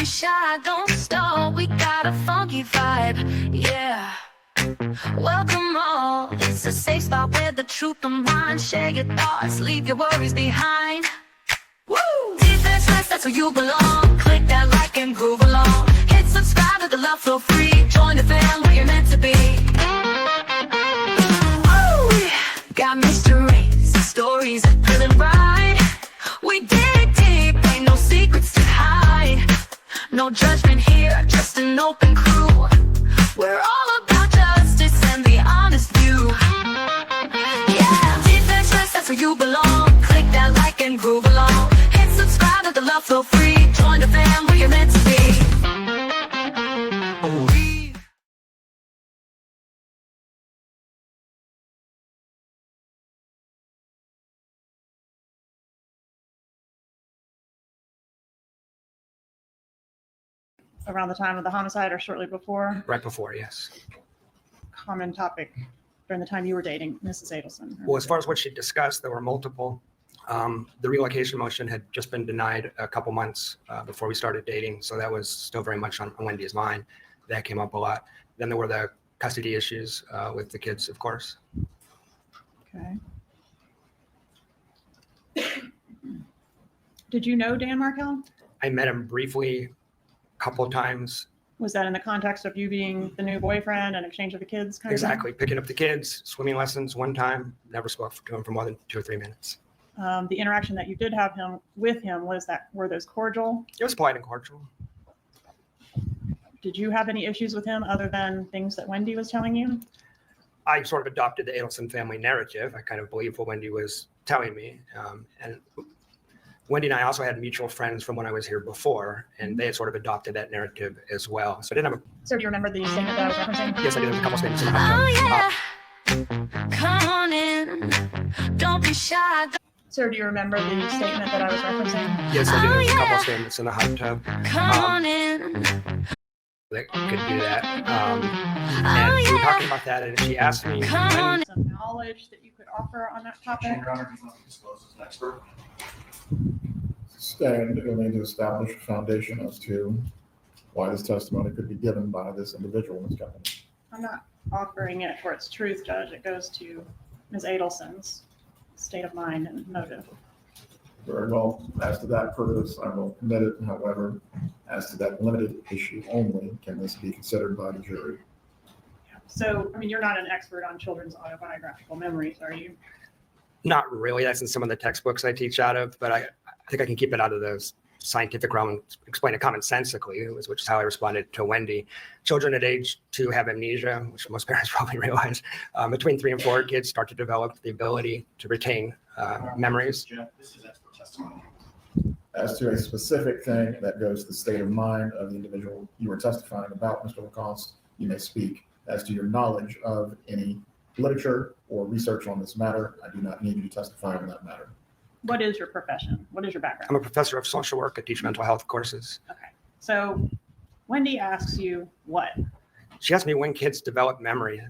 be shy, don't stall. We got a funky vibe, yeah. Welcome all. It's a safe spot where the truth combines. Share your thoughts, leave your worries behind. Woo! Defenseless, that's where you belong. Click that like and groove along. Hit subscribe, let the love flow free. Join the fam where you're meant to be. Ooh, got mysteries, stories that couldn't ride. We dig deep, ain't no secrets to hide. No judgment here, just an open crew. We're all about justice and the honest view. Yeah, defenseless, that's where you belong. Click that like and groove along. Hit subscribe, let the love flow free. Join the fam where you're meant to be. Around the time of the homicide or shortly before? Right before, yes. Common topic during the time you were dating Mrs. Adelson? Well, as far as what she discussed, there were multiple. The relocation motion had just been denied a couple months before we started dating, so that was still very much on Wendy's mind. That came up a lot. Then there were the custody issues with the kids, of course. Okay. Did you know Dan Markel? I met him briefly a couple of times. Was that in the context of you being the new boyfriend and exchange of the kids? Exactly. Picking up the kids, swimming lessons one time, never spoke to him for more than 2 or 3 minutes. The interaction that you did have with him, were those cordial? It was polite and cordial. Did you have any issues with him other than things that Wendy was telling you? I sort of adopted the Adelson family narrative. I kind of believed what Wendy was telling me. And Wendy and I also had mutual friends from when I was here before, and they had sort of adopted that narrative as well. So I didn't have a... So do you remember the statement that I was referencing? Yes, I did. There was a couple statements in the Oh, yeah. Come on in. Don't be shy. Sir, do you remember the statement that I was referencing? Yes, I did. There was a couple yeah. of statements in the hot tub. Come on in. That could do that. And we were talking about that, and she asked me Come on when... Some knowledge that you could offer on that topic? Your Honor, he's not disclosed as an expert. Stand only to establish a foundation as to why this testimony could be given by this individual in this company. I'm not offering it for its truth, Judge. It goes to Ms. Adelson's state of mind and motive. Very well. As to that purpose, I will commit it. However, as to that limited issue only, can this be considered by the jury? So, I mean, you're not an expert on children's autobiographical memories, are you? Not really. That's in some of the textbooks I teach out of, but I think I can keep it out of the scientific realm and explain it commonsensically, which is how I responded to Wendy. Children at age 2 have amnesia, which most parents probably realize. Between 3 and 4, kids start to develop the ability to retain memories. Jeff, this is expert testimony. As to a specific thing that goes to the state of mind of the individual you were testifying about, Mr. Lacoste, you may speak. As to your knowledge of any literature or research on this matter, I do not need you to testify on that matter. What is your profession? What is your background? I'm a professor of social work. I teach mental health courses. Okay. So Wendy asks you what? She asked me when kids develop memory.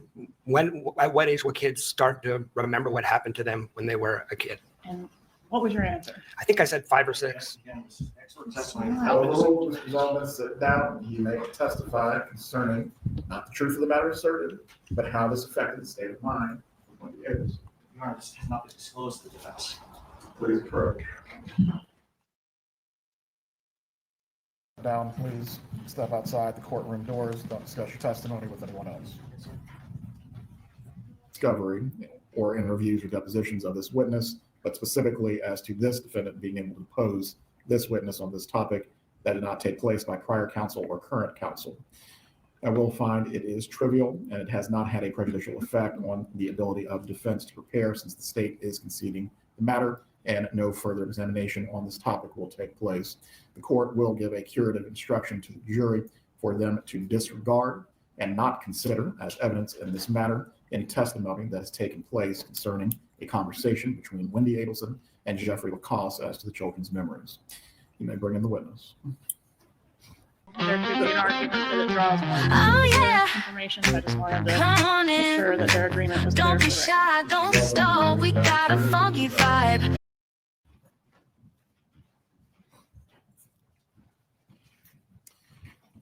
At what age will kids start to remember what happened to them when they were a kid? And what was your answer? I think I said 5 or 6. Again, this is expert testimony. Although Mr. Zalman sit down, you may testify concerning not the truth of the matter asserted, but how this affected the state of mind of Wendy Adelson. Your Honor, this has not been disclosed to the defense. Please approach. Down, please step outside the courtroom doors. Don't discuss your testimony with anyone else. Discovery or interviews or depositions of this witness, but specifically as to this defendant being able to pose this witness on this topic that did not take place by prior counsel or current counsel. I will find it is trivial and it has not had a prejudicial effect on the ability of defense to prepare, since the state is conceding the matter and no further examination on this topic will take place. The court will give a curative instruction to the jury for them to disregard and not consider as evidence in this matter any testimony that has taken place concerning a conversation between Wendy Adelson and Jeffrey Lacoste as to the children's memories. You may bring in the witness. There could be an argument that it draws Oh, yeah. information, so I just wanted to Come on make sure in. that their agreement was clear. Don't be for the record. shy, don't stall. We got a funky vibe.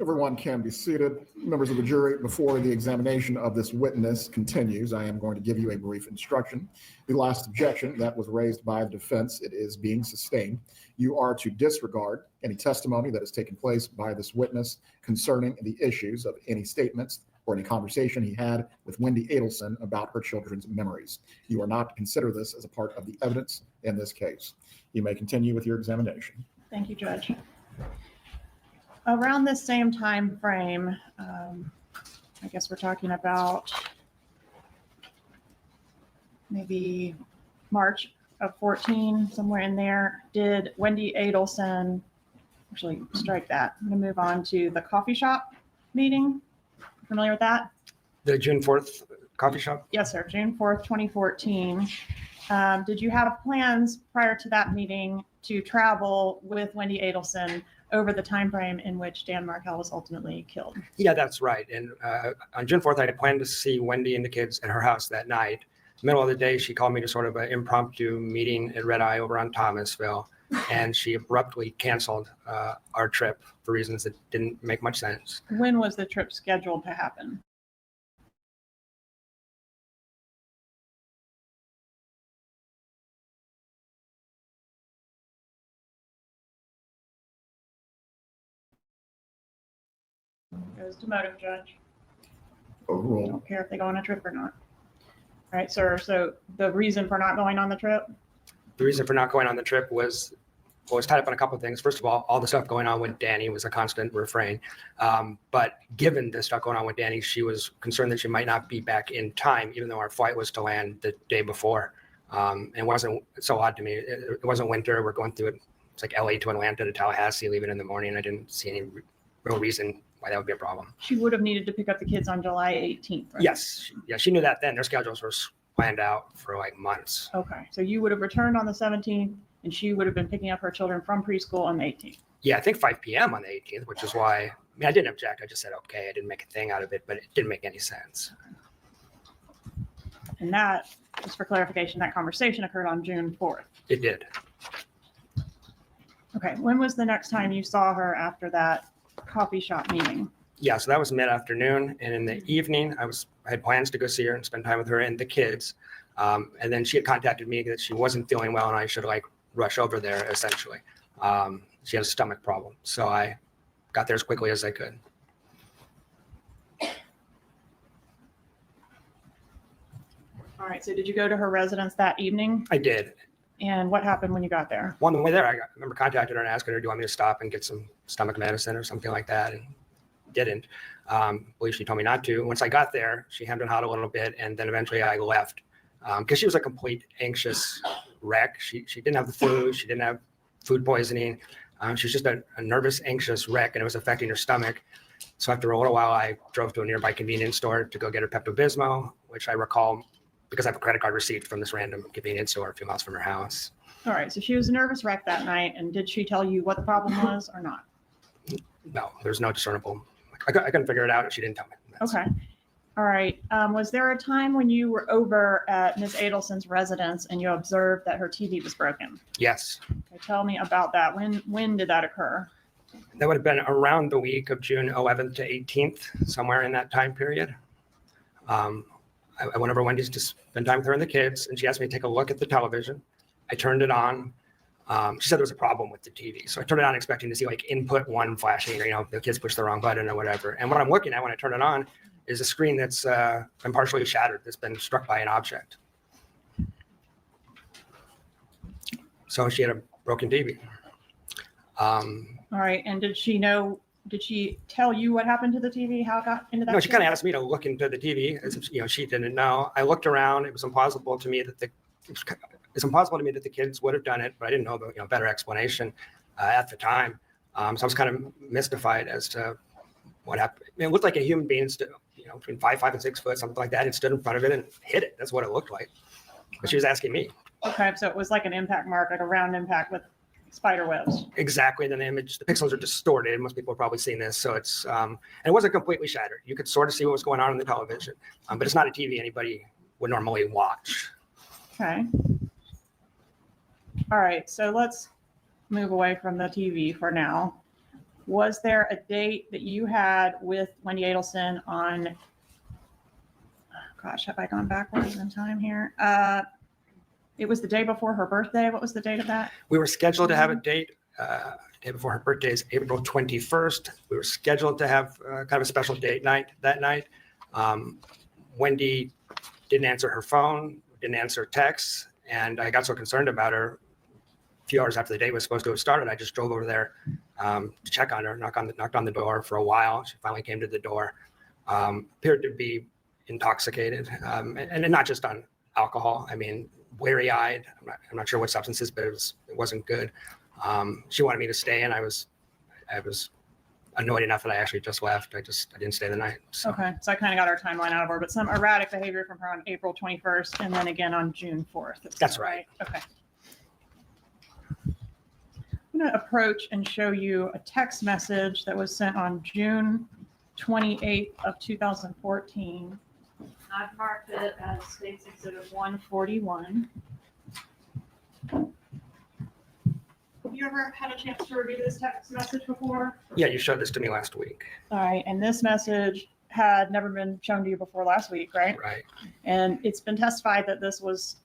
Everyone can be seated. Members of the jury, before the examination of this witness continues, I am going to give you a brief instruction. The last objection that was raised by the defense, it is being sustained. You are to disregard any testimony that has taken place by this witness concerning the issues of any statements or any conversation he had with Wendy Adelson about her children's memories. You are not to consider this as a part of the evidence in this case. You may continue with your examination. Thank you, Judge. Around this same time frame, I guess we're talking about maybe March of 14, somewhere in there, did Wendy Adelson, actually strike that. I'm gonna move on to the coffee shop meeting. Familiar with that? The June 4th coffee shop? Yes, sir, June 4th, 2014. Did you have plans prior to that meeting to travel with Wendy Adelson over the time frame in which Dan Markel was ultimately killed? Yeah, that's right. And on June 4th, I had planned to see Wendy and the kids at her house that night. Middle of the day, she called me to sort of an impromptu meeting at Red Eye over on Thomasville, and she abruptly canceled our trip for reasons that didn't make much sense. When was the trip scheduled to happen? Goes to motive, Judge. Overruled. Don't care if they go on a trip or not. All right, sir. So the reason for not going on the trip? The reason for not going on the trip was tied up on a couple of things. First of all the stuff going on with Danny was a constant refrain. But given the stuff going on with Danny, she was concerned that she might not be back in time, even though our flight was to land the day before. It wasn't so odd to me. It wasn't winter. We're going through it. It's like LA to Atlanta to Tallahassee, leaving in the morning. I didn't see any real reason why that would be a problem. She would have needed to pick up the kids on July 18th, right? Yes. Yeah, she knew that then. Their schedules were planned out for like months. Okay. So you would have returned on the 17th, and she would have been picking up her children from preschool on the 18th. Yeah, I think 5 p.m. on the 18th, which is why, I didn't object. I just said, okay, I didn't make a thing out of it, but it didn't make any sense. And that, just for clarification, that conversation occurred on June 4th. It did. Okay. When was the next time you saw her after that coffee shop meeting? Yeah, so that was mid-afternoon, and in the evening, I had plans to go see her and spend time with her and the kids. And then she had contacted me that she wasn't feeling well and I should rush over there, essentially. She had a stomach problem, so I got there as quickly as I could. All right. So did you go to her residence that evening? I did. And what happened when you got there? On the way there, I remember contacting her and asking her, do you want me to stop and get some stomach medicine or something like that? And didn't. I believe she told me not to. Once I got there, she hemmed and hawed a little bit, and then eventually I left because she was a complete anxious wreck. She didn't have the flu. She didn't have food poisoning. She was just a nervous, anxious wreck, and it was affecting her stomach. So after a little while, I drove to a nearby convenience store to go get her Pepto-Bismol, which I recall because I have a credit card receipt from this random convenience store a few miles from her house. All right. So she was a nervous wreck that night. And did she tell you what the problem was or not? No, there's no discernible. I couldn't figure it out, and she didn't tell me. Okay. All right. Was there a time when you were over at Ms. Adelson's residence and you observed that her TV was broken? Yes. Okay, tell me about that. When did that occur? That would have been around the week of June 11th to 18th, somewhere in that time period. I went over to Wendy's to spend time with her and the kids, and she asked me to take a look at the television. I turned it on. She said there was a problem with the TV. So I turned it on expecting to see input 1 flashing, or, the kids pushed the wrong button or whatever. And what I'm looking at when I turn it on is a screen that's been partially shattered, that's been struck by an object. So she had a broken TV. All right. And did she tell you what happened to the TV? How it got into that? No, she kind of asked me to look into the TV as if, she didn't know. I looked around. It was impossible to me that the kids would have done it, but I didn't know the better explanation at the time. So I was kind of mystified as to what happened. It looked like a human being stood, between 5 and 6 foot, something like that, and stood in front of it and hit it. That's what it looked like. But she was asking me. Okay, so it was like an impact mark, like a round impact with spider webs. Exactly. The image, the pixels are distorted. Most people have probably seen this. So it's, and it wasn't completely shattered. You could sort of see what was going on the television, but it's not a TV anybody would normally watch. Okay. All right, so let's move away from the TV for now. Was there a date that you had with Wendy Adelson on, gosh, have I gone backwards in time here? It was the day before her birthday. What was the date of that? We were scheduled to have a date day before her birthday is April 21st. We were scheduled to have kind of a special date night that night. Wendy didn't answer her phone, didn't answer texts, and I got so concerned about her. A few hours after the date was supposed to have started, I just drove over there to check on her, knocked on the door for a while. She finally came to the door. Appeared to be intoxicated, and not just on alcohol. I mean, weary-eyed. I'm not sure what substances, but it wasn't good. She wanted me to stay, and I was annoyed enough that I actually just left. I didn't stay the night. So. Okay, so I kind of got our timeline out of her, but some erratic behavior from her on April 21st and then again on June 4th. That's right. Okay. I'm going to approach and show you a text message that was sent on June 28th of 2014. I've marked it as State's Exhibit 141. Have you ever had a chance to review this text message before? Yeah, you showed this to me last week. All right, and this message had never been shown to you before last week, right? Right. And it's been testified that this was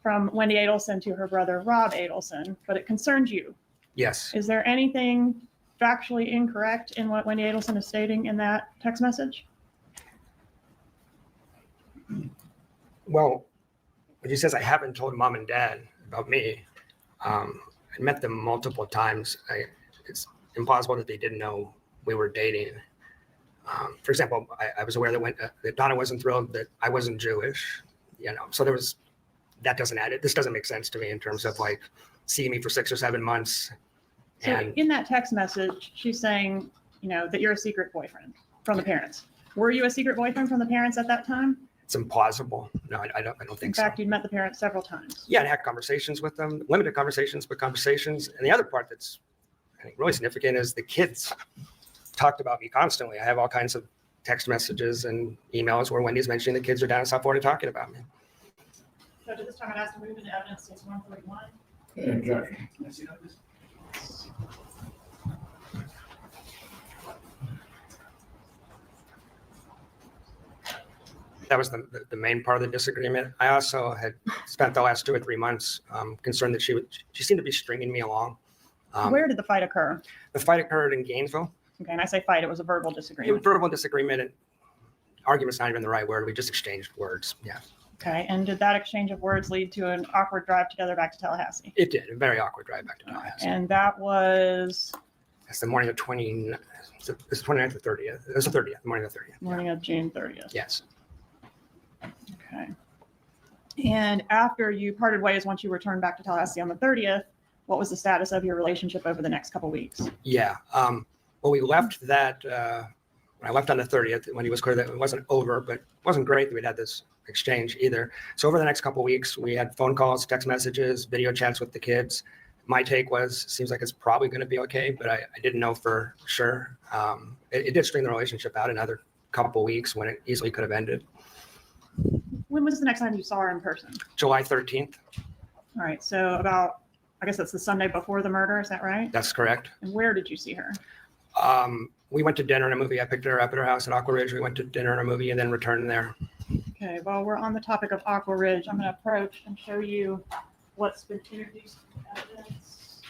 from Wendy Adelson to her brother, Rob Adelson, but it concerns you. Yes. Is there anything factually incorrect in what Wendy Adelson is stating in that text message? Well, when she says I haven't told mom and dad about me, I met them multiple times. It's impossible that they didn't know we were dating. For example, I was aware that Donna wasn't thrilled that I wasn't Jewish, so that doesn't add it. This doesn't make sense to me in terms of like seeing me for 6 or 7 months. So And in that text message, she's saying, that you're a secret boyfriend from the parents. Were you a secret boyfriend from the parents at that time? it's implausible. No, I don't In think so. fact, you'd met the parents several times. Yeah, and had conversations with them, limited conversations, but conversations. And the other part that's I think really significant is the kids talked about me constantly. I have all kinds of text messages and emails where Wendy's mentioning the kids are down in South Florida talking about me. So at this time, I'd ask to move into evidence case 141. Objection. Can I see that, please? That was the main part of the disagreement. I also had spent the last 2 or 3 months concerned that she seemed to be stringing me along. Where did the fight occur? The fight occurred in Gainesville. Okay, and I say fight, it was a verbal It was disagreement. verbal disagreement, and argument's not even the right word. We just exchanged words. Yeah, Okay, and did that exchange of words lead to an awkward drive together back to Tallahassee? it did. A very awkward drive back to Tallahassee. And that was That's the morning of 29th or 30th. It was the 30th, the morning of the 30th. morning of June 30th. Yes. Okay. And after you parted ways, once you returned back to Tallahassee on the 30th, what was the status of your relationship over the next couple weeks? Yeah. Well, we left that, when I left on the 30th, when he was clear that it wasn't over, but it wasn't great that we'd had this exchange either. So over the next couple of weeks, we had phone calls, text messages, video chats with the kids. My take was, seems like it's probably going to be okay, but I didn't know for sure. It did string the relationship out another couple of weeks when it easily could have ended. When was the next time you saw her in person? July 13th. All right, so about, I guess that's the Sunday before the murder, is that right? That's correct. And where did you see her? We went to dinner and a movie. I picked her up at her house at Aqua Ridge. We went to dinner and a movie and then returned there. Okay, well, we're on the topic of Aqua Ridge. I'm going to approach and show you what's been introduced as evidence.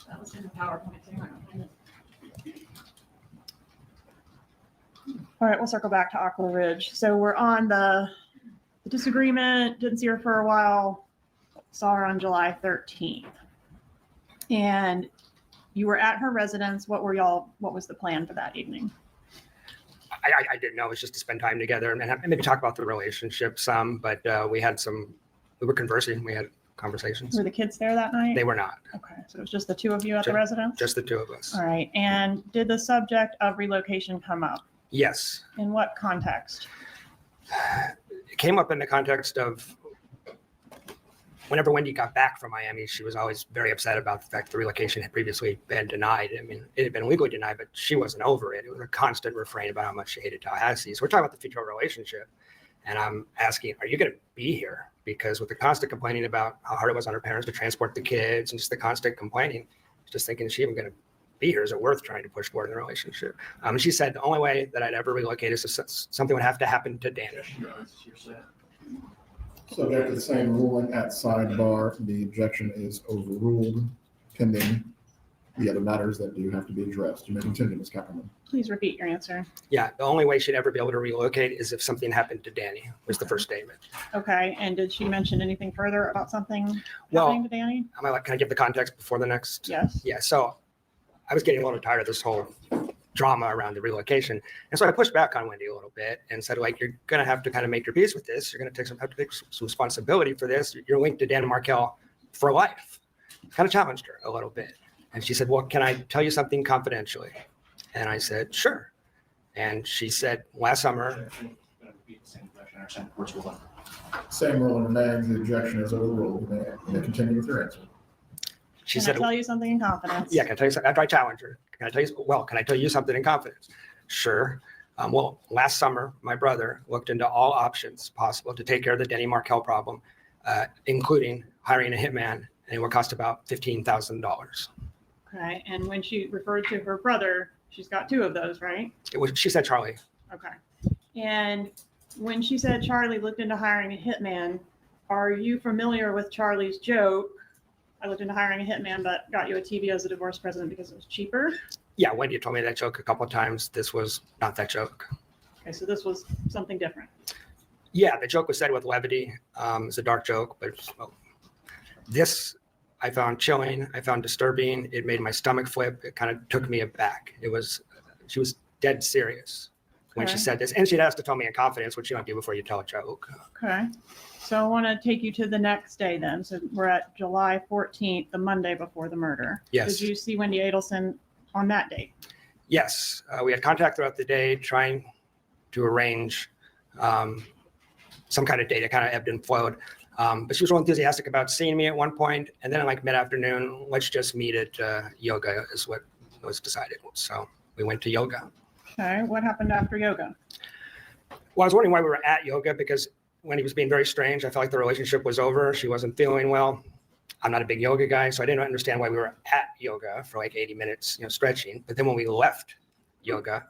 That was in the PowerPoint thing. All right, we'll circle back to Aqua Ridge. So we're on the disagreement, didn't see her for a while, saw her on July 13th. And You were at her residence. What was the plan for that evening? I didn't know. It was just to spend time together and maybe talk about the relationship some, but we were conversing. We had conversations. Were the kids there that night? They were not. Okay, so it was just the two of you at the residence? Just the two of us. All right, and did the subject of relocation come up? Yes. In what context? It came up in the context of whenever Wendy got back from Miami, she was always very upset about the fact that the relocation had previously been denied. I mean, it had been legally denied, but she wasn't over it. It was a constant refrain about how much she hated Tallahassee. So we're talking about the future relationship. And I'm asking, are you going to be here? Because with the constant complaining about how hard it was on her parents to transport the kids and just the constant complaining, just thinking, is she even going to be here? Is it worth trying to push forward in the relationship? She said the only way that I'd ever relocate is if something would have to happen to Danny. Subject to the same ruling at sidebar, the objection is overruled pending the other matters that do have to be addressed. You may continue, Ms. Katherine. Please repeat your answer. Yeah, the only way she'd ever be able to relocate is if something happened to Danny, was the first statement. Okay, and did she mention anything further about something Well, happening to Danny? Can I give the context before the next? Yes. Yeah, so I was getting a little tired of this whole drama around the relocation. And so I pushed back on Wendy a little bit and said, like, you're going to have to kind of make your peace with this. You're going to have to take some responsibility for this. You're linked to Dan and Markel for life. Kind of challenged her a little bit. And she said, well, can I tell you something confidentially? And I said, sure. And she said, last summer. Same ruling remains. The objection is overruled. You may continue with your answer. She Can said, I tell you something in confidence? yeah, can I tell you something? After I challenge her, can I tell you something in confidence? Sure. Well, last summer, my brother looked into all options possible to take care of the Denny Markel problem, including hiring a hitman, and it would cost about $15,000. Okay, and when she referred to her brother, she's got two of those, right? She said Charlie. Okay. And when she said Charlie looked into hiring a hitman, are you familiar with Charlie's joke? I looked into hiring a hitman, but got you a TV as a divorce president because it was cheaper. Yeah, Wendy told me that joke a couple of times. This was not that joke. Okay, so this was something different. Yeah, the joke was said with levity. It's a dark joke, but this I found chilling. I found disturbing. It made my stomach flip. It kind of took me aback. She was dead serious when she said this. And she'd asked to tell me in confidence, which you don't do before you tell a joke. Okay. So I want to take you to the next day then. So we're at July 14th, the Monday before the murder. Yes. Did you see Wendy Adelson on that date? Yes. We had contact throughout the day trying to arrange some kind of date. It kind of ebbed and flowed. But she was real enthusiastic about seeing me at one point. And then like mid-afternoon, let's just meet at yoga is what was decided. So we went to yoga. Okay. What happened after yoga? Well, I was wondering why we were at yoga because when he was being very strange, I felt like the relationship was over. She wasn't feeling well. I'm not a big yoga guy, so I didn't understand why we were at yoga for like 80 minutes, stretching. But then when we left yoga,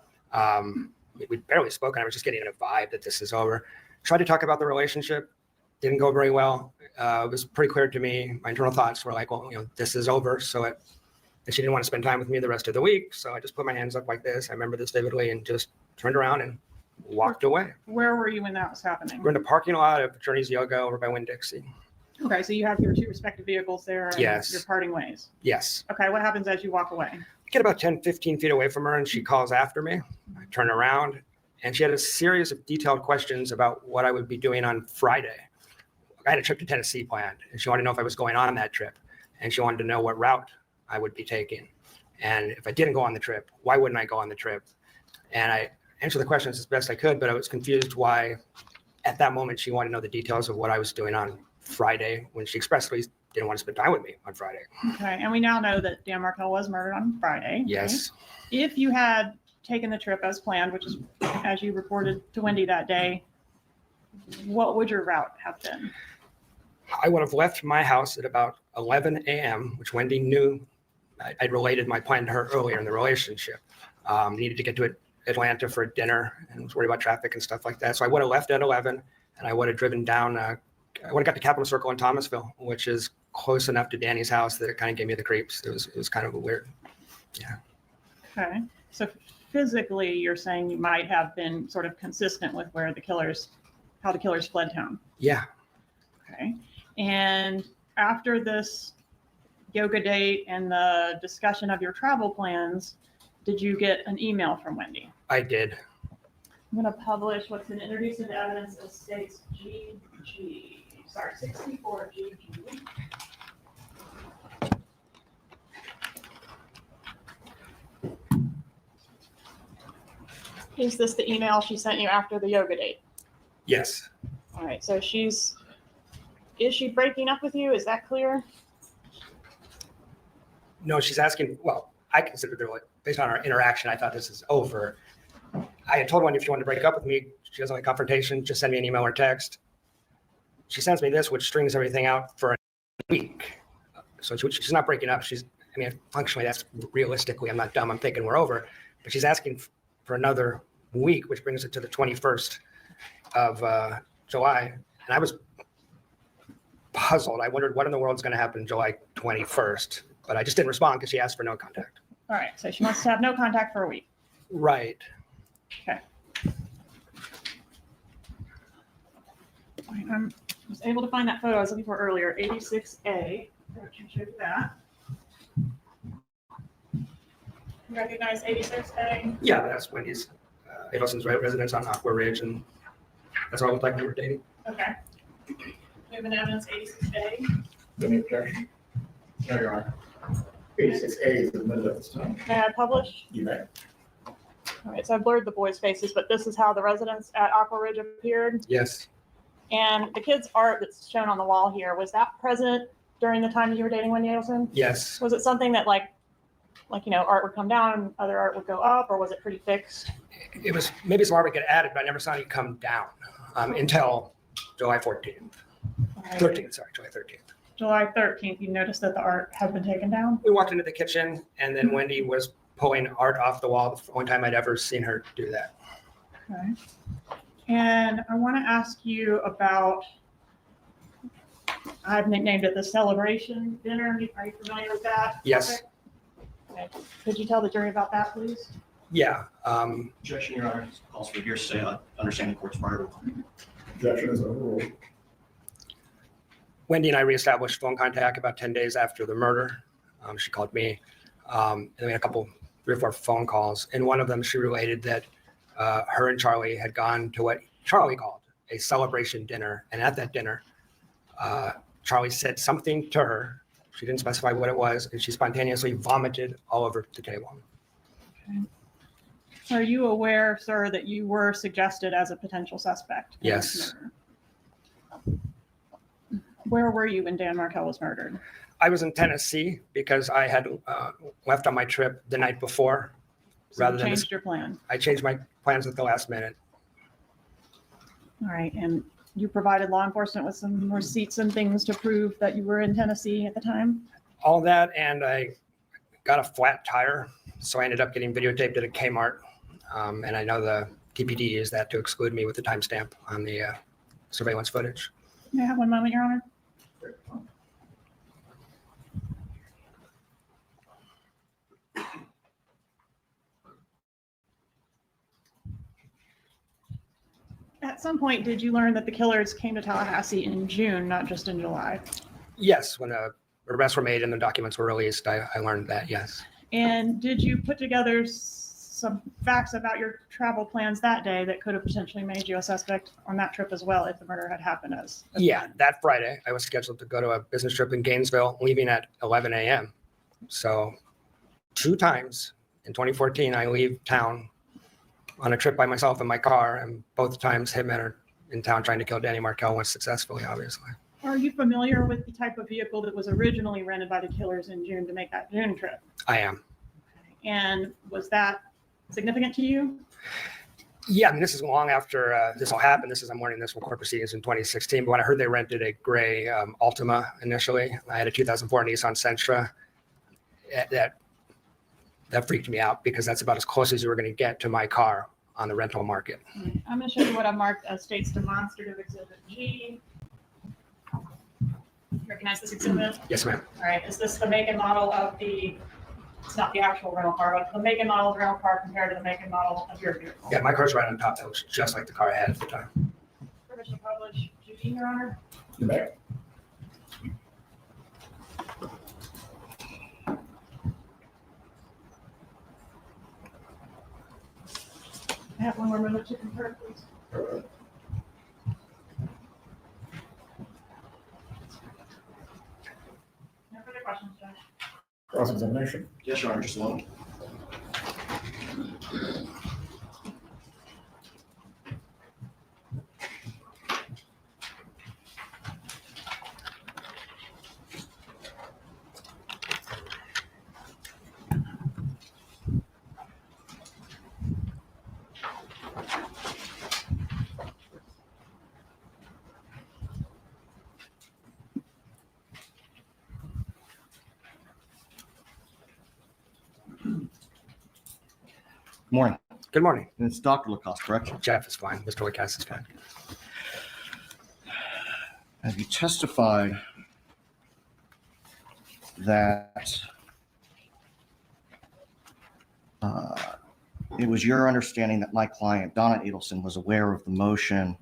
we barely spoke, and I was just getting a vibe that this is over. Tried to talk about the relationship, didn't go very well. It was pretty clear to me. My internal thoughts were like, well, this is over. And she didn't want to spend time with me the rest of the week. So I just put my hands up like this. I remember this vividly and just turned around and walked away. Where were you when that was happening? We're in the parking lot of Journey's Yoga over by Winn-Dixie. Okay, so you have your two respective vehicles there and Yes. you're parting ways. Yes. Okay, what happens as you walk away? Get about 10, 15 feet away from her and she calls after me. I turn around and she had a series of detailed questions about what I would be doing on Friday. I had a trip to Tennessee planned and she wanted to know if I was going on that trip. And she wanted to know what route I would be taking. And if I didn't go on the trip, why wouldn't I go on the trip? And I answered the questions as best I could, but I was confused why at that moment she wanted to know the details of what I was doing on Friday when she expressly didn't want to spend time with me on Friday. Okay, and we now know that Dan Markel was murdered on Friday. Yes. Okay? If you had taken the trip as planned, which is as you reported to Wendy that day, what would your route have been? I would have left my house at about 11 a.m., which Wendy knew. I'd related my plan to her earlier in the relationship. Needed to get to Atlanta for dinner and was worried about traffic and stuff like that. So I would have left at 11 and I would have driven down. I would have got to Capitol Circle in Thomasville, which is close enough to Danny's house that it kind of gave me the creeps. It was kind of weird. Yeah. Okay, so physically you're saying you might have been sort of consistent with how the killers fled town. Yeah. Okay, and after this yoga date and the discussion of your travel plans, did you get an email from Wendy? I did. I'm going to publish what's been introduced into evidence as states 64 GG. Is this the email she sent you after the yoga date? Yes. All right, so is she breaking up with you? Is that clear? No, she's asking, well, I considered it, based on our interaction, I thought this is over. I had told Wendy if she wanted to break up with me, she doesn't like confrontation, just send me an email or text. She sends me this, which strings everything out for a week. So she's not breaking up. Functionally, that's realistically, I'm not dumb. I'm thinking we're over. But she's asking for another week, which brings it to the 21st of July. And I was puzzled. I wondered what in the world is going to happen July 21st. But I just didn't respond because she asked for no contact. All right, so she wants to have no contact for a week. Right. Okay. I was able to find that photo I was looking for earlier, 86A. I can show you that. You recognize 86A? Yeah, that's Wendy's, Adelson's residence on Aqua Ridge, and that's what it looked like we were dating. Okay. Moving evidence 86A. Any objection? No, Your Honor. 86A is admitted at this time. May I publish? You may. All right, so I blurred the boys' faces, but this is how the residents at Aqua Ridge appeared. Yes. And the kids' art that's shown on the wall here, was that present during the time that you were dating Wendy Adelson? Yes. Was it something that like art would come down, other art would go up, or was it pretty fixed? It was, maybe some art would get added, but I never saw any come down until July 14th. All right. 13th, sorry, July 13th. July 13th, you noticed that the art had been taken down? We walked into the kitchen, and then Wendy was pulling art off the wall. The only time I'd ever seen her do that. Okay. And I want to ask you about, I've nicknamed it the celebration dinner. Are you familiar with that? Yes. Okay. Could you tell the jury about that, please? Yeah. Objection, Your Honor. Calls for hearsay. I understand the court's prior rule. Objection is overruled. Wendy and I reestablished phone contact about 10 days after the murder. She called me, and we had 3 or 4 phone calls. In one of them, she related that her and Charlie had gone to what Charlie called a celebration dinner. And at that dinner, Charlie said something to her. She didn't specify what it was, and she spontaneously vomited all over the table. Okay. Are you aware, sir, that you were suggested as a potential suspect? in this Yes. murder? Where were you when Dan Markel was murdered? I was in Tennessee because I had left on my trip the night before. So Rather you than changed your plan. I changed my plans at the last minute. All right, and you provided law enforcement with some receipts and things to prove that you were in Tennessee at the time? All that, and I got a flat tire, so I ended up getting videotaped at a Kmart. And I know the TPD used that to exclude me with the timestamp on the surveillance footage. May I have one moment, Your Honor? At some point, did you learn that the killers came to Tallahassee in June, not just in July? Yes, when arrests were made and the documents were released, I learned that, yes. And did you put together some facts about your travel plans that day that could have potentially made you a suspect on that trip as well if the murder had happened as Yeah, that Friday, I was scheduled to go to a business trip in Gainesville, leaving at 11 a.m. So 2 times in 2014, I leave town on a trip by myself in my car, and both times hitmen are in town trying to kill Danny Markel, once successfully, obviously. Are you familiar with the type of vehicle that was originally rented by the killers in June to make that June trip? I am. And was that significant to you? Yeah, I mean, this is long after this all happened. I'm learning this from court proceedings in 2016. But when I heard they rented a gray Altima initially, I had a 2004 Nissan Sentra. That freaked me out because that's about as close as you were going to get to my car on the rental market. I'm going to show you what I marked as state's demonstrative exhibit G. Recognize this exhibit? Yes, ma'am. All right, is this the make and model of it's not the actual rental car, but the make and model of the rental car compared to the make and model of your vehicle? Yeah, my car's right on top. That looks just like the car I had at the time. Permission to publish, Judy, Your Honor? You may. I have one more minute to concur, please. No further questions, Judge. Cross-examination. Yes, Your Honor, just a moment. Morning. Good morning. And it's Dr. Lacoste, correct? Jeff is fine. Mr. Wickhurst is fine. Have you testified that it was your understanding that my client, Donna Adelson, was aware of the motion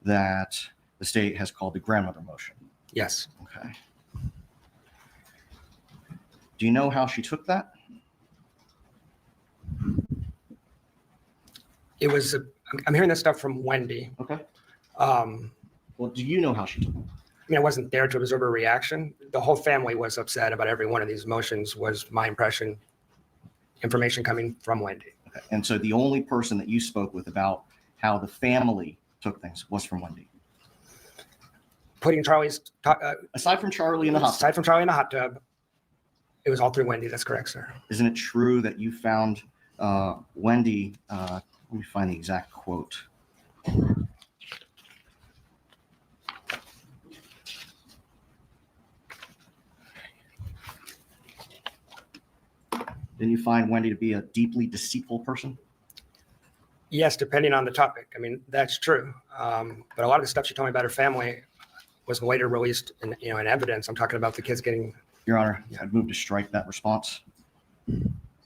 that the state has called the grandmother motion? Yes. Okay. Do you know how she took that? It was, I'm hearing this stuff from Wendy. Okay. Well, Well, do you know how she took it? I mean, I wasn't there to observe her reaction. The whole family was upset about every one of these motions, was my impression, information coming from Wendy. Okay. And so the only person that you spoke with about how the family took things was from Wendy. Putting Charlie's, Aside from Charlie in the hospital, aside from Charlie in the hot tub, it was all through Wendy. That's correct, sir. isn't it true that you found Wendy, let me find the exact quote. Didn't you find Wendy to be a deeply deceitful person? Yes, depending on the topic. I mean, that's true. But a lot of the stuff she told me about her family was later released in, in evidence. I'm talking about the kids getting. Your Honor, I'd move to strike that response.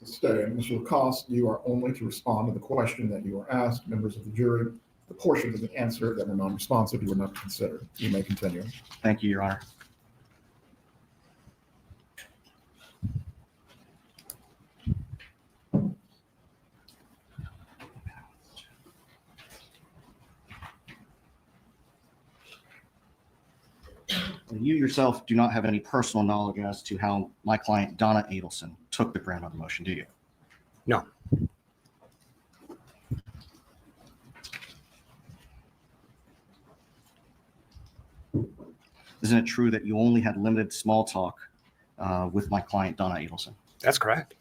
Stay. Mr. Lacoste, you are only to respond to the question that you are asked. Members of the jury, the portions of the answer that were non-responsive, you are not to consider. You may continue. Thank you, Your Honor. You yourself do not have any personal knowledge as to how my client, Donna Adelson, took the grandmother motion, do you? No. Isn't it true that you only had limited small talk with my client, Donna Adelson? That's correct.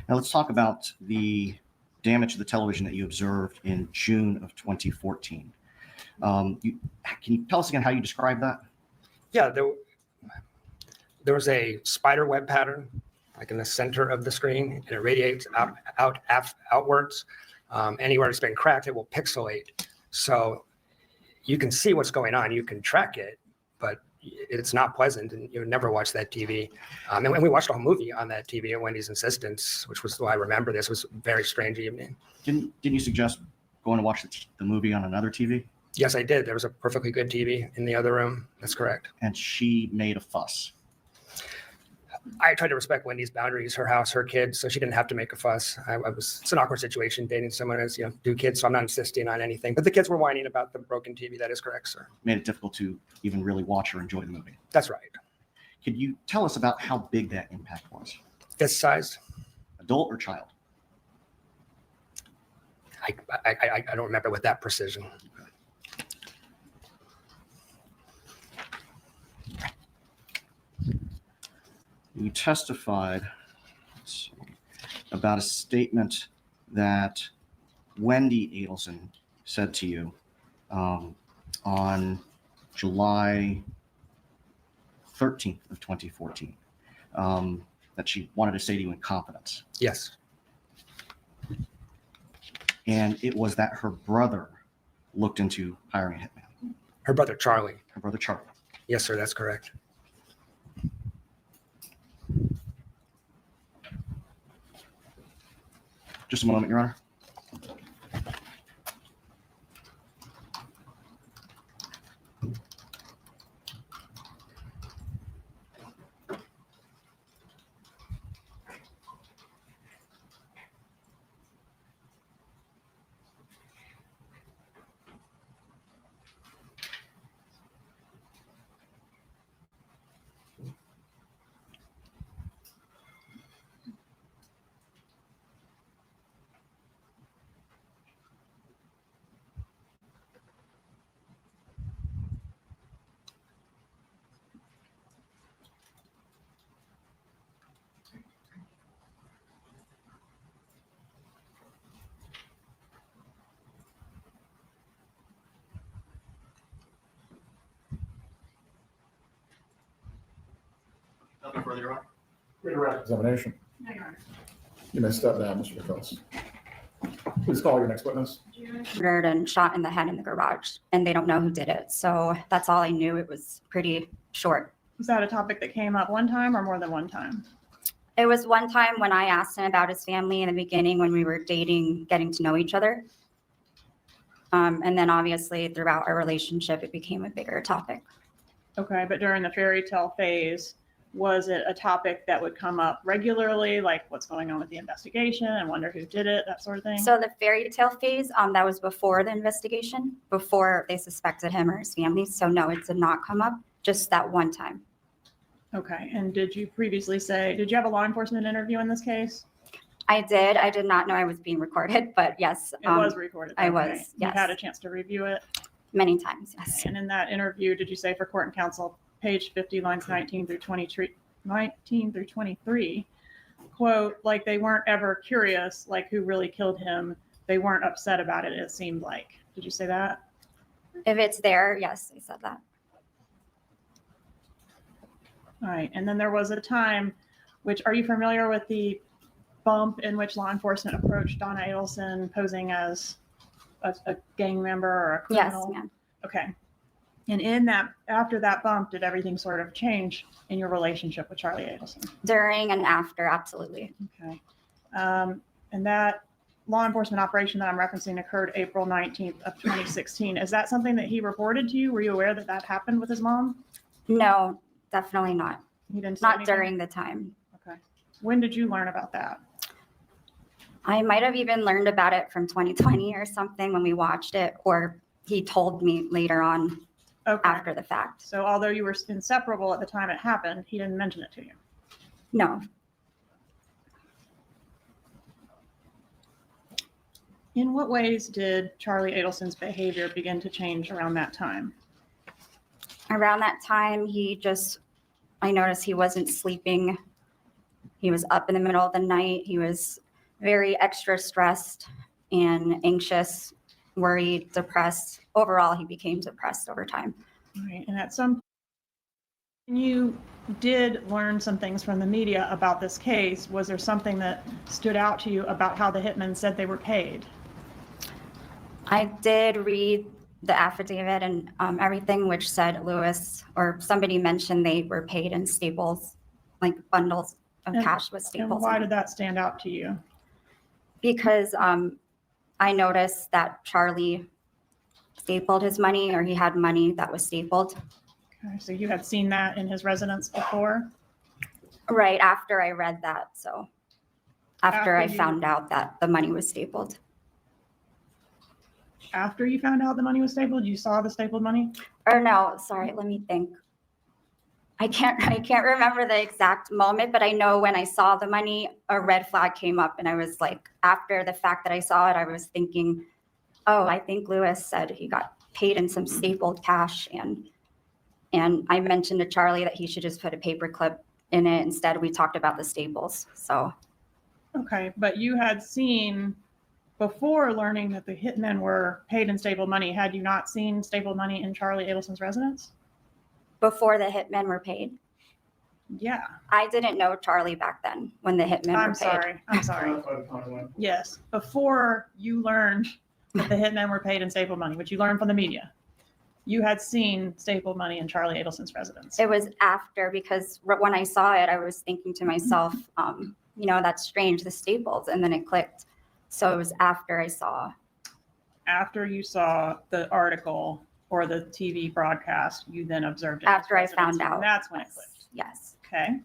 Now let's talk about the damage to the television that you observed in June of 2014. Can you tell us again how you described that? Yeah, there was a spider web pattern, like in the center of the screen, and it radiates outwards. Anywhere it's been cracked, it will pixelate. So you can see what's going on. You can track it, but it's not pleasant, and you would never watch that TV. And we watched a whole movie on that TV at Wendy's insistence, which was why I remember this. It was a very strange evening. Didn't you suggest going to watch the movie on another TV? Yes, I did. There was a perfectly good TV in the other room. That's correct. And she made a fuss. I tried to respect Wendy's boundaries, her house, her kids, so she didn't have to make a fuss. It's an awkward situation dating someone as, do kids, so I'm not insisting on anything. But the kids were whining about the broken TV. That is correct, sir. Made it difficult to even really watch or enjoy the movie. That's right. Could you tell us about how big that impact was? Fist sized? Adult or child? I don't remember with that precision. You testified about a statement that Wendy Adelson said to you on July 13th of 2014 that she wanted to say to you in confidence. Yes. And it was that her brother looked into hiring a hitman. Her brother, Charlie. Her brother, Charlie. Yes, sir. That's correct. Just a moment, Your Honor. Nothing further, Your Honor. Redirect examination. No, Your Honor. You may step down, Mr. McCollum. Please call your next witness. Murdered and shot in the head in the garage, and they don't know who did it. So that's all I knew. It was pretty short. Was that a topic that came up one time or more than one time? It was one time when I asked him about his family in the beginning when we were dating, getting to know each other. And then obviously throughout our relationship, it became a bigger topic. Okay, but during the fairy tale phase, was it a topic that would come up regularly, like what's going on with the investigation and wonder who did it, that sort of thing? So the fairy tale phase, that was before the investigation, before they suspected him or his family. So no, it did not come up, just that one time. Okay, and did you previously say, did you have a law enforcement interview in this case? I did. I did not know I was being recorded, but yes. It was recorded. I okay. was, You yes. had a chance to review it? Many times, yes. And in that interview, did you say for court and counsel, page 50, lines 19 through 23, quote, like they weren't ever curious, like who really killed him. They weren't upset about it, it seemed like. Did you say that? If it's there, yes, I said that. All right. And then there was a time, which, are you familiar with the bump in which law enforcement approached Donna Adelson posing as a gang member or a Yes, criminal? ma'am. Okay. And in that, after that bump, did everything sort of change in your relationship with Charlie Adelson? During and after, absolutely. Okay. And that law enforcement operation that I'm referencing occurred April 19th of 2016. Is that something that he reported to you? Were you aware that that happened with his mom? No, definitely not. He didn't say Not anything? during the time. Okay. When did you learn about that? I might have even learned about it from 2020 or something when we watched it, or he told me later on Okay. after the fact. So although you were inseparable at the time it happened, he didn't mention it to you. No. In what ways did Charlie Adelson's behavior begin to change around that time? Around that time, I noticed he wasn't sleeping. He was up in the middle of the night. He was very extra stressed and anxious, worried, depressed. Overall, he became depressed over time. All right. And at some point, you did learn some things from the media about this case. Was there something that stood out to you about how the hitmen said they were paid? I did read the affidavit and everything, which said Lewis or somebody mentioned they were paid in staples, like bundles of And- cash with And staples. why in it. did that stand out to you? Because I noticed that Charlie stapled his money, or he had money that was stapled. Okay. So you had seen that in his residence before? Right after I read that, so after I After you- found out that the money was stapled. After you found out the money was stapled, you saw the stapled money? Or no, sorry, let me think. I can't remember the exact moment, but I know when I saw the money, a red flag came up, and I was like, after the fact that I saw it, I was thinking, oh, I think Lewis said he got paid in some stapled cash, and I mentioned to Charlie that he should just put a paper clip in it. Instead, we talked about the staples. So Okay. But you had seen, before learning that the hitmen were paid in stapled money, had you not seen stapled money in Charlie Adelson's residence? before the hitmen were paid, Yeah. I didn't know Charlie back then when the hitmen I'm were paid. sorry. I'm sorry. Yes. Before you learned that the hitmen were paid in stapled money, which you learned from the media, you had seen stapled money in Charlie Adelson's residence. It was after, because when I saw it, I was thinking to myself, that's strange, the staples, and then it clicked. So it was after I saw. After you saw the article or the TV broadcast, you then observed it. in his After I residence, found out. and that's when it clicked. Yes. Okay.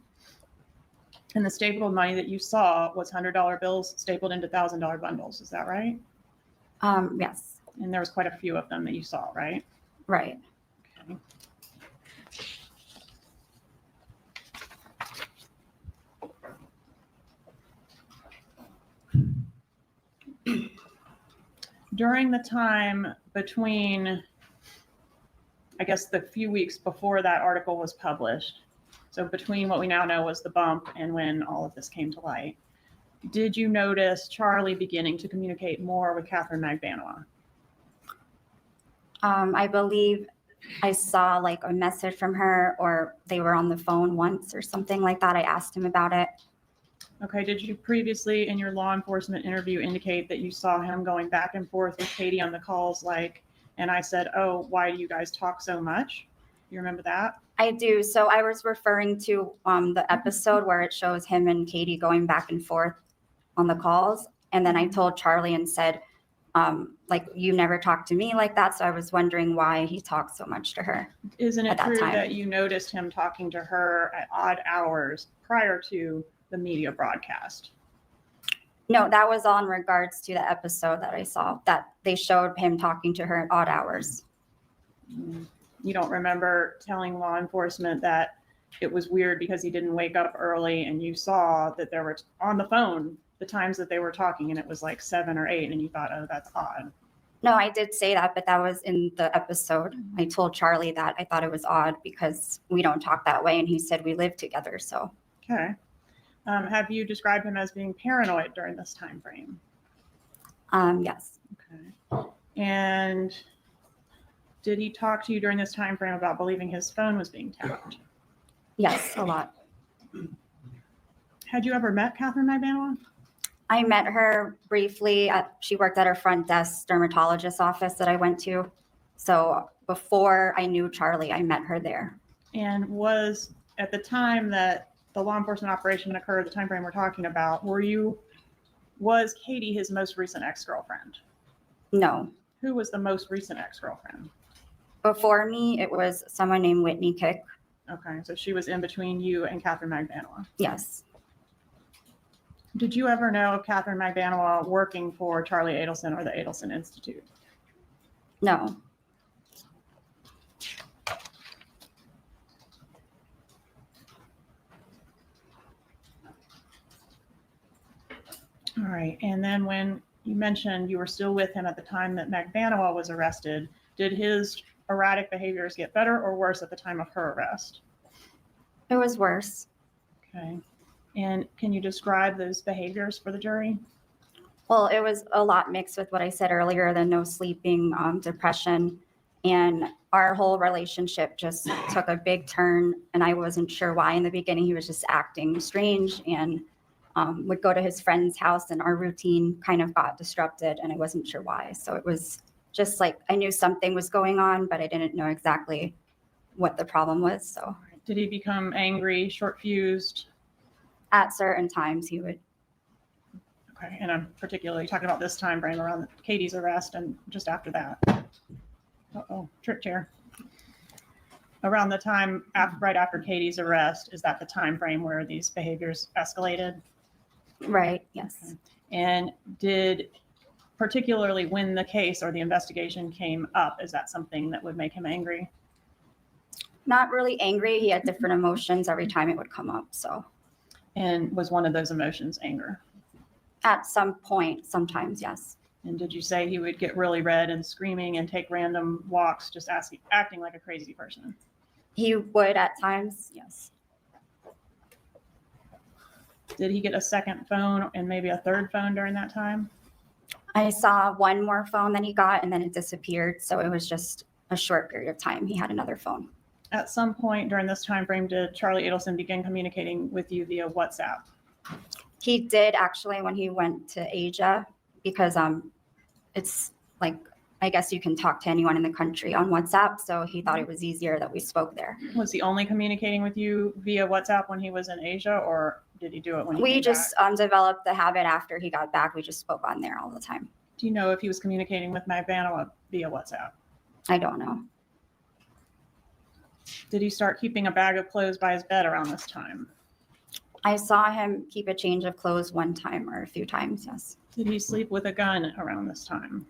And the stapled money that you saw was $100 bills stapled into $1,000 bundles. Is that right? Yes. And there was quite a few of them that you saw, right? Right. Okay. During the time between, I guess, the few weeks before that article was published, so between what we now know was the bump and when all of this came to light, did you notice Charlie beginning to communicate more with Katherine Magbanis? I believe I saw like a message from her, or they were on the phone once or something like that. I asked him about it. Okay, did you previously in your law enforcement interview indicate that you saw him going back and forth with Katie on the calls, like, and I said, oh, why do you guys talk so much? You remember that? I do. So I was referring to the episode where it shows him and Katie going back and forth on the calls. And then I told Charlie and said, like, you never talked to me like that. So I was wondering why he talked so much to her. Isn't it At that true time. that you noticed him talking to her at odd hours prior to the media broadcast? No, that was all in regards to the episode that I saw, that they showed him talking to her at odd hours. You don't remember telling law enforcement that it was weird because he didn't wake up early, and you saw that there were on the phone the times that they were talking, and it was like 7 or 8, and you thought, oh, that's odd. No, I did say that, but that was in the episode. I told Charlie that I thought it was odd because we don't talk that way. And he said we live together. So Okay. Have you described him as being paranoid during this time frame? yes, Okay. And did he talk to you during this time frame about believing his phone was being tapped? yes, a lot. Had you ever met Katherine Magbanis? I met her briefly. She worked at her front desk dermatologist office that I went to. So before I knew Charlie, I met her there. And was at the time that the law enforcement operation occurred, the time frame we're talking about, was Katie his most recent ex-girlfriend? No, Who was the most recent ex-girlfriend? before me, it was someone named Whitney Kick. Okay, so she was in between you and Katherine Magbanis. Yes. Did you ever know of Katherine Magbanis working for Charlie Adelson or the Adelson Institute? No. All right, and then when you mentioned you were still with him at the time that Magbanis was arrested, did his erratic behaviors get better or worse at the time of her arrest? It was worse. Okay, and can you describe those behaviors for the jury? Well, it was a lot mixed with what I said earlier, the no sleeping, depression, and our whole relationship just took a big turn. And I wasn't sure why in the beginning. He was just acting strange and would go to his friend's house, and our routine kind of got disrupted, and I wasn't sure why. So it was just like I knew something was going on, but I didn't know exactly what the problem was. So Did he become angry, short-fused? at certain times he would. Okay, and I'm particularly talking about this time frame around Katie's arrest and just after that. Uh-oh, trip chair. Around the time right after Katie's arrest, is that the time frame where these behaviors escalated? Right. Yes. Okay. And did, particularly when the case or the investigation came up, is that something that would make him angry? Not really angry. He had different emotions every time it would come up. So And was one of those emotions anger? at some point, sometimes, yes. And did you say he would get really red and screaming and take random walks, just acting like a crazy person? He would at times, yes. Did he get a second phone and maybe a third phone during that time? I saw one more phone that he got and then it disappeared. So it was just a short period of time. He had another phone. At some point during this time frame, did Charlie Adelson begin communicating with you via WhatsApp? He did actually when he went to Asia, because it's like, I guess you can talk to anyone in the country on WhatsApp. So he thought it was easier that we spoke there. Was he only communicating with you via WhatsApp when he was in Asia, or did he do it when he We came just back? developed the habit after he got back. We just spoke on there all the time. Do you know if he was communicating with Magbanis via WhatsApp? I don't know. Did he start keeping a bag of clothes by his bed around this time? I saw him keep a change of clothes one time or a few times, yes. Did he sleep with a gun around this time?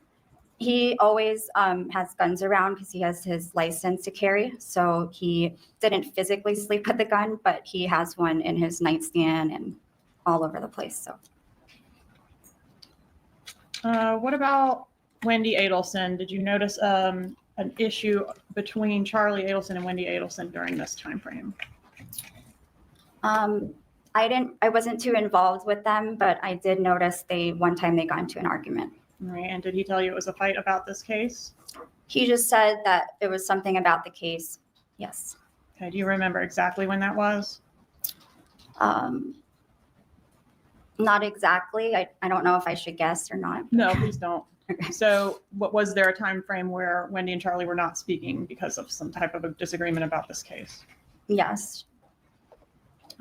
He always has guns around because he has his license to carry. So he didn't physically sleep with the gun, but he has one in his nightstand and all over the place. So What about Wendy Adelson? Did you notice an issue between Charlie Adelson and Wendy Adelson during this time frame? I wasn't too involved with them, but I did notice one time they got into an argument. All right, and did he tell you it was a fight about this case? He just said that it was something about the case. Yes. Okay, do you remember exactly when that was? Not exactly. I don't know if I should guess or not. No, please don't. Okay. So what was there a time frame where Wendy and Charlie were not speaking because of some type of a disagreement about this case? Yes.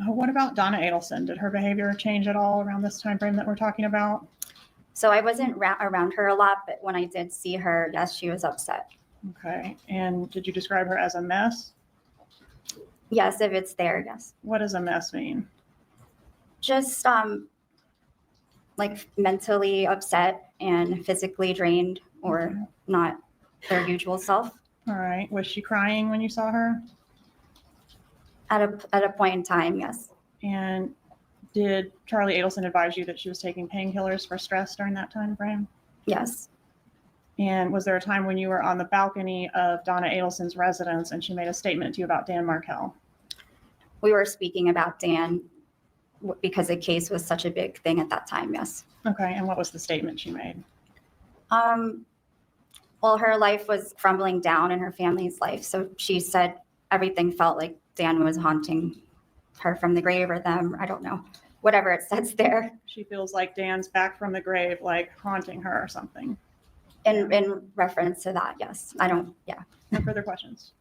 What about Donna Adelson? Did her behavior change at all around this time frame that we're talking about? So I wasn't around her a lot, but when I did see her, yes, she was upset. Okay, and did you describe her as a mess? Yes, if it's there, yes. What does a mess mean? Just like mentally upset and physically drained or not their usual self. All right, was she crying when you saw her? At a point in time, yes. And did Charlie Adelson advise you that she was taking painkillers for stress during that time frame? Yes. And was there a time when you were on the balcony of Donna Adelson's residence and she made a statement to you about Dan Markel? We were speaking about Dan because the case was such a big thing at that time, yes. Okay, and what was the statement she made? Well, her life was crumbling down in her family's life. So she said everything felt like Dan was haunting her from the grave or them. I don't know. Whatever it says there. She feels like Dan's back from the grave, like haunting her or something. In reference to that, yes. I don't, yeah. No further questions?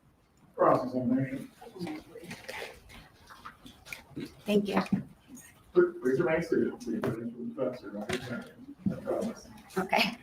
Cross-examination. Thank you. Please remain seated. Please remain with the defense. You're not examining. No problem. Okay.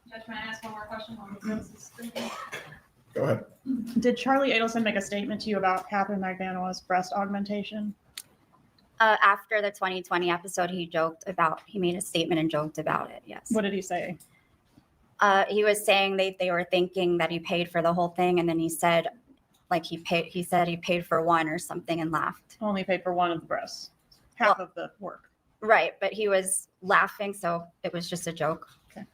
Judge, can I ask one more question on this? Go ahead. Did Charlie Adelson make a statement to you about Katherine Magbanis' breast augmentation? After the 2020 episode, he made a statement and joked about it, yes. What did he say? He was saying they were thinking that he paid for the whole thing, and then he said, like he said he paid for one or something and laughed. Only paid for one of the breasts, half of the work. Right, but he was laughing, so it was just a joke. Okay.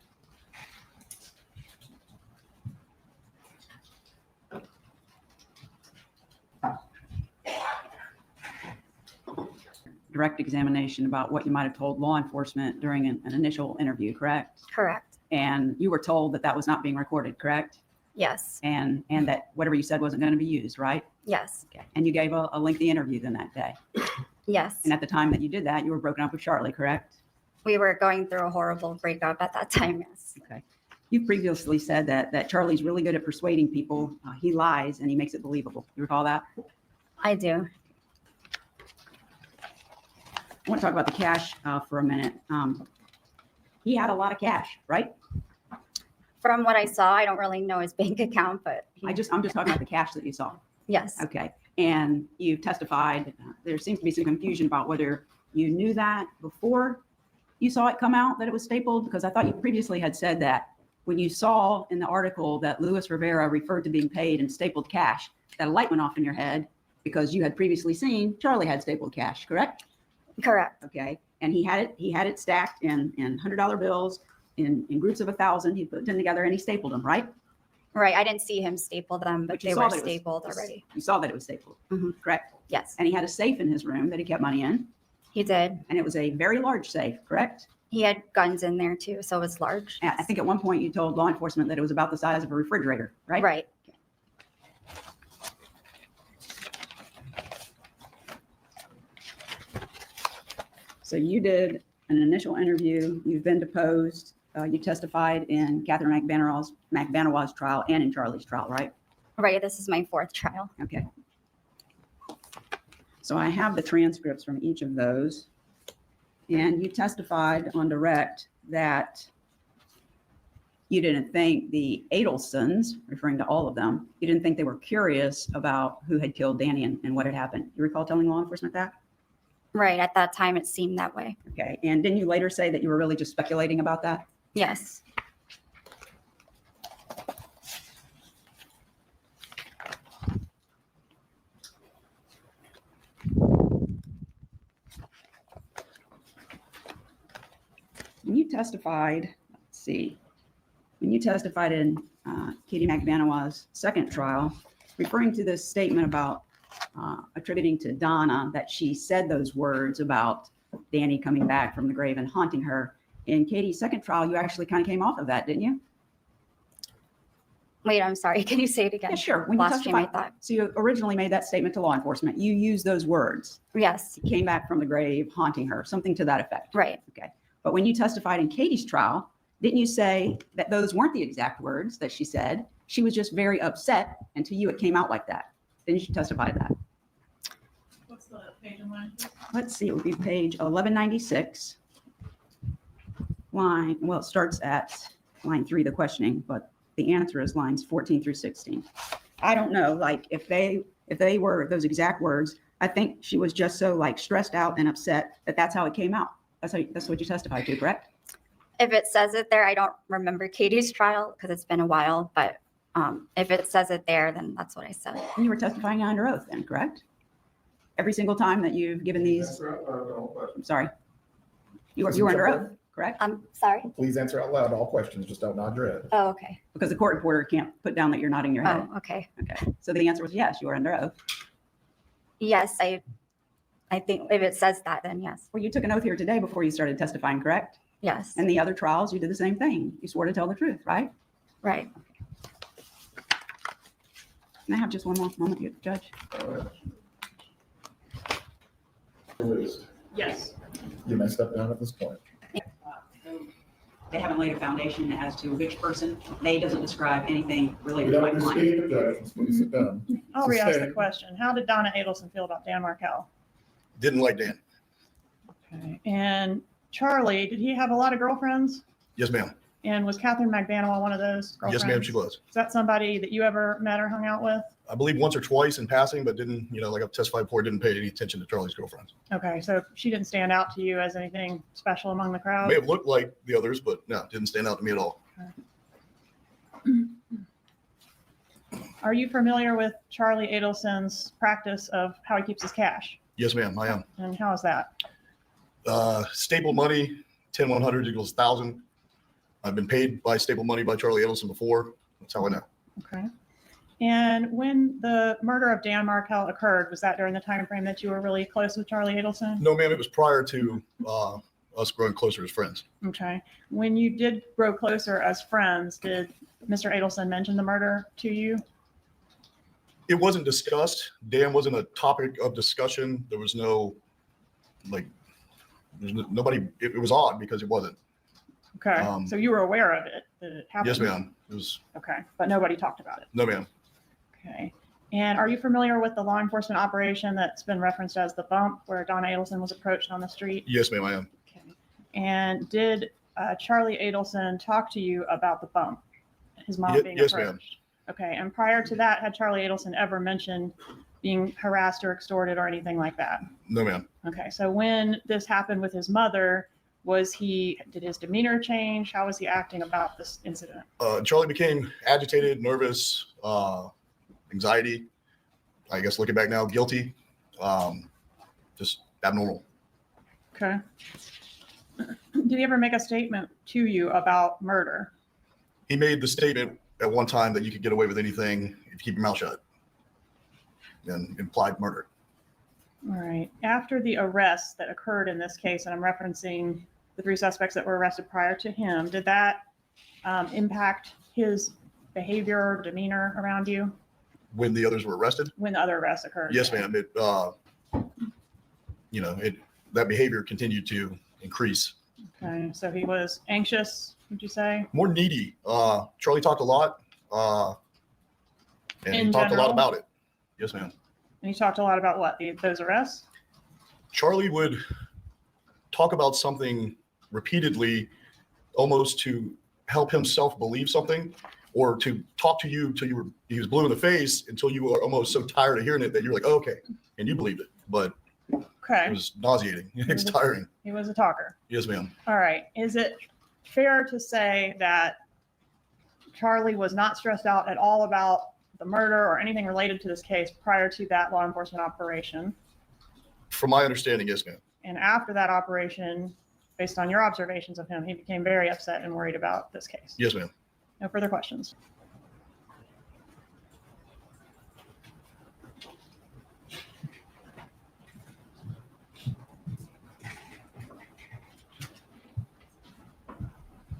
Direct examination about what you might have told law enforcement during an initial interview, correct? Correct. And you were told that that was not being recorded, correct? Yes. And that whatever you said wasn't going to be used, right? Yes. Okay. And you gave a lengthy interview then that day. Yes. And at the time that you did that, you were broken up with Charlie, correct? We were going through a horrible breakup at that time, yes. Okay. You previously said that Charlie's really good at persuading people. He lies and he makes it believable. You recall that? I do. I want to talk about the cash for a minute. He had a lot of cash, right? From what I saw, I don't really know his bank account, but I'm just talking about the cash that you saw. yes. Okay. And you testified, there seems to be some confusion about whether you knew that before you saw it come out that it was stapled, because I thought you previously had said that when you saw in the article that Luis Rivera referred to being paid in stapled cash, that a light went off in your head because you had previously seen Charlie had stapled cash, correct? Correct. Okay. And he had it stacked in $100 bills in groups of 1,000. He put them together and he stapled them, right? Right. I didn't see him staple them, but you they saw were that it was- stapled already. You saw that it was stapled, Mhm. correct? Yes, And he had a safe in his room that he kept money in, he did. and it was a very large safe, correct? He had guns in there too, so it was large. And I think at one point you told law enforcement that it was about the size of a refrigerator, right? Right. So you did an initial interview, you've been deposed, you testified in Katherine Magbanis' trial and in Charlie's trial, right? Right. This is my fourth trial. Okay. So I have the transcripts from each of those. And you testified on direct that you didn't think the Adelsons, referring to all of them, you didn't think they were curious about who had killed Danny and what had happened. You recall telling law enforcement that? Right. At that time, it seemed that way. Okay. And didn't you later say that you were really just speculating about that? Yes. testified, let's see, when you testified in Katie Magbanis' second trial, referring to this statement about attributing to Donna that she said those words about Danny coming back from the grave and haunting her. In Katie's second trial, you actually kind of came off of that, didn't you? Wait, I'm sorry. Can you say it again? Yeah, sure. When you Lost train of testified, thought. so you originally made that statement to law enforcement. You used those words. Yes, He came back from the grave, haunting her, something to that effect. right. Okay. But when you testified in Katie's trial, didn't you say that those weren't the exact words that she said? She was just very upset, and to you, it came out like that. Didn't you testify to that? What's the page in line? Let's see, it would be page 1196. Line, well, it starts at line 3, the questioning, but the answer is lines 14 through 16. I don't know, like if they were those exact words, I think she was just so like stressed out and upset that that's how it came out. That's what you testified to, correct? If it says it there, I don't remember Katie's trial because it's been a while, but if it says it there, then that's what I said. And you were testifying under oath then, correct? Every single time that you've given these, I'm sorry. You were under oath, correct? I'm sorry. Please answer out loud all questions, just don't nod your head. Oh, okay. Because the court reporter can't put down that you're nodding your head. Oh, okay. Okay, so the answer was yes, you were under oath. Yes, I think if it says that, then yes. Well, you took an oath here today before you started testifying, correct? Yes, And the other trials, you did the same thing. You swore to tell the truth, right? right. Can I have just one more moment, Judge? Yes. You may step down at this point. They haven't laid a foundation as to which person. They doesn't describe anything We related to my don't client. receive objections, please sit down. I'll re-ask the Sustained. question. How did Donna Adelson feel about Dan Markel? Didn't like Dan. Okay. And Charlie, did he have a lot of girlfriends? Yes, ma'am. And was Katherine Magbanis one of those girlfriends? Yes, ma'am, she was. Is that somebody that you ever met or hung out with? I believe once or twice in passing, but didn't, like I've testified before, didn't pay any attention to Charlie's girlfriends. Okay, so she didn't stand out to you as anything special among the crowd? May have looked like the others, but no, didn't stand out to me at all. Are you familiar with Charlie Adelson's practice of how he keeps his cash? Yes, ma'am, I am. And how is that? Staple money, 10-100 equals 1,000. I've been paid by staple money by Charlie Adelson before. That's how I know. Okay. And when the murder of Dan Markel occurred, was that during the time frame that you were really close with Charlie Adelson? No, ma'am, it was prior to us growing closer as friends. Okay. When you did grow closer as friends, did Mr. Adelson mention the murder to you? It wasn't discussed. Dan wasn't a topic of discussion. There was no, nobody, it was odd because it wasn't. Okay. So you were aware of it, that it happened? Yes, ma'am. It was, Okay. But nobody talked about it? no, ma'am. Okay. And are you familiar with the law enforcement operation that's been referenced as the bump, where Donna Adelson was approached on the street? Yes, ma'am, I am. Okay. And did Charlie Adelson talk to you about the bump? His mom being Yes, ma'am. approached? Okay. And prior to that, had Charlie Adelson ever mentioned being harassed or extorted or anything like that? No, ma'am. Okay. So when this happened with his mother, did his demeanor change? How was he acting about this incident? Charlie became agitated, nervous, anxiety. I guess looking back now, guilty, just abnormal. Okay. Did he ever make a statement to you about murder? He made the statement at one time that you could get away with anything if you keep your mouth shut, and implied murder. All right. After the arrests that occurred in this case, and I'm referencing the 3 suspects that were arrested prior to him, did that impact his behavior or demeanor around you When the others were arrested? when the other arrests occurred? Yes, ma'am. That behavior continued to increase. Okay. So he was anxious, would you say? More needy. Charlie talked a lot, and In he talked a general? lot about it. Yes, ma'am. And he talked a lot about what? Those arrests? Charlie would talk about something repeatedly, almost to help himself believe something, or to talk to you till he was blue in the face until you were almost so tired of hearing it that you're like, oh, okay, and you believed it. But Okay. it was nauseating. It's tiring. He was a talker. Yes, ma'am. All right. Is it fair to say that Charlie was not stressed out at all about the murder or anything related to this case prior to that law enforcement operation? From my understanding, yes, ma'am. And after that operation, based on your observations of him, he became very upset and worried about this case. Yes, ma'am. No further questions.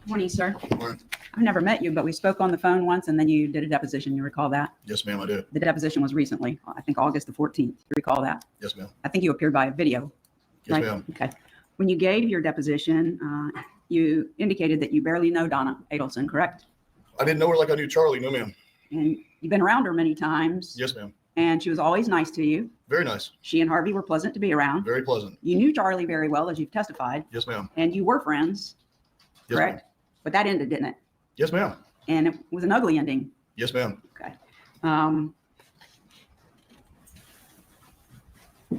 Morning, sir. Morning. I've never met you, but we spoke on the phone once and then you did a deposition. You recall that? Yes, ma'am, I do. The deposition was recently, I think August the 14th. You recall that? Yes, ma'am. I think you appeared by video. Yes, right? ma'am. Okay. When you gave your deposition, you indicated that you barely know Donna Adelson, correct? I didn't know her like I knew Charlie. No, ma'am. And you've been around her many times. Yes, ma'am. And she was always nice to you. Very nice. She and Harvey were pleasant to be around. Very pleasant. You knew Charlie very well, as you've testified, Yes, ma'am. and you were friends, Yes, correct? ma'am. But that ended, didn't it? Yes, ma'am. And it was an ugly ending. Yes, ma'am. Okay.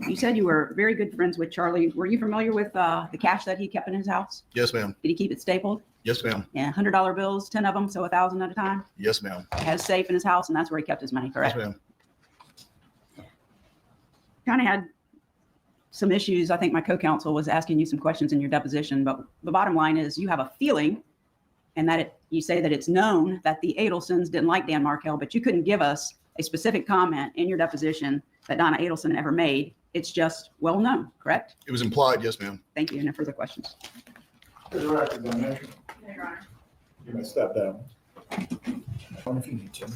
You said you were very good friends with Charlie. Were you familiar with the cash that he kept in his house? Yes, ma'am. Did he keep it stapled? Yes, ma'am. Yeah, $100 bills, 10 of them, so 1,000 at a time. Yes, ma'am. He had a safe in his house, and that's where he kept his money, Yes, correct? ma'am. Kind of had some issues. I think my co-counsel was asking you some questions in your deposition, but the bottom line is you have a feeling, and that you say that it's known that the Adelsons didn't like Dan Markel, but you couldn't give us a specific comment in your deposition that Donna Adelson ever made. It's just well known, correct? It was implied. Yes, ma'am. Thank you. No further questions. For the record, Dominic, you may step down. If you need to.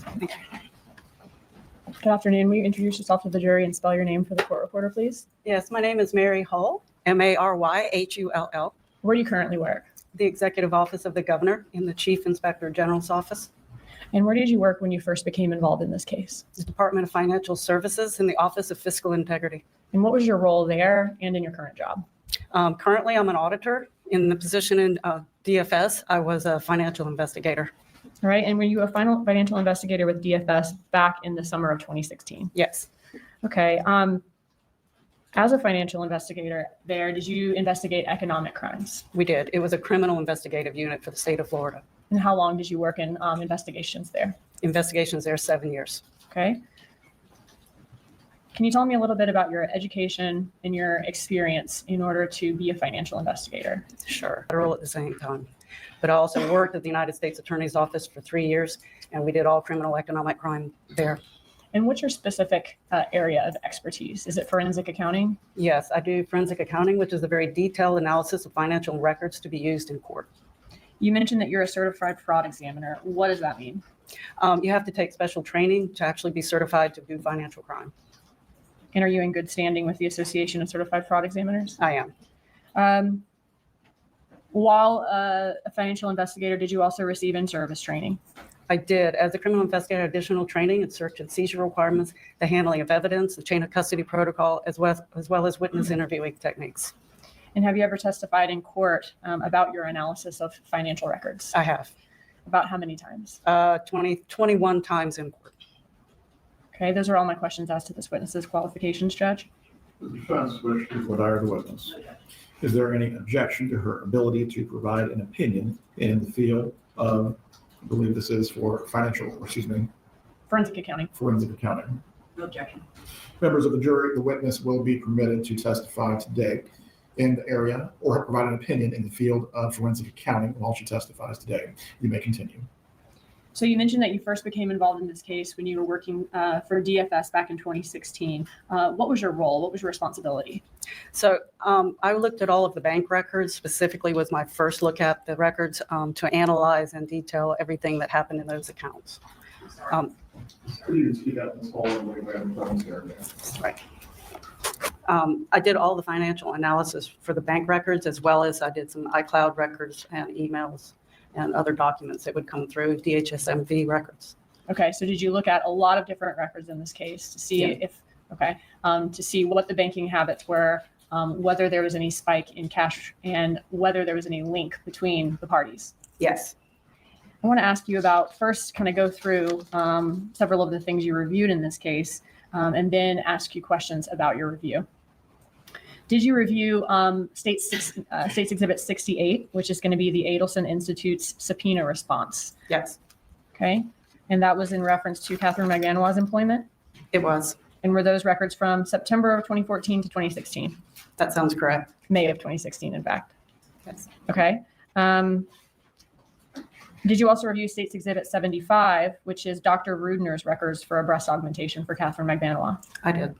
Good afternoon. Will you introduce yourself to the jury and spell your name for the court reporter, please? Yes, my name is Mary Hull, Maryhull, Where do you currently work? the Executive Office of the Governor in the Chief Inspector General's office, And where did you work when you first became involved in this case? the Department of Financial Services in the Office of Fiscal Integrity. And what was your role there and in your current job? Currently, I'm an auditor. In the position in DFS, I was a financial investigator. All right. And were you a financial investigator with DFS back in the summer of 2016? Yes, Okay. As a financial investigator there, did you investigate economic crimes? we did. It was a criminal investigative unit for the state of Florida. And how long did you work in investigations there? Investigations there 7 years. Okay. Can you tell me a little bit about your education and your experience in order to be a financial investigator? Sure. Federal at the same time. But I also worked at the United States Attorney's Office for 3 years, and we did all criminal economic crime there. And what's your specific area of expertise? Is it forensic accounting? Yes, I do forensic accounting, which is a very detailed analysis of financial records to be used in court. You mentioned that you're a certified fraud examiner. What does that mean? You have to take special training to actually be certified to do financial crime. And are you in good standing with the Association of Certified Fraud Examiners? I am. While a financial investigator, did you also receive in-service training? I did. As a criminal investigator, additional training in search and seizure requirements, the handling of evidence, the chain of custody protocol, as well as witness interviewing techniques. And have you ever testified in court about your analysis of financial records? I have. About how many times? 21 times in court. Okay, those are all my questions as to this witness's qualifications, Judge. The defense wishes to retire the witness. Is there any objection to her ability to provide an opinion in the field of, I believe this is for Forensic accounting. forensic accounting? No objection. Members of the jury, the witness will be permitted to testify today in the area or provide an opinion in the field of forensic accounting while she testifies today. You may continue. So you mentioned that you first became involved in this case when you were working for DFS back in 2016. What was your role? What was your responsibility? So I looked at all of the bank records, specifically was my first look at the records to analyze and detail everything that happened in those accounts. Could you speak up this whole Right. I did all the financial analysis for the bank records, as well as I did some iCloud records and emails and other documents that would come through DHSMV records. Okay, so did you look at a lot of different records in this case to see to see what the banking habits were, whether there was any spike in cash, and whether there was any link between the parties? Yes. I want to ask you about first kind of go through several of the things you reviewed in this case, and then ask you questions about your review. Did you review States Exhibit 68, which is going to be the Adelson Institute's subpoena response? Yes, Okay. And that was in reference to Katherine Magbanis' employment? it was. And were those records from September of 2014 to 2016? That sounds correct. May of 2016, in fact. Yes. Okay. Did you also review State's Exhibit 75, which is Dr. Rudner's records for a breast augmentation for Katherine Magbanis? I did.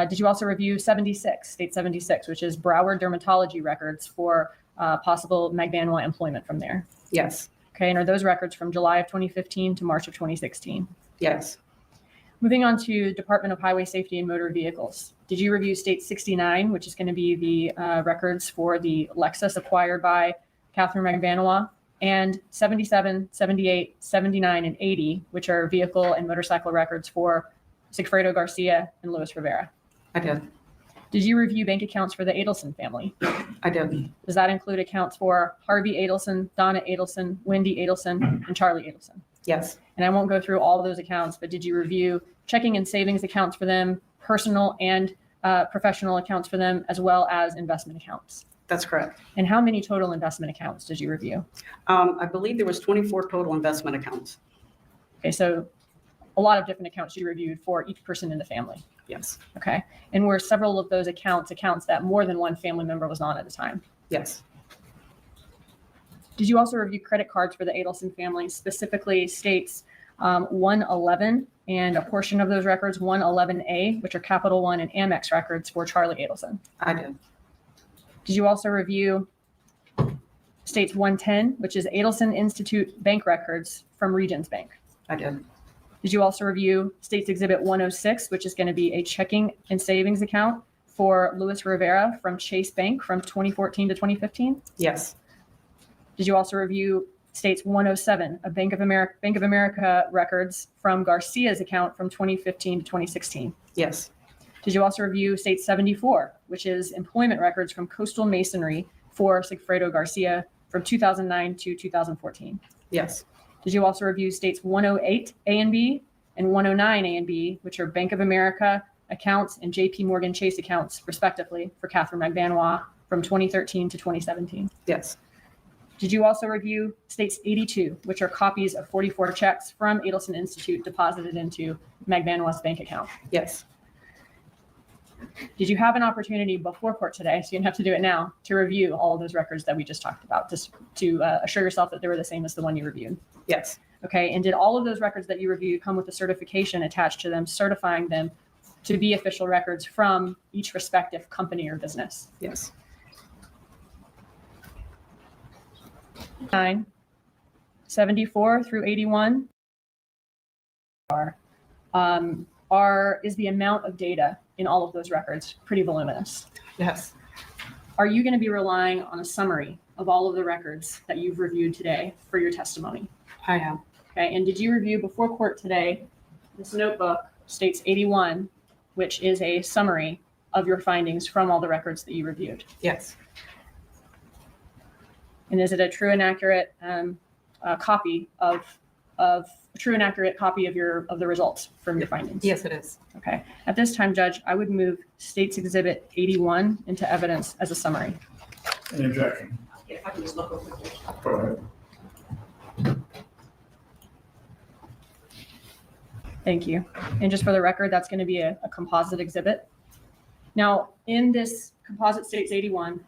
Did you also review 76, State 76, which is Broward dermatology records for possible Magbanis employment from there? Yes. Okay, and are those records from July of 2015 to March of 2016? Yes. Moving on to Department of Highway Safety and Motor Vehicles. Did you review State 69, which is going to be the records for the Lexus acquired by Katherine Magbanis, and 77, 78, 79, and 80, which are vehicle and motorcycle records for Sigfredo, Garcia, and Luis Rivera? I did. Did you review bank accounts for the Adelson family? I did. Does that include accounts for Harvey Adelson, Donna Adelson, Wendy Adelson, and Charlie Adelson? Yes. And I won't go through all of those accounts, but did you review checking and savings accounts for them, personal and professional accounts for them, as well as investment accounts? That's correct. And how many total investment accounts did you review? I believe there was 24 total investment accounts. Okay, so a lot of different accounts you reviewed for each person in the family. Yes. Okay, and were several of those accounts that more than one family member was on at the time? Yes. Did you also review credit cards for the Adelson family, specifically States 111 and a portion of those records, 111A, which are Capital One and Amex records for Charlie Adelson? I did. Did you also review States 110, which is Adelson Institute bank records from Regions Bank? I did. Did you also review States Exhibit 106, which is going to be a checking and savings account for Luis Rivera from Chase Bank from 2014 to 2015? Yes. Did you also review States 107, a Bank of America records from Garcia's account from 2015 to 2016? Yes. Did you also review State 74, which is employment records from Coastal Masonry for Sigfredo Garcia from 2009 to 2014? Yes. Did you also review States 108 A and B and 109 A and B, which are Bank of America accounts and JP Morgan Chase accounts, respectively, for Katherine Magbanis from 2013 to 2017? Yes. Did you also review States 82, which are copies of 44 checks from Adelson Institute deposited into Magbanis' bank account? Yes. Did you have an opportunity before court today, so you didn't have to do it now, to review all of those records that we just talked about, just to assure yourself that they were the same as the one you reviewed? Yes. Okay, and did all of those records that you reviewed come with a certification attached to them, certifying them to be official records from each respective company or business? Yes. 9, 74 through 81 is the amount of data in all of those records pretty voluminous? Yes. Are you going to be relying on a summary of all of the records that you've reviewed today for your testimony? I am. Okay, and did you review before court today this notebook, States 81, which is a summary of your findings from all the records that you reviewed? Yes. And is it a true and accurate copy of the results from your findings? Yes, it is. Okay. At this time, Judge, I would move States Exhibit 81 into evidence as a summary. Any objection? If I can just look over here. Go ahead. Thank you. And just for the record, that's going to be a composite exhibit. Now, in this composite States 81,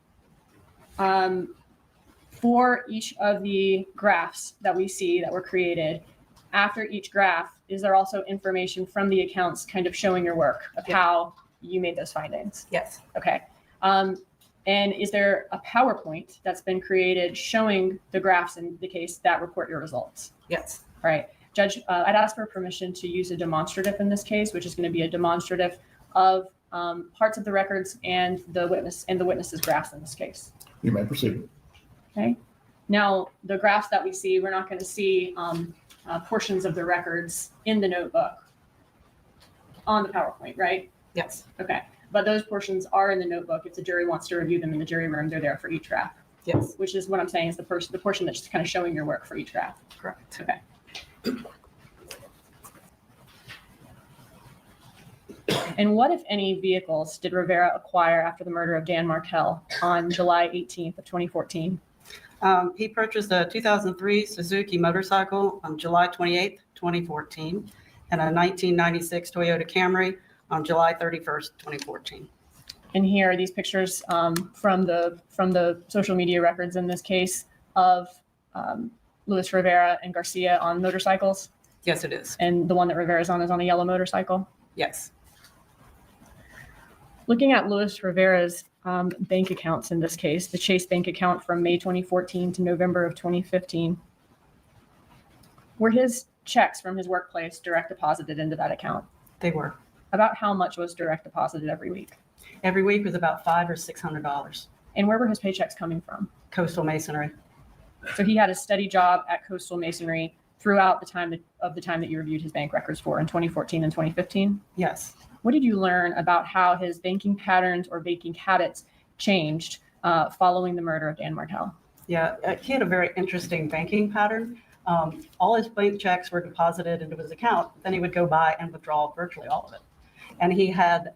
for each of the graphs that we see that were created, after each graph, is there also information from the accounts kind of showing your work of how you made those findings? Yes. Okay. And is there a PowerPoint that's been created showing the graphs in the case that report your results? Yes. All right. Judge, I'd ask for permission to use a demonstrative in this case, which is going to be a demonstrative of parts of the records and the witness's graphs in this case. You may proceed. Okay. Now, the graphs that we see, we're not going to see portions of the records in the notebook on the PowerPoint, right? Yes. Okay. But those portions are in the notebook. If the jury wants to review them in the jury room, they're there for each graph. Yes. Which is what I'm saying is the portion that's just kind of showing your work for each graph. Correct. Okay. And what, if any, vehicles did Rivera acquire after the murder of Dan Markel on July 18th of 2014? He purchased a 2003 Suzuki motorcycle on July 28th, 2014, and a 1996 Toyota Camry on July 31st, 2014. And here are these pictures from the social media records in this case of Luis Rivera and Garcia on motorcycles. Yes, it is. And the one that Rivera's on is on a yellow motorcycle. Yes. Looking at Luis Rivera's bank accounts in this case, the Chase bank account from May 2014 to November of 2015, were his checks from his workplace direct deposited into that account? They were. About how much was direct deposited every week? Every week was about $500 or $600. And where were his paychecks coming from? Coastal Masonry. So he had a steady job at Coastal Masonry throughout the time that you reviewed his bank records for in 2014 and 2015? Yes. What did you learn about how his banking patterns or banking habits changed following the murder of Dan Markel? Yeah, he had a very interesting banking pattern. All his bank checks were deposited into his account. Then he would go by and withdraw virtually all of it. And he had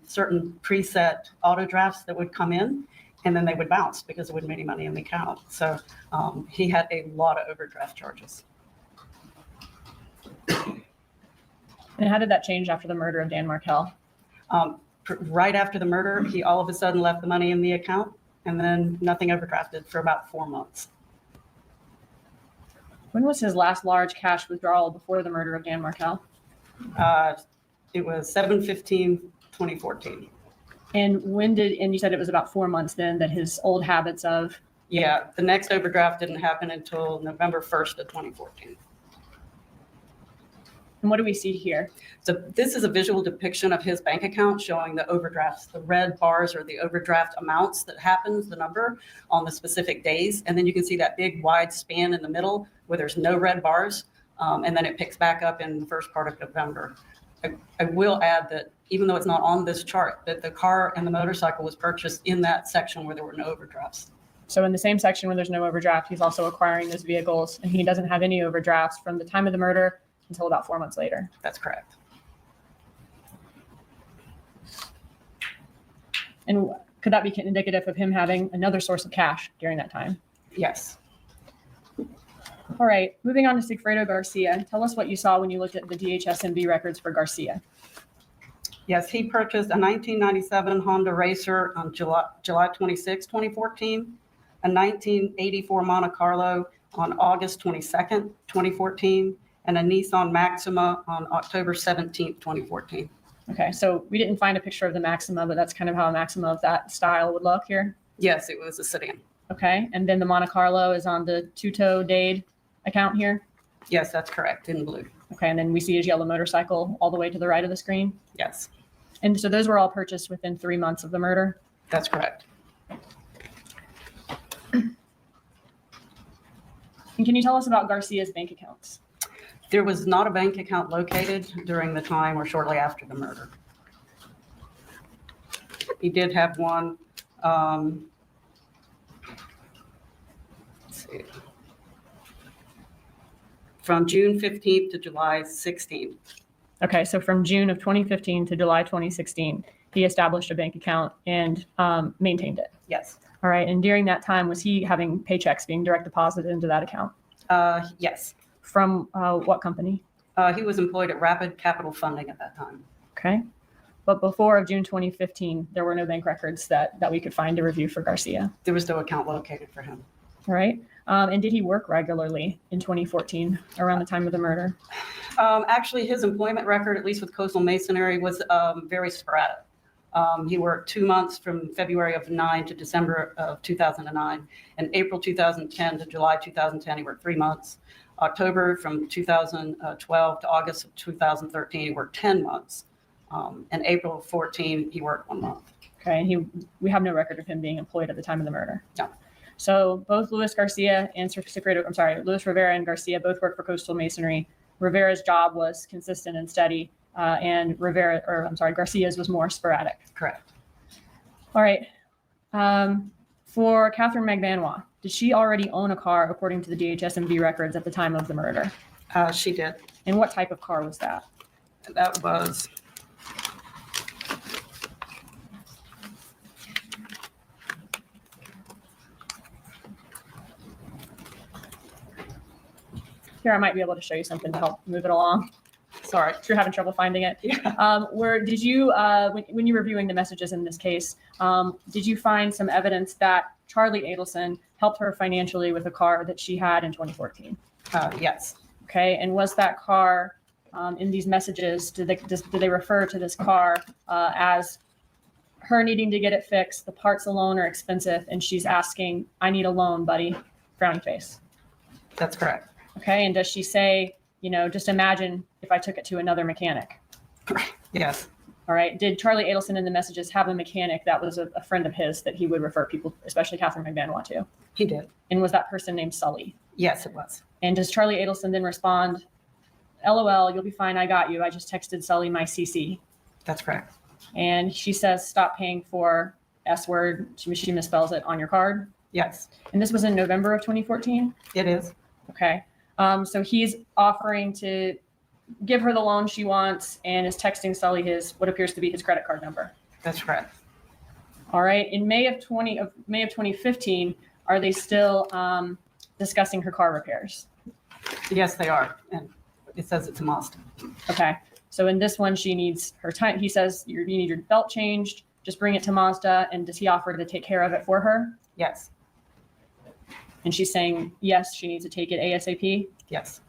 certain preset auto drafts that would come in, and then they would bounce because there wouldn't be any money in the account. So he had a lot of overdraft charges. And how did that change after the murder of Dan Markel? Right after the murder, he all of a sudden left the money in the account, and then nothing overdrafted for about 4 months. When was his last large cash withdrawal before the murder of Dan Markel? It was 7/15/2014. And you said it was about 4 months then that his old habits of... Yeah, the next overdraft didn't happen until November 1st of 2014. And what do we see here? So this is a visual depiction of his bank account showing the overdrafts. The red bars are the overdraft amounts that happens, the number on the specific days. And then you can see that big wide span in the middle where there's no red bars. And then it picks back up in the first part of November. I will add that even though it's not on this chart, that the car and the motorcycle was purchased in that section where there were no overdrafts. So in the same section where there's no overdraft, he's also acquiring those vehicles, and he doesn't have any overdrafts from the time of the murder until about 4 months later. That's correct. And could that be indicative of him having another source of cash during that time? Yes. All right, moving on to Sigfredo Garcia. Tell us what you saw when you looked at the DHS-MV records for Garcia. Yes, he purchased a 1997 Honda Racer on July 26, 2014, a 1984 Monte Carlo on August 22nd, 2014, and a Nissan Maxima on October 17th, 2014. Okay, so we didn't find a picture of the Maxima, but that's kind of how a Maxima of that style would look here. Yes, it was a sedan. Okay, and then the Monte Carlo is on the two-toe Dade account here. Yes, that's correct, in blue. Okay, and then we see his yellow motorcycle all the way to the right of the screen. Yes, And so those were all purchased within 3 months of the murder. that's correct. And can you tell us about Garcia's bank accounts? There was not a bank account located during the time or shortly after the murder. He did have one. Let's see. From June 15th to July 16th. Okay, so from June of 2015 to July 2016, he established a bank account and maintained it. Yes. All right, and during that time, was he having paychecks being direct deposited into that account? Yes. From what company? He was employed at Rapid Capital Funding at that time. Okay. But before of June 2015, there were no bank records that we could find to review for Garcia. There was no account located for him. All right. And did he work regularly in 2014 around the time of the murder? Actually, his employment record, at least with Coastal Masonry, was very sporadic. He worked 2 months from February of 9 to December of 2009. And April 2010 to July 2010, he worked 3 months. October from 2012 to August of 2013, he worked 10 months. And April of 14, he worked 1 month. Okay, and we have no record of him being employed at the time of the murder. No. So both Luis Rivera and Garcia both worked for Coastal Masonry. Rivera's job was consistent and steady, and Garcia's was more sporadic. Correct. All right. For Katherine Magbanis, did she already own a car according to the DHS-MV records at the time of the murder? She did. And what type of car was that? That was Here, I might be able to show you something to help move it along. Sorry. If you're having trouble finding it. Yeah. Did you, when you're reviewing the messages in this case, did you find some evidence that Charlie Adelson helped her financially with a car that she had in 2014? Yes. Okay, and was that car in these messages? Did they refer to this car as her needing to get it fixed? The parts alone are expensive, and she's asking, "I need a loan, buddy." Frowny face. That's correct. Okay, and does she say, just imagine if I took it to another mechanic? Yes. All right. Did Charlie Adelson in the messages have a mechanic that was a friend of his that he would refer people, especially Katherine Magbanis, to? He did. And was that person named Sully? Yes, it was. And does Charlie Adelson then respond, "LOL, you'll be fine. I got you. I just texted Sully my CC." That's correct. And she says, "Stop paying for S word." She misspells it on your card. Yes, And this was in November of 2014. it is. Okay. So he's offering to give her the loan she wants and is texting Sully what appears to be his credit card number. That's correct. All right. In May of 2015, are they still discussing her car repairs? Yes, they are. And it says it's a must. Okay. So in this one, she needs her time. He says you need your belt changed. Just bring it to Mazda. And does he offer to take care of it for her? Yes. And she's saying, yes, she needs to take it ASAP. Yes.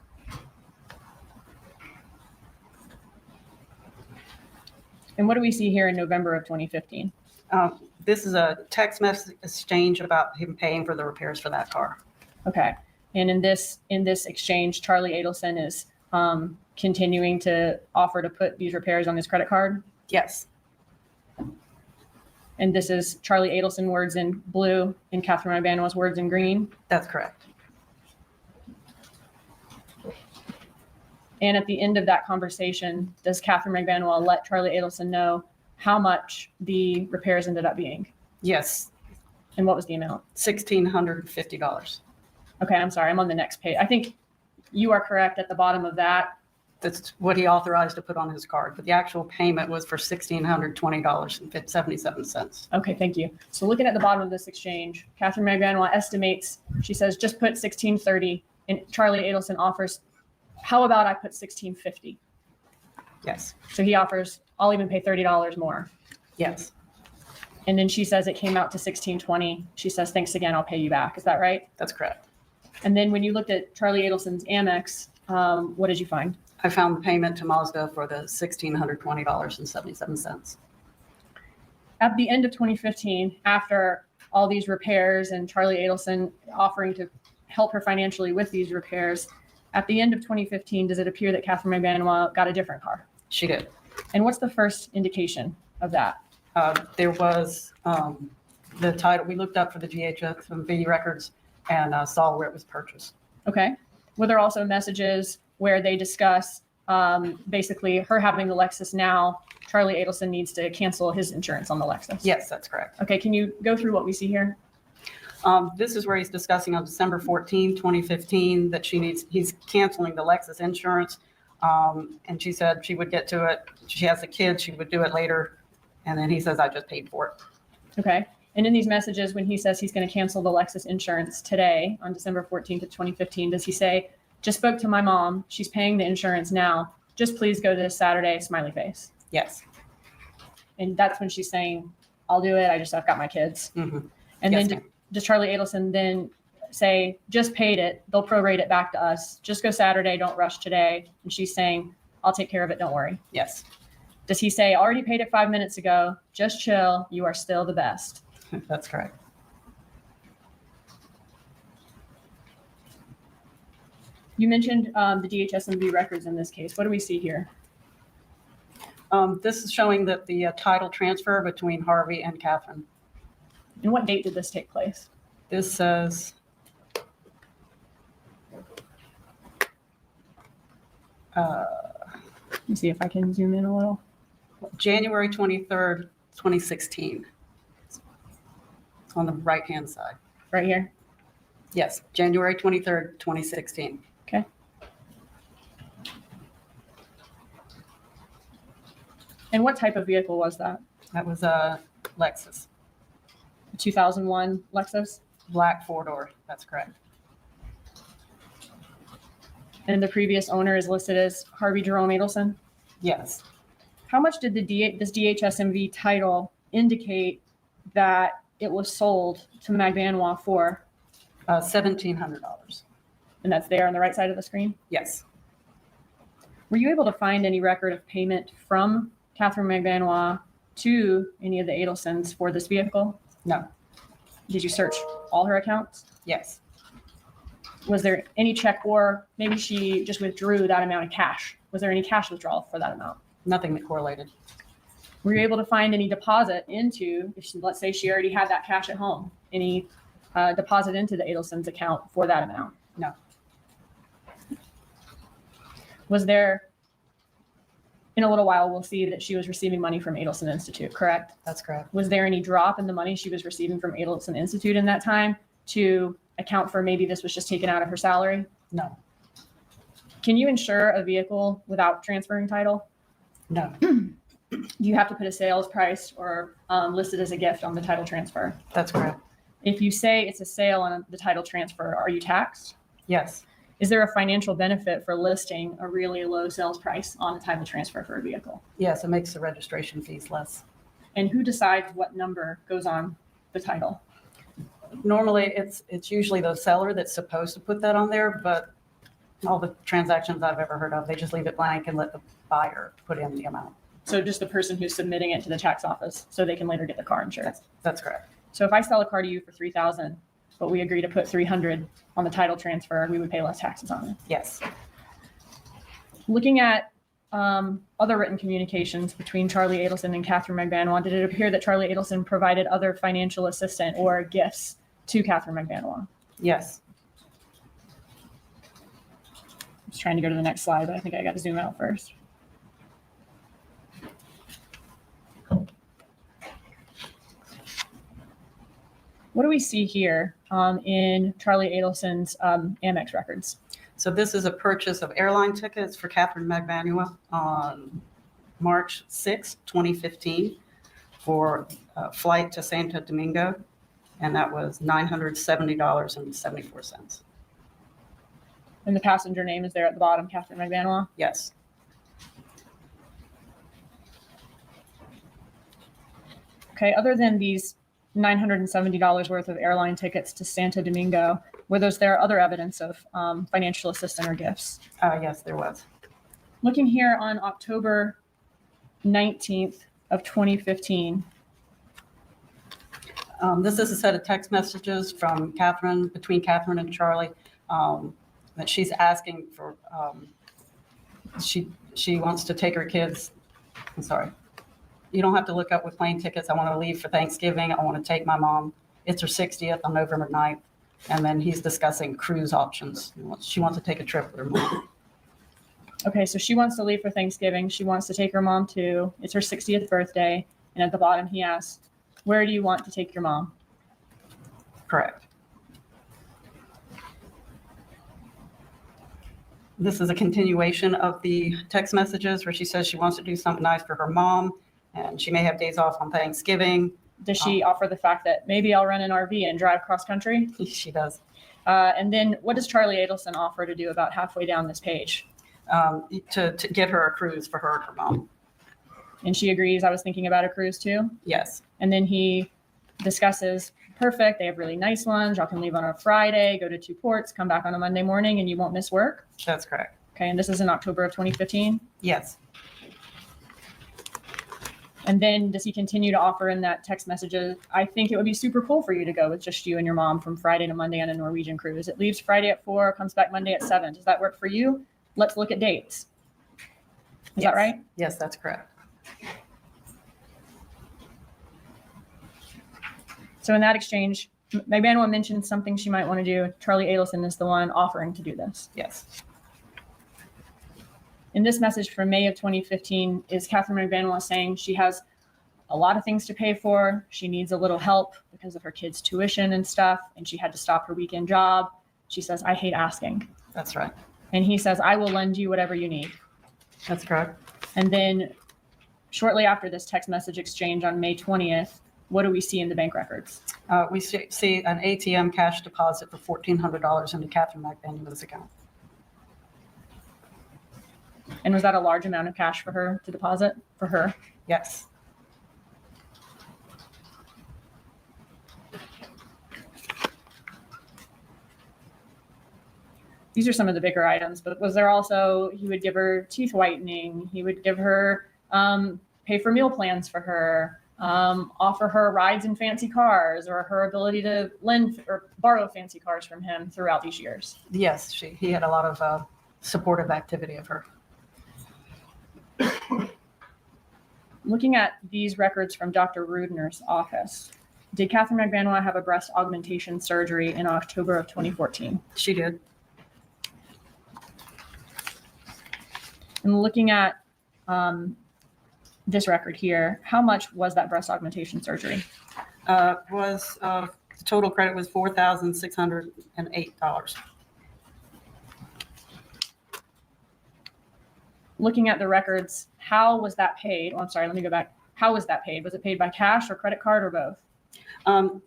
And what do we see here in November of 2015? This is a text message exchange about him paying for the repairs for that car. Okay. And in this exchange, Charlie Adelson is continuing to offer to put these repairs on his credit card. Yes. And this is Charlie Adelson words in blue and Katherine Magbanis words in green. That's correct. And at the end of that conversation, does Katherine Magbanis let Charlie Adelson know how much the repairs ended up being? Yes. And what was the amount? $1,650. Okay, I'm sorry. I'm on the next page. I think you are correct at the bottom of that. That's what he authorized to put on his card. But the actual payment was for $1,620.77. Okay, thank you. So looking at the bottom of this exchange, Katherine Magbanis estimates, she says, just put $1,630, and Charlie Adelson offers, how about I put $1,650? Yes. So he offers, I'll even pay $30 more. Yes. And then she says it came out to $1,620. She says, thanks again, I'll pay you back. Is that right? That's correct. And then when you looked at Charlie Adelson's Amex, what did you find? I found the payment to Mazda for the $1,620.77. At the end of 2015, after all these repairs and Charlie Adelson offering to help her financially with these repairs, at the end of 2015, does it appear that Katherine Magbanis got a different car? She did. And what's the first indication of that? There was the title. We looked up for the GHSMV records and saw where it was purchased. Okay. Were there also messages where they discuss basically her having the Lexus now, Charlie Adelson needs to cancel his insurance on the Lexus? Yes, that's correct. Okay. Can you go through what we see here? This is where he's discussing on December 14, 2015, that he's canceling the Lexus insurance. And she said she would get to it. She has a kid. She would do it later. And then he says, I just paid for it. Okay. And in these messages, when he says he's going to cancel the Lexus insurance today on December 14th of 2015, does he say, just spoke to my mom. She's paying the insurance now. Just please go this Saturday, smiley face. Yes. And that's when she's saying, I'll do it. I've got my kids. Mm-hmm. And Yes, then does Charlie Adelson then say, just paid it. They'll prorate it back to us. Just go Saturday. Don't rush today. And she's saying, I'll take care of it. Don't worry. Yes. Does he say, already paid it 5 minutes ago. Just chill. You are still the best. That's correct. You mentioned the DHSMV records in this case. What do we see here? This is showing that the title transfer between Harvey and Katherine. And what date did this take place? This says Let me see if I can zoom in a little. January 23rd, 2016. It's on the right-hand side. Right here. Yes, January 23rd, 2016. Okay. And what type of vehicle was that? That was a Lexus, A 2001 Lexus? black four-door. That's correct. And the previous owner is listed as Harvey Jerome Adelson. Yes. How much did this DHSMV title indicate that it was sold to Magbanis for? $1,700. And that's there on the right side of the screen. Yes. Were you able to find any record of payment from Katherine Magbanis to any of the Adelsons for this vehicle? No. Did you search all her accounts? Yes. Was there any check, or maybe she just withdrew that amount of cash? Was there any cash withdrawal for that amount? Nothing that correlated. Were you able to find any deposit into, if she, let's say she already had that cash at home, any deposit into the Adelson's account for that amount? No. Was there, in a little while, we'll see that she was receiving money from Adelson Institute, correct? That's correct. Was there any drop in the money she was receiving from Adelson Institute in that time to account for maybe this was just taken out of her salary? No. Can you insure a vehicle without transferring title? No. Do you have to put a sales price or list it as a gift on the title transfer? That's correct. If you say it's a sale on the title transfer, are you taxed? Yes. Is there a financial benefit for listing a really low sales price on a title transfer for a vehicle? Yes, it makes the registration fees less. And who decides what number goes on the title? Normally, it's usually the seller that's supposed to put that on there, but all the transactions I've ever heard of, they just leave it blank and let the buyer put in the amount. So just the person who's submitting it to the tax office so they can later get the car insured. That's correct. So if I sell a car to you for $3,000, but we agree to put $300 on the title transfer, we would pay less taxes on it. Yes. Looking at other written communications between Charlie Adelson and Katherine Magbanis, did it appear that Charlie Adelson provided other financial assistance or gifts to Katherine Magbanis? Yes. I'm just trying to go to the next slide, but I think I got to zoom out first. What do we see here in Charlie Adelson's Amex records? So this is a purchase of airline tickets for Katherine Magbanis on March 6, 2015 for a flight to Santo Domingo, and that was $970.74. And the passenger name is there at the bottom, Katherine Magbanis. Yes. Okay, other than these $970 worth of airline tickets to Santo Domingo, were there other evidence of financial assistance or gifts? Yes, there was. Looking here on October 19th of 2015. This is a set of text messages from Katherine, between Katherine and Charlie, that she's asking for, she wants to take her kids, I'm sorry. You don't have to look up with plane tickets. I want to leave for Thanksgiving. I want to take my mom. It's her 60th on November 9th. And then he's discussing cruise options. She wants to take a trip with her mom. Okay, so she wants to leave for Thanksgiving. She wants to take her mom too. It's her 60th birthday. And at the bottom, he asks, where do you want to take your mom? Correct. This is a continuation of the text messages where she says she wants to do something nice for her mom. And she may have days off on Thanksgiving. Does she offer the fact that maybe I'll rent an RV and drive cross country? She does. And then what does Charlie Adelson offer to do about halfway down this page? To get her a cruise for her and her mom. And she agrees. I was thinking about a cruise too. Yes. And then he discusses, perfect, they have really nice ones. Y'all can leave on a Friday, go to 2 ports, come back on a Monday morning, and you won't miss work. That's correct. Okay, and this is in October of 2015? Yes. And then does he continue to offer in that text messages, I think it would be super cool for you to go with just you and your mom from Friday to Monday on a Norwegian cruise. It leaves Friday at 4, comes back Monday at 7. Does that work for you? Let's look at dates. Is that right? Yes, that's correct. So in that exchange, Magbanis mentioned something she might want to do. Charlie Adelson is the one offering to do this. Yes. In this message from May of 2015 is Katherine Magbanis saying she has a lot of things to pay for. She needs a little help because of her kids' tuition and stuff, and she had to stop her weekend job. She says, I hate asking. That's right. And he says, I will lend you whatever you need. That's correct. And then shortly after this text message exchange on May 20th, what do we see in the bank records? We see an ATM cash deposit for $1,400 into Katherine Magbanis' account. And was that a large amount of cash for her to deposit for her? Yes. These are some of the bigger items, but was there also, he would give her teeth whitening, he would give her, pay for meal plans for her, offer her rides in fancy cars, or her ability to lend or borrow fancy cars from him throughout these years? Yes, he had a lot of supportive activity of her. Looking at these records from Dr. Rudner's office, did Katherine Magbanis have a breast augmentation surgery in October of 2014? She did. And looking at this record here, how much was that breast augmentation surgery? The total credit was $4,608. Looking at the records, how was that paid? Oh, I'm sorry, let me go back. How was that paid? Was it paid by cash or credit card or both?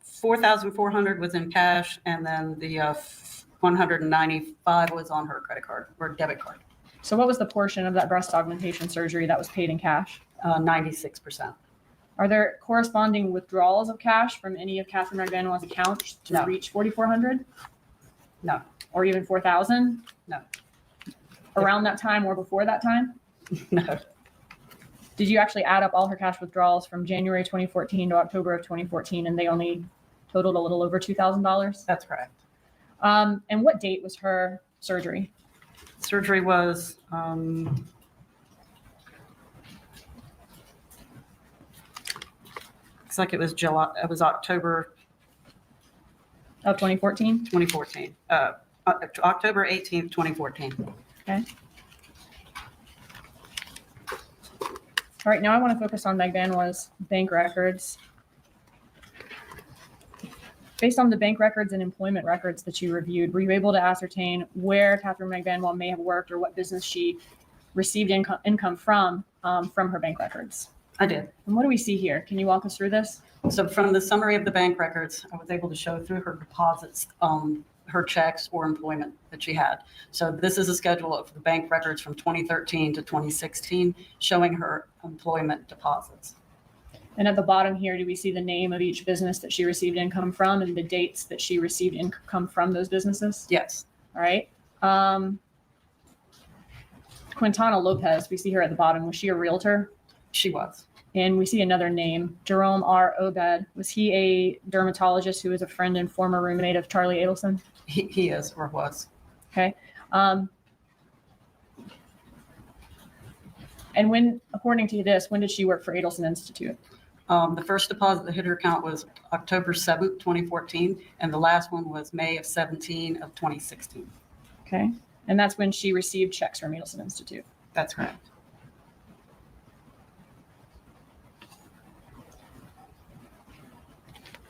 4,400 was in cash, and then the 195 was on her credit card or debit card. So what was the portion of that breast augmentation surgery that was paid in cash? 96%. Are there corresponding withdrawals of cash from any of Katherine Magbanis' accounts to No. reach 4,400? No. Or even 4,000? No. Around that time or before that time? No. Did you actually add up all her cash withdrawals from January 2014 to October of 2014, and they only totaled a little over $2,000? That's correct. And what date was her surgery? Surgery was looks like it was July. It was October Of 2014? 2014. October 18th, 2014. Okay. All right, now I want to focus on Magbanis' bank records. Based on the bank records and employment records that you reviewed, were you able to ascertain where Katherine Magbanis may have worked or what business she received income from her bank records? I did. And what do we see here? Can you walk us through this? So from the summary of the bank records, I was able to show through her deposits, her checks or employment that she had. So this is a schedule of the bank records from 2013 to 2016, showing her employment deposits. And at the bottom here, do we see the name of each business that she received income from and the dates that she received income from those businesses? Yes. All right. Quintana Lopez, we see her at the bottom. Was she a realtor? She was. And we see another name, Jerome R. Obed. Was he a dermatologist who was a friend and former roommate of Charlie Adelson? He is or was. Okay. And when, according to this, when did she work for Adelson Institute? The first deposit that hit her account was October 7th, 2014, and the last one was May of 17 of 2016. Okay. And that's when she received checks from Adelson Institute. That's correct.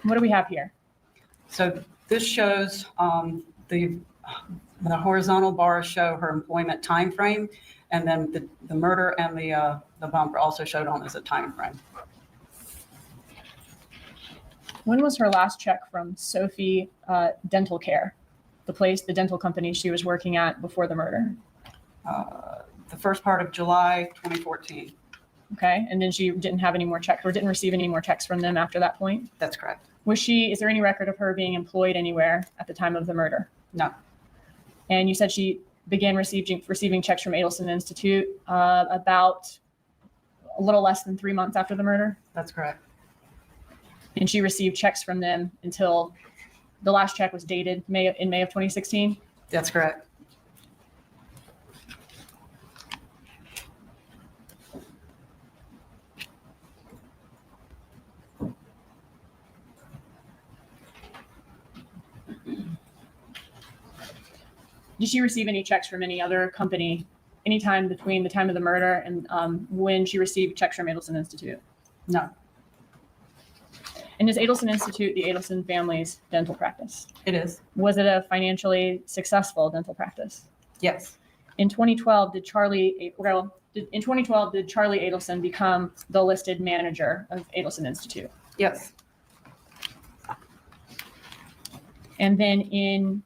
What do we have here? So this shows the horizontal bars show her employment time frame, and then the murder and the bumper also showed on as a time frame. When was her last check from Sophie Dental Care, the dental company she was working at before the murder? The first part of July 2014. Okay. And then she didn't have any more checks or didn't receive any more checks from them after that point? That's correct. Is there any record of her being employed anywhere at the time of the murder? No. And you said she began receiving checks from Adelson Institute about a little less than 3 months after the murder? That's correct. And she received checks from them until the last check was dated in May of 2016? That's correct. Did she receive any checks from any other company anytime between the time of the murder and when she received checks from Adelson Institute? No. And is Adelson Institute the Adelson family's dental practice? It is. Was it a financially successful dental practice? Yes. In 2012, did Charlie Adelson become the listed manager of Adelson Institute? Yes. And then in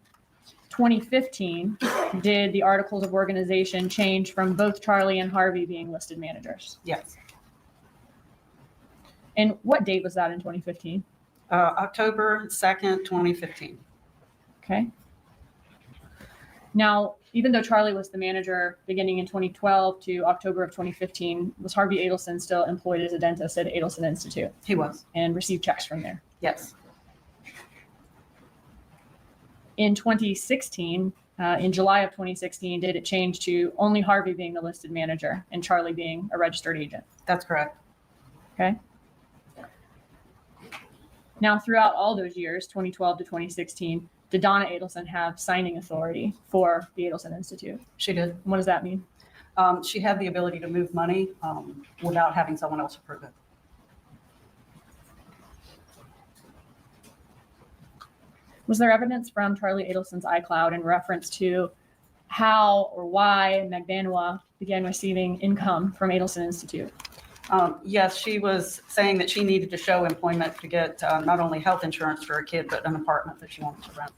2015, did the articles of organization change from both Charlie and Harvey being listed managers? Yes. And what date was that in 2015? October 2nd, 2015. Okay. Now, even though Charlie was the manager beginning in 2012 to October of 2015, was Harvey Adelson still employed as a dentist at Adelson Institute He was. and received checks from there? Yes. In 2016, in July of 2016, did it change to only Harvey being the listed manager and Charlie being a registered agent? That's correct. Okay. Now, throughout all those years, 2012 to 2016, did Donna Adelson have signing authority for the Adelson Institute? She did. What does that mean? She had the ability to move money without having someone else approve it. Was there evidence from Charlie Adelson's iCloud in reference to how or why Magbanis began receiving income from Adelson Institute? Yes, she was saying that she needed to show employment to get not only health insurance for her kid, but an apartment that she wanted to rent.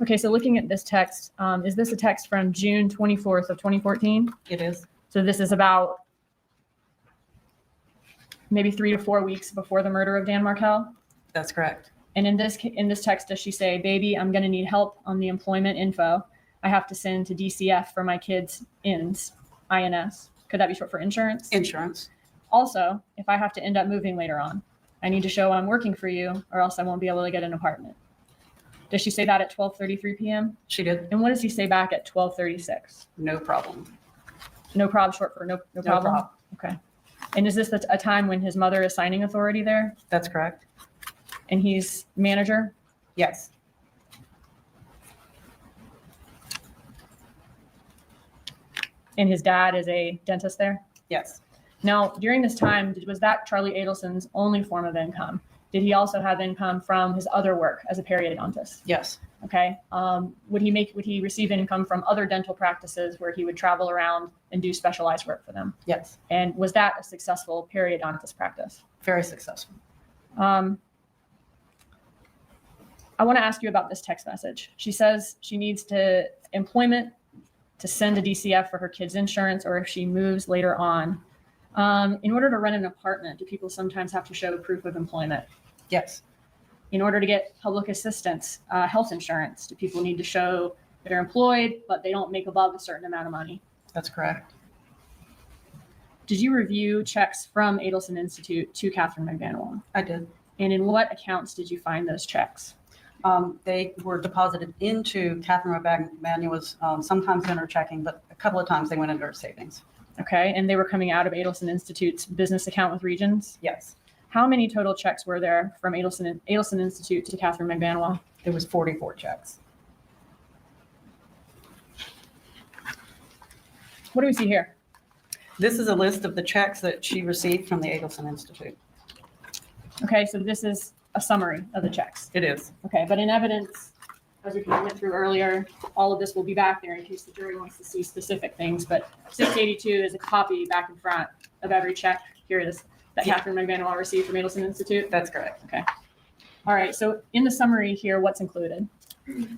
Okay, so looking at this text, is this a text from June 24th of 2014? It is. So this is about maybe 3 to 4 weeks before the murder of Dan Markel? That's correct. And in this text, does she say, baby, I'm going to need help on the employment info. I have to send to DCF for my kids' INS. Could that be short for insurance? Insurance. Also, if I have to end up moving later on, I need to show I'm working for you or else I won't be able to get an apartment. Does she say that at 12:33 p.m.? She did. And what does he say back at 12:36? No problem. No problem, short for no problem? problem. Okay. And is this a time when his mother is signing authority there That's correct. and he's manager? Yes. And his dad is a dentist there? Yes. Now, during this time, was that Charlie Adelson's only form of income? Did he also have income from his other work as a periodontist? Yes. Okay. Would he receive income from other dental practices where he would travel around and do specialized work for them? Yes. And was that a successful periodontist practice? Very successful. I want to ask you about this text message. She says she needs employment to send to DCF for her kids' insurance or if she moves later on. In order to rent an apartment, do people sometimes have to show proof of employment? Yes. In order to get public assistance, health insurance, do people need to show that they're employed, but they don't make above a certain amount of money? That's correct. Did you review checks from Adelson Institute to Katherine Magbanis? I did. And in what accounts did you find those checks? They were deposited into Katherine Magbanis, sometimes in her checking, but a couple of times they went into her savings. Okay, and they were coming out of Adelson Institute's business account with Regions? Yes. How many total checks were there from Adelson Institute to Katherine Magbanis? There was 44 checks. What do we see here? This is a list of the checks that she received from the Adelson Institute. Okay, so this is a summary of the checks. It is. Okay, but in evidence, as we went through earlier, all of this will be back there in case the jury wants to see specific things. But 682 is a copy back in front of every check. Here it is that Katherine Magbanis received from Adelson Institute. That's correct. Okay. All right. So in the summary here, what's included?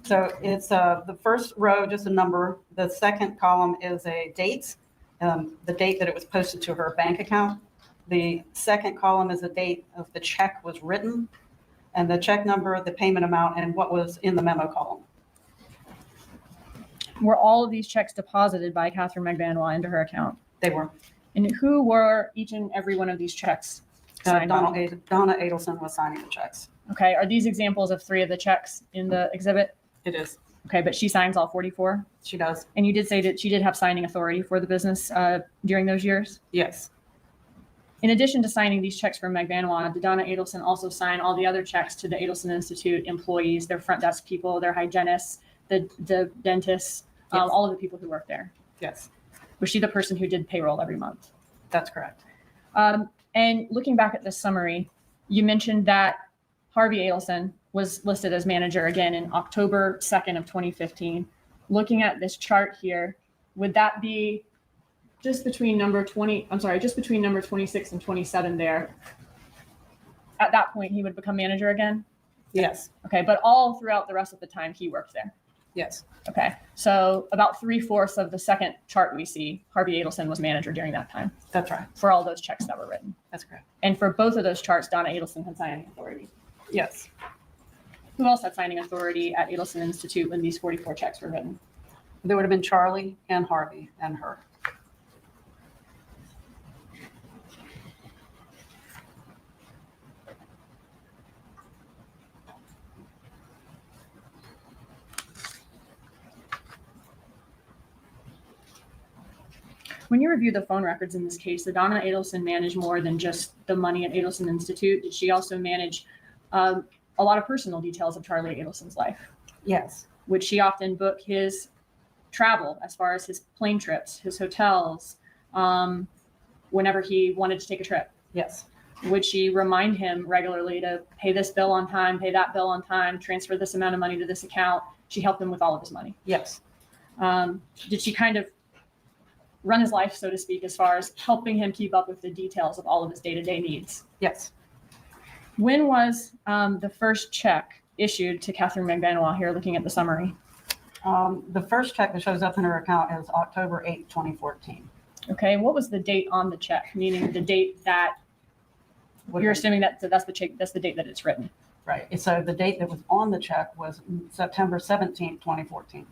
So it's the first row, just a number. The second column is a date, the date that it was posted to her bank account. The second column is the date of the check was written, and the check number, the payment amount, and what was in the memo column. Were all of these checks deposited by Katherine Magbanis into her account? They were. And who were each and every one of these checks signed by? Donna Adelson was signing the checks. Okay. Are these examples of 3 of the checks in the exhibit? It is. Okay, but she signs all 44? She does. And you did say that she did have signing authority for the business during those years? Yes. In addition to signing these checks from Magbanis, did Donna Adelson also sign all the other checks to the Adelson Institute employees, their front desk people, their hygienists, the dentists, Yes. all of the people who work there? Yes. Was she the person who did payroll every month? That's correct. And looking back at this summary, you mentioned that Harvey Adelson was listed as manager again in October 2nd of 2015. Looking at this chart here, would that be just between number 26 and 27 there? At that point, he would become manager again? Yes. Okay, but all throughout the rest of the time he worked there. Yes, Okay, so about 3/4 of the second chart we see, Harvey Adelson was manager during that time that's right. for all those checks that were written. That's correct. And for both of those charts, Donna Adelson had signing authority. Yes. Who else had signing authority at Adelson Institute when these 44 checks were written? There would have been Charlie and Harvey and her. When you review the phone records in this case, did Donna Adelson manage more than just the money at Adelson Institute? Did she also manage a lot of personal details of Charlie Adelson's life? Yes. Would she often book his travel as far as his plane trips, his hotels, whenever he wanted to take a trip? Yes. Would she remind him regularly to pay this bill on time, pay that bill on time, transfer this amount of money to this account? She helped him with all of his money. Yes. Did she kind of run his life, so to speak, as far as helping him keep up with the details of all of his day-to-day needs? Yes. When was the first check issued to Katherine Magbanis here, looking at the summary? The first check that shows up in her account is October 8th, 2014. Okay, what was the date on the check? Meaning the date that you're assuming that's the check, that's the date that it's written. Right. So the date that was on the check was September 17th, 2014.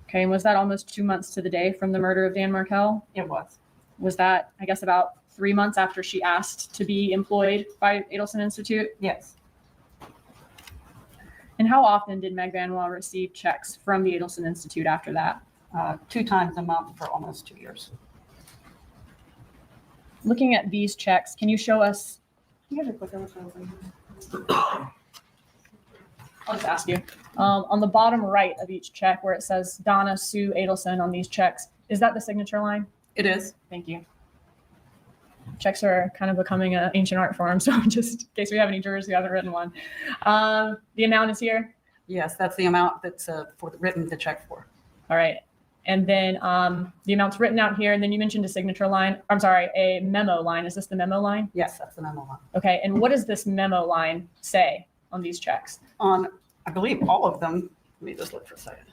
Okay, and was that almost 2 months to the day from the murder of Dan Markel? It was. Was that, I guess, about 3 months after she asked to be employed by Adelson Institute? Yes. And how often did Magbanis receive checks from the Adelson Institute after that? 2 times a month for almost 2 years. Looking at these checks, can you show us? You guys are quick. I'll just ask you. On the bottom right of each check where it says Donna Sue Adelson on these checks, is that the signature line? It is. Thank you. Checks are kind of becoming an ancient art form, so just in case we have any jurors who haven't written one. The amount is here. Yes, that's the amount that's written the check for. All right. And then the amount's written out here. And then you mentioned a signature line. I'm sorry, a memo line. Is this the memo line? Yes, that's the memo line. Okay. And what does this memo line say on these checks? On, I believe, all of them, let me just look for a second.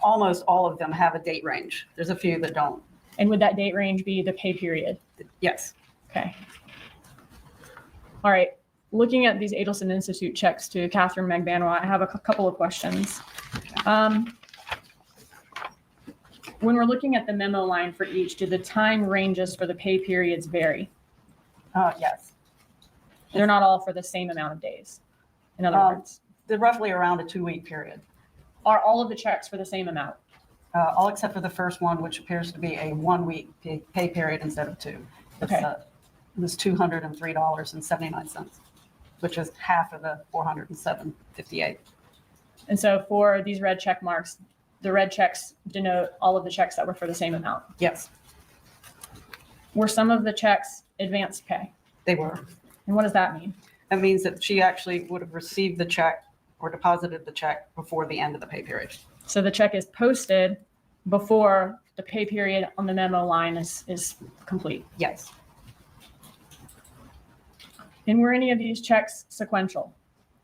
Almost all of them have a date range. There's a few that don't. And would that date range be the pay period? Yes. Okay. All right. Looking at these Adelson Institute checks to Katherine Magbanis, I have a couple of questions. When we're looking at the memo line for each, do the time ranges for the pay periods vary? Yes. They're not all for the same amount of days. In other words, They're roughly around a 2-week period. are all of the checks for the same amount? All except for the first one, which appears to be a 1-week pay period instead of 2. Okay. It was $203.79, which is half of the $407.58. And so for these red check marks, the red checks denote all of the checks that were for the same amount. Yes, Were some of the checks advance pay? they were. And what does that mean? That means that she actually would have received the check or deposited the check before the end of the pay period. So the check is posted before the pay period on the memo line is complete. Yes, And were any of these checks sequential?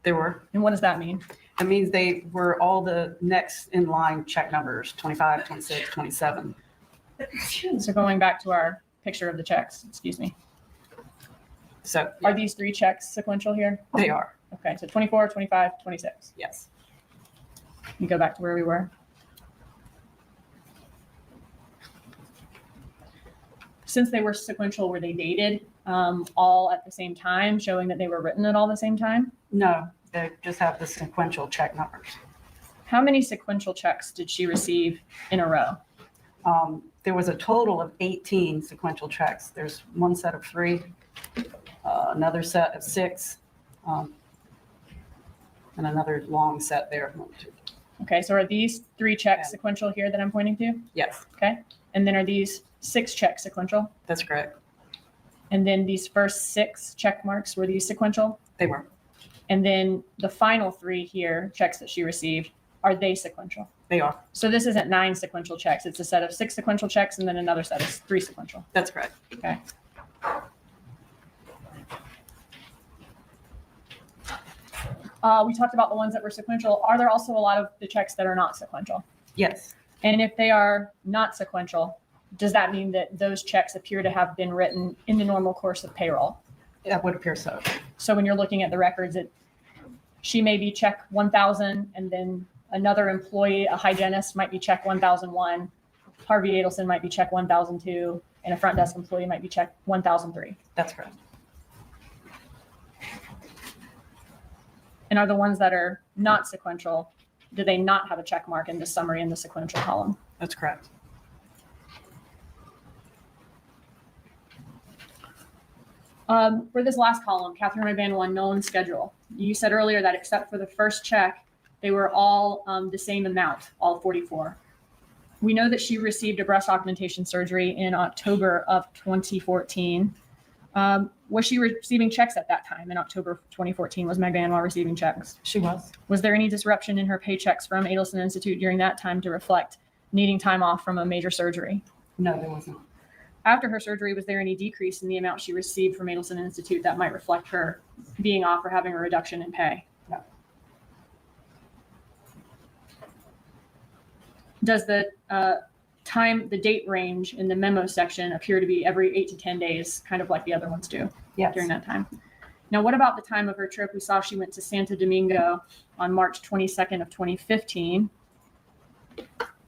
they were. And what does that mean? That means they were all the next in line check numbers, 25, 26, 27. So going back to our picture of the checks, excuse me. So Are these 3 checks sequential here? they are. Okay, so 24, 25, 26. Yes. You go back to where we were. Since they were sequential, were they dated all at the same time, showing that they were written at all the same time? No, they just have the sequential check numbers. How many sequential checks did she receive in a row? There was a total of 18 sequential checks. There's one set of 3, another set of 6, and another long set there. 1, 2. Okay, so are these 3 checks Yeah. sequential here that I'm pointing to? Yes, Okay, and then are these 6 checks sequential? that's correct. And then these first 6 check marks, were these sequential? They were. And then the final 3 here, checks that she received, are they sequential? They are. So this isn't 9 sequential checks. It's a set of 6 sequential checks and then another set of 3 sequential. That's correct. Okay. We talked about the ones that were sequential. Are there also a lot of the checks that are not sequential? Yes, And if they are not sequential, does that mean that those checks appear to have been written in the normal course of payroll? that would appear so. So when you're looking at the records, she may be check 1,000, and then another employee, a hygienist, might be check 1,001. Harvey Adelson might be check 1,002, and a front desk employee might be check 1,003. That's correct. And are the ones that are not sequential, do they not have a check mark in the summary in the sequential column? That's correct. For this last column, Katherine Magbanis, known schedule. You said earlier that except for the first check, they were all the same amount, all 44. We know that she received a breast augmentation surgery in October of 2014. Was she receiving checks at that time in October of 2014? Was Magbanis receiving checks? She was. Was there any disruption in her paychecks from Adelson Institute during that time to reflect needing time off from a major surgery? No, there wasn't. After her surgery, was there any decrease in the amount she received from Adelson Institute that might reflect her being off or having a reduction in pay? No. Does the the date range in the memo section appear to be every 8 to 10 days, kind of like the other ones do Yes. during that time? Now, what about the time of her trip? We saw she went to Santo Domingo on March 22nd of 2015.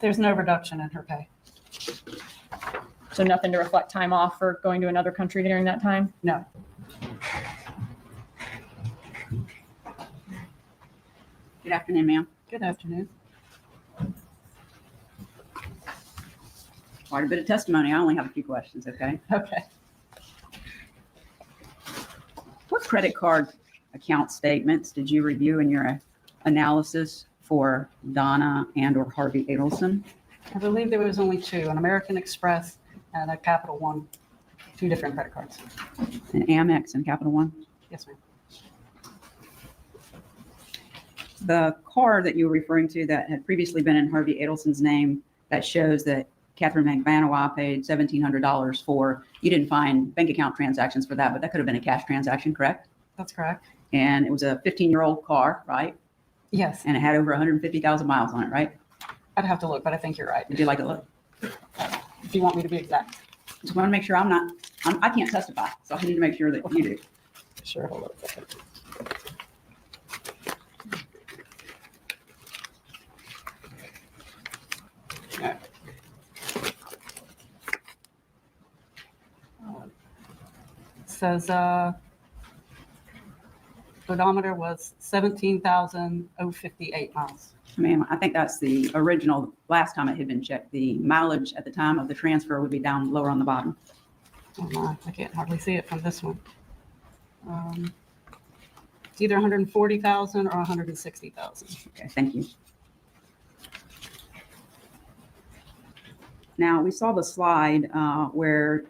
There's no reduction in her pay. So nothing to reflect time off for going to another country during that time? No. Good afternoon, ma'am. Good afternoon. Quite a bit of testimony. I only have a few questions, okay? Okay. What credit card account statements did you review in your analysis for Donna and or Harvey Adelson? I believe there was only two, an American Express and a Capital One, two different credit cards. An Amex and Capital One? Yes, ma'am. The card that you were referring to that had previously been in Harvey Adelson's name that shows that Katherine Magbanis paid $1,700 for, you didn't find bank account transactions for that, but that could have been a cash transaction, correct? That's correct. And it was a 15-year-old car, right? Yes. And it had over 150,000 miles on it, right? I'd have to look, but I think you're right. Would you like to look? If you want me to be exact. Just want to make sure I can't testify, so I need to make sure that you do. Sure, hold on a second. Okay. Says odometer was 17,058 miles. Ma'am, I think that's the original, last time it had been checked. The mileage at the time of the transfer would be down lower on the bottom. Oh my, I can't hardly see it from this one. It's either 140,000 or 160,000. Okay, thank you. Now, we saw the slide where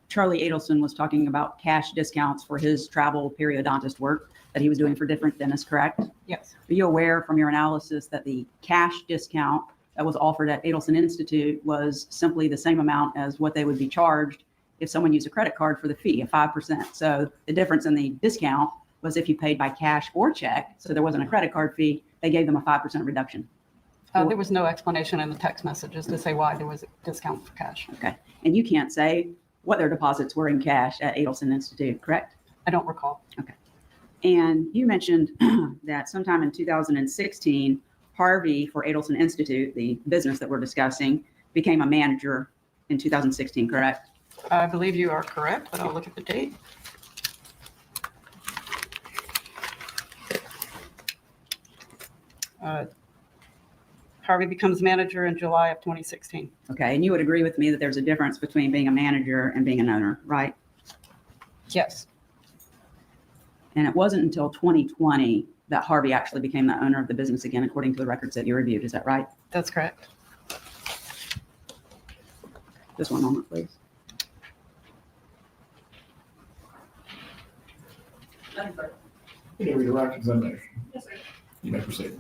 Charlie Adelson was talking about cash discounts for his travel periodontist work that he was doing for different dentists, correct? Yes. Are you aware from your analysis that the cash discount that was offered at Adelson Institute was simply the same amount as what they would be charged if someone used a credit card for the fee of 5%? So the difference in the discount was if you paid by cash or check, so there wasn't a credit card fee, they gave them a 5% reduction. There was no explanation in the text messages to say why there was a discount for cash. Okay. And you can't say what their deposits were in cash at Adelson Institute, correct? I don't recall. Okay. And you mentioned that sometime in 2016, Harvey for Adelson Institute, the business that we're discussing, became a manager in 2016, correct? I believe you are correct, but I'll look at the date. Harvey becomes manager in July of 2016. Okay. And you would agree with me that there's a difference between being a manager and being an owner, right? Yes. And it wasn't until 2020 that Harvey actually became the owner of the business again, according to the records that you reviewed. Is that right? That's correct. Just one moment, please. You know, redirect examination. Yes, sir. You may proceed.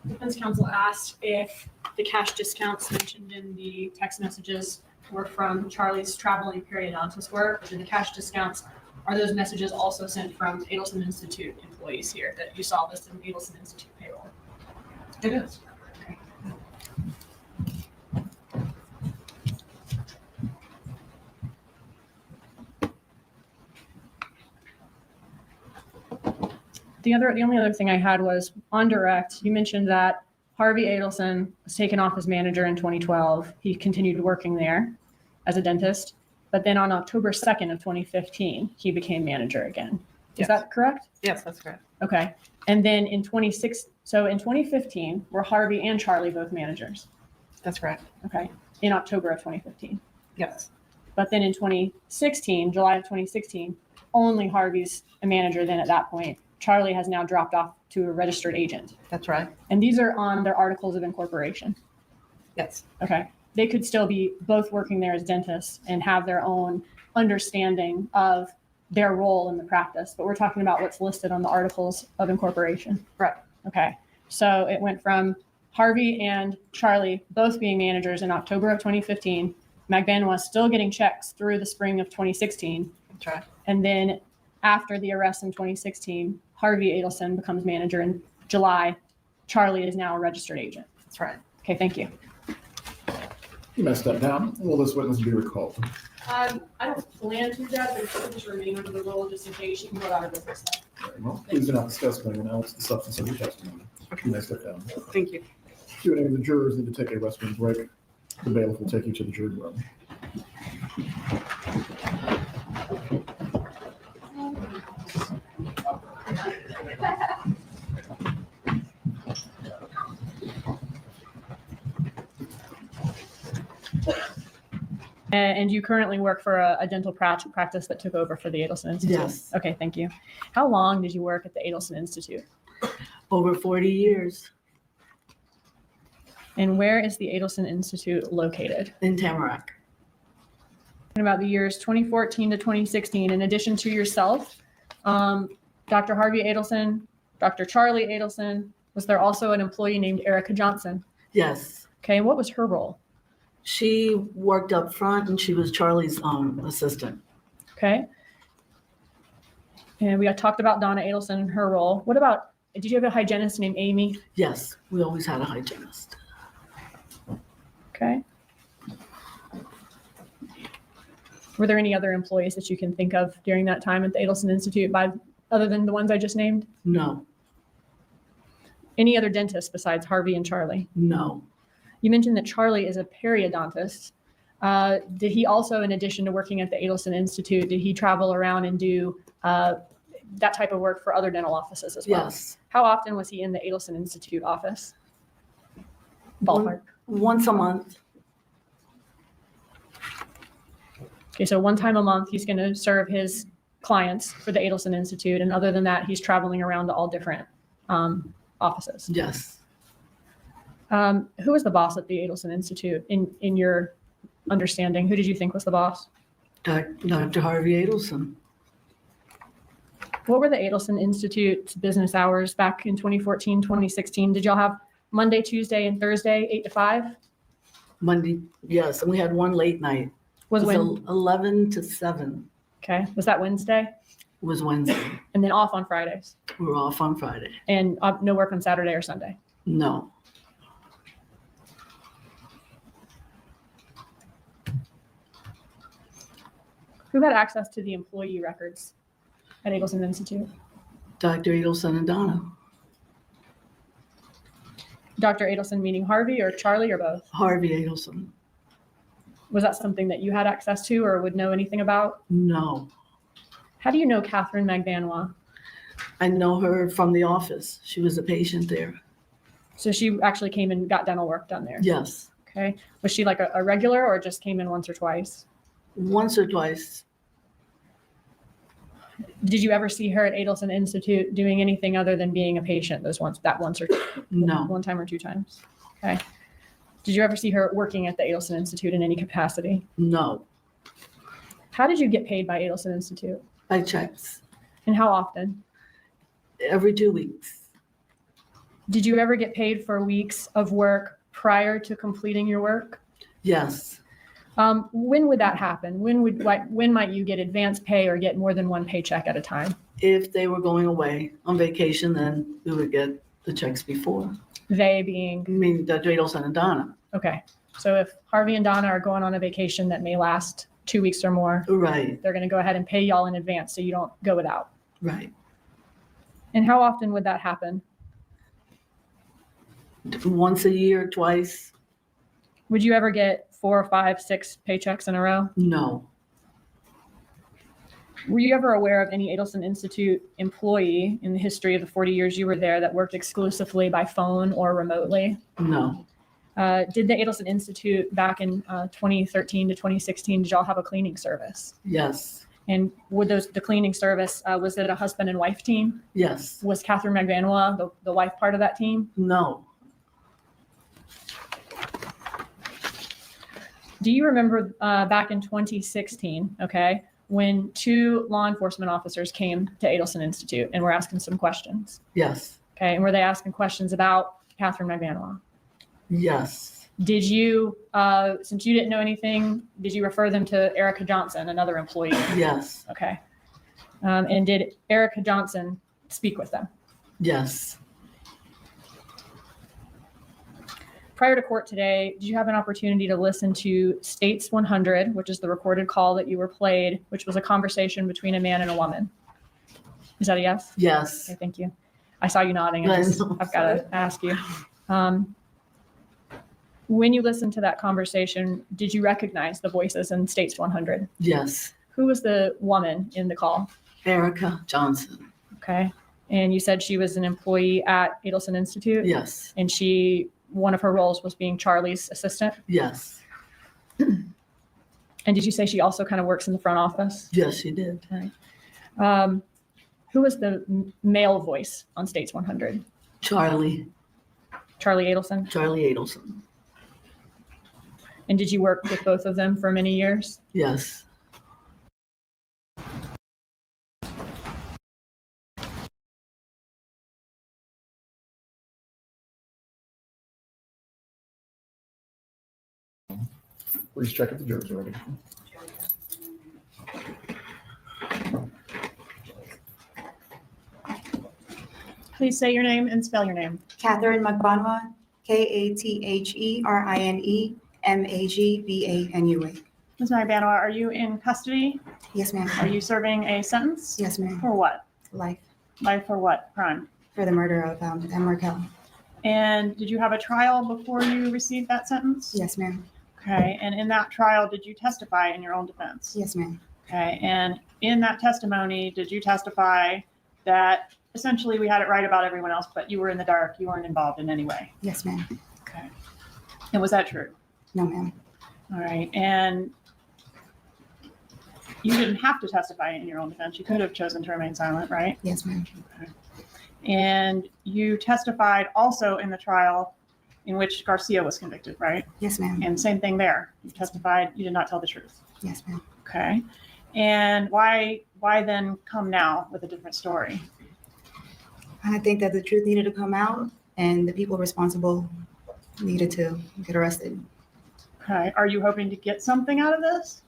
Defense counsel asked if the cash discounts mentioned in the text messages were from Charlie's traveling periodontist work, which are the cash discounts. Are those messages also sent from Adelson Institute employees here that you saw listed in Adelson Institute payroll? It is. The only other thing I had was on direct, you mentioned that Harvey Adelson was taken off as manager in 2012. He continued working there as a dentist, but then on October 2nd of 2015, he became manager again. Is Yes. that correct? Yes, that's correct. Okay. And then in 2015, were Harvey and Charlie both managers? That's correct. Okay. In October of 2015. Yes. But then in 2016, July of 2016, only Harvey's a manager then at that point. Charlie has now dropped off to a registered agent. That's right. And these are on their articles of incorporation. Yes. Okay. They could still be both working there as dentists and have their own understanding of their role in the practice. But we're talking about what's listed on the articles of incorporation. Right. Okay. So it went from Harvey and Charlie both being managers in October of 2015. Magbanis still getting checks through the spring of 2016. That's right. And then after the arrest in 2016, Harvey Adelson becomes manager in July. Charlie is now a registered agent. That's right. Okay, thank you. You may step down. Will this witness be recalled? I don't plan to do that, but if you could just remain under the rule just in case you can go out of business. Very well. Please do not discuss anything else, the substance of your testimony. You may step down. Thank you. Q&A with the jurors need to take a restroom break. The bailiff will take you to the jury room. And you currently work for a dental practice that took over for the Adelson Institute? Yes. Okay, thank you. How long did you work at the Adelson Institute? Over 40 years And where is the Adelson Institute located? in Tamarack. In about the years 2014 to 2016, in addition to yourself, Dr. Harvey Adelson, Dr. Charlie Adelson, was there also an employee named Erica Johnson? Yes. Okay, and what was her role? She worked up front and she was Charlie's assistant. Okay. And we had talked about Donna Adelson and her role. What about, did you have a hygienist named Amy? Yes, we always had a hygienist. Okay. Were there any other employees that you can think of during that time at the Adelson Institute other than the ones I just named? No, Any other dentists besides Harvey and Charlie? no. You mentioned that Charlie is a periodontist. Did he also, in addition to working at the Adelson Institute, did he travel around and do that type of work for other dental offices as well? Yes. How often was he in the Adelson Institute office? Ballpark. Once a month. Okay, so one time a month, he's going to serve his clients for the Adelson Institute. And other than that, he's traveling around to all different offices. Yes. Who was the boss at the Adelson Institute in your understanding? Who did you think was the boss? Dr. Harvey Adelson. What were the Adelson Institute's business hours back in 2014, 2016? Did y'all have Monday, Tuesday, and Thursday, 8 to 5? Monday, yes, and we had one late night. Was It was when? 11 to 7 Okay. Was that Wednesday? was Wednesday. And then off on Fridays? We were off on Friday. And no work on Saturday or Sunday? No. Who had access to the employee records at Adelson Institute? Dr. Adelson and Donna. Dr. Adelson meaning Harvey or Charlie or both? Harvey Adelson. Was that something that you had access to or would know anything about? No. How do you know Katherine Magbanis? I know her from the office. She was a patient there. So she actually came and got dental work done there? Yes. Okay. Was she like a regular or just came in once or twice? Once or twice. Did you ever see her at Adelson Institute doing anything other than being a patient that once or No. one time or two times? Okay. Did you ever see her working at the Adelson Institute in any capacity? No. How did you get paid by Adelson Institute? By checks. And how often? Every 2 weeks. Did you ever get paid for weeks of work prior to completing your work? Yes. When would that happen? When might you get advance pay or get more than one paycheck at a time? If they were going away on vacation, then we would get the checks before. They being? I mean, Judge Adelson and Donna. Okay. So if Harvey and Donna are going on a vacation that may last 2 weeks or more, Right, they're going to go ahead and pay y'all in advance so you don't go without. right. And how often would that happen? Once a year, twice? Would you ever get 4, 5, 6 paychecks in a row? No, Were you ever aware of any Adelson Institute employee in the history of the 40 years you were there that worked exclusively by phone or remotely? no, Did the Adelson Institute back in 2013 to 2016, did y'all have a cleaning service? yes, And would the cleaning service, was it a husband and wife team? yes, Was Katherine Magbanis the wife part of that team? no. Do you remember back in 2016, okay, when 2 law enforcement officers came to Adelson Institute and were asking some questions? Yes, Okay, and were they asking questions about Katherine Magbanis? yes, Did you, since you didn't know anything, did you refer them to Erica Johnson, another employee? yes, Okay. And did Erica Johnson speak with them? yes, Prior to court today, did you have an opportunity to listen to States 100, which is the recorded call that you were played, which was a conversation between a man and a woman? Is that a yes? yes. Okay, thank you. I saw you nodding. I've got to ask you. When you listened to that conversation, did you recognize the voices in States 100? Yes, Who was the woman in the call? Erica Johnson. Okay. And you said she was an employee at Adelson Institute? Yes, And one of her roles was being Charlie's assistant? yes, And did you say she also kind of works in the front office? yes, she did. Who was the male voice on States 100? Charlie Adelson? Charlie Adelson. And did you work with both of them for many years? Yes, Please check if the jurors are ready. Please say your name and spell your name. Katherine Magbanis, Katherine Ms. Magbanis, are you in custody? Yes, ma'am. Are you serving a sentence? Yes, ma'am. For what? Life Life for what crime? for the murder of Markel. And did you have a trial before you received that sentence? Yes, ma'am. Okay, and in that trial, did you testify in your own defense? Yes, ma'am. Okay, and in that testimony, did you testify that essentially we had it right about everyone else, but you were in the dark, you weren't involved in any way? Yes, ma'am. Okay. And was that true? No, ma'am. All right, and you didn't have to testify in your own defense. You could have chosen to remain silent, right? Yes, ma'am. Okay. And you testified also in the trial in which Garcia was convicted, right? Yes, ma'am. And same thing there. You testified, you did not tell the truth. Yes, ma'am. Okay. And why then come now with a different story? I think that the truth needed to come out and the people responsible needed to get arrested. Okay. Are you hoping to get something out of this?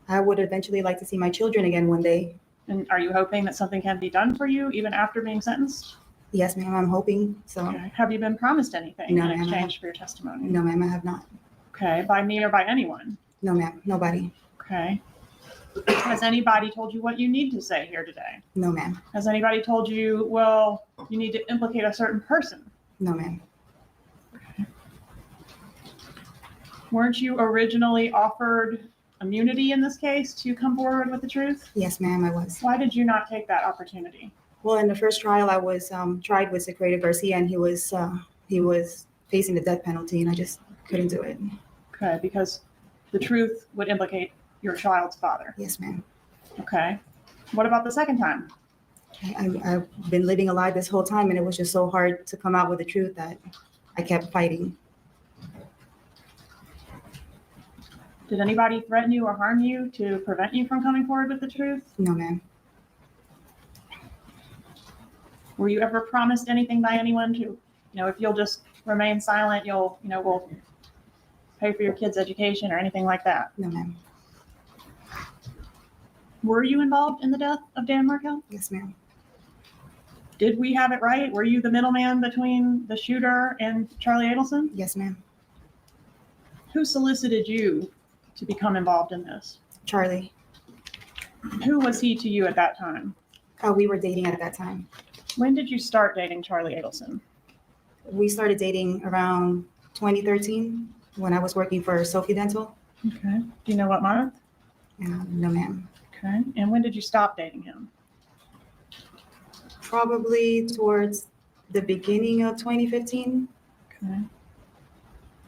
I would eventually like to see my children again one day. And are you hoping that something can be done for you even after being sentenced? Yes, ma'am. I'm hoping so. Okay. Have you been promised anything No, in ma'am, I exchange for your testimony? No, ma'am, I have not. Okay. By me or by anyone? No, ma'am. Nobody. Okay. Has anybody told you what you need to say here today? No, ma'am. Has anybody told you, well, you need to implicate a certain person? No, ma'am. Weren't you originally offered immunity in this case to come forward with the truth? Yes, ma'am, I was. Why did you not take that opportunity? Well, in the first trial, I was tried with Sigfredo Garcia, and he was facing the death penalty, and I just couldn't do it. Okay, because the truth would implicate your child's father. Yes, ma'am. Okay. What about the second time? I've been living a lie this whole time, and it was just so hard to come out with the truth that I kept fighting. Did anybody threaten you or harm you to prevent you from coming forward with the truth? No, ma'am. Were you ever promised anything by anyone to, if you'll just remain silent, we'll pay for your kids' education or anything like that? No, ma'am. Were you involved in the death of Dan Markel? Yes, ma'am. Did we have it right? Were you the middleman between the shooter and Charlie Adelson? Yes, ma'am. Who solicited you to become involved in this? Charlie. Who was he to you at that time? We were dating at that time. When did you start dating Charlie Adelson? We started dating around 2013 when I was working for Sophie Dental. Okay. Do you know what month? No, ma'am. Okay. And when did you stop dating him? Probably towards the beginning of 2015. Okay.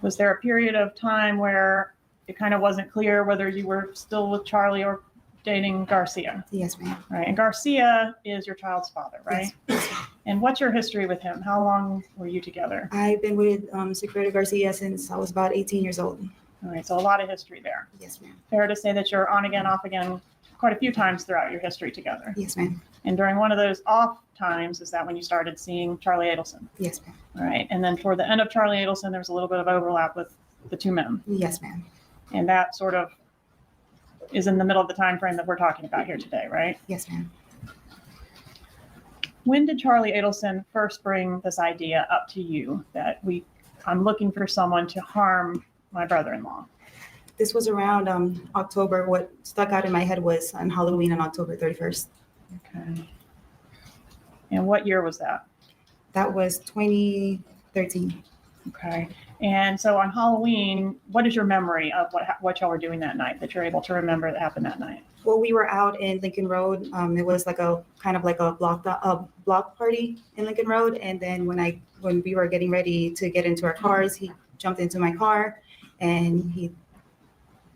Was there a period of time where it kind of wasn't clear whether you were still with Charlie or dating Garcia? Yes, ma'am. Right. And Garcia is your child's father, right? Yes. And what's your history with him? How long were you together? I've been with Sigfredo Garcia since I was about 18 years old. All right. So a lot of history there. Yes, ma'am. Fair to say that you're on again, off again quite a few times throughout your history together. Yes, ma'am. And during one of those off times, is that when you started seeing Charlie Adelson? Yes, ma'am. All right. And then toward the end of Charlie Adelson, there was a little bit of overlap with the two men. Yes, ma'am. And that sort of is in the middle of the time frame that we're talking about here today, right? Yes, ma'am. When did Charlie Adelson first bring this idea up to you that I'm looking for someone to harm my brother-in-law? This was around October. What stuck out in my head was on Halloween on October 31st. Okay. And what year was that? That was 2013. Okay. And so on Halloween, what is your memory of what y'all were doing that night that you're able to remember that happened that night? Well, we were out in Lincoln Road. It was like a kind of like a block party in Lincoln Road. And then when we were getting ready to get into our cars, he jumped into my car and he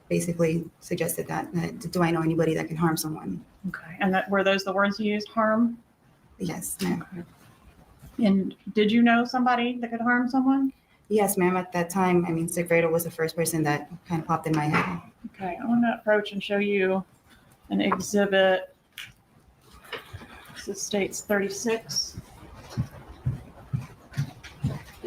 basically suggested that do I know anybody that can harm someone? Okay. And were those the words you used, harm? Yes, ma'am. Okay. And did you know somebody that could harm someone? Yes, ma'am. At that time, Sigfredo was the first person that kind of popped in my head. Okay. I want to approach and show you an exhibit. This states 36.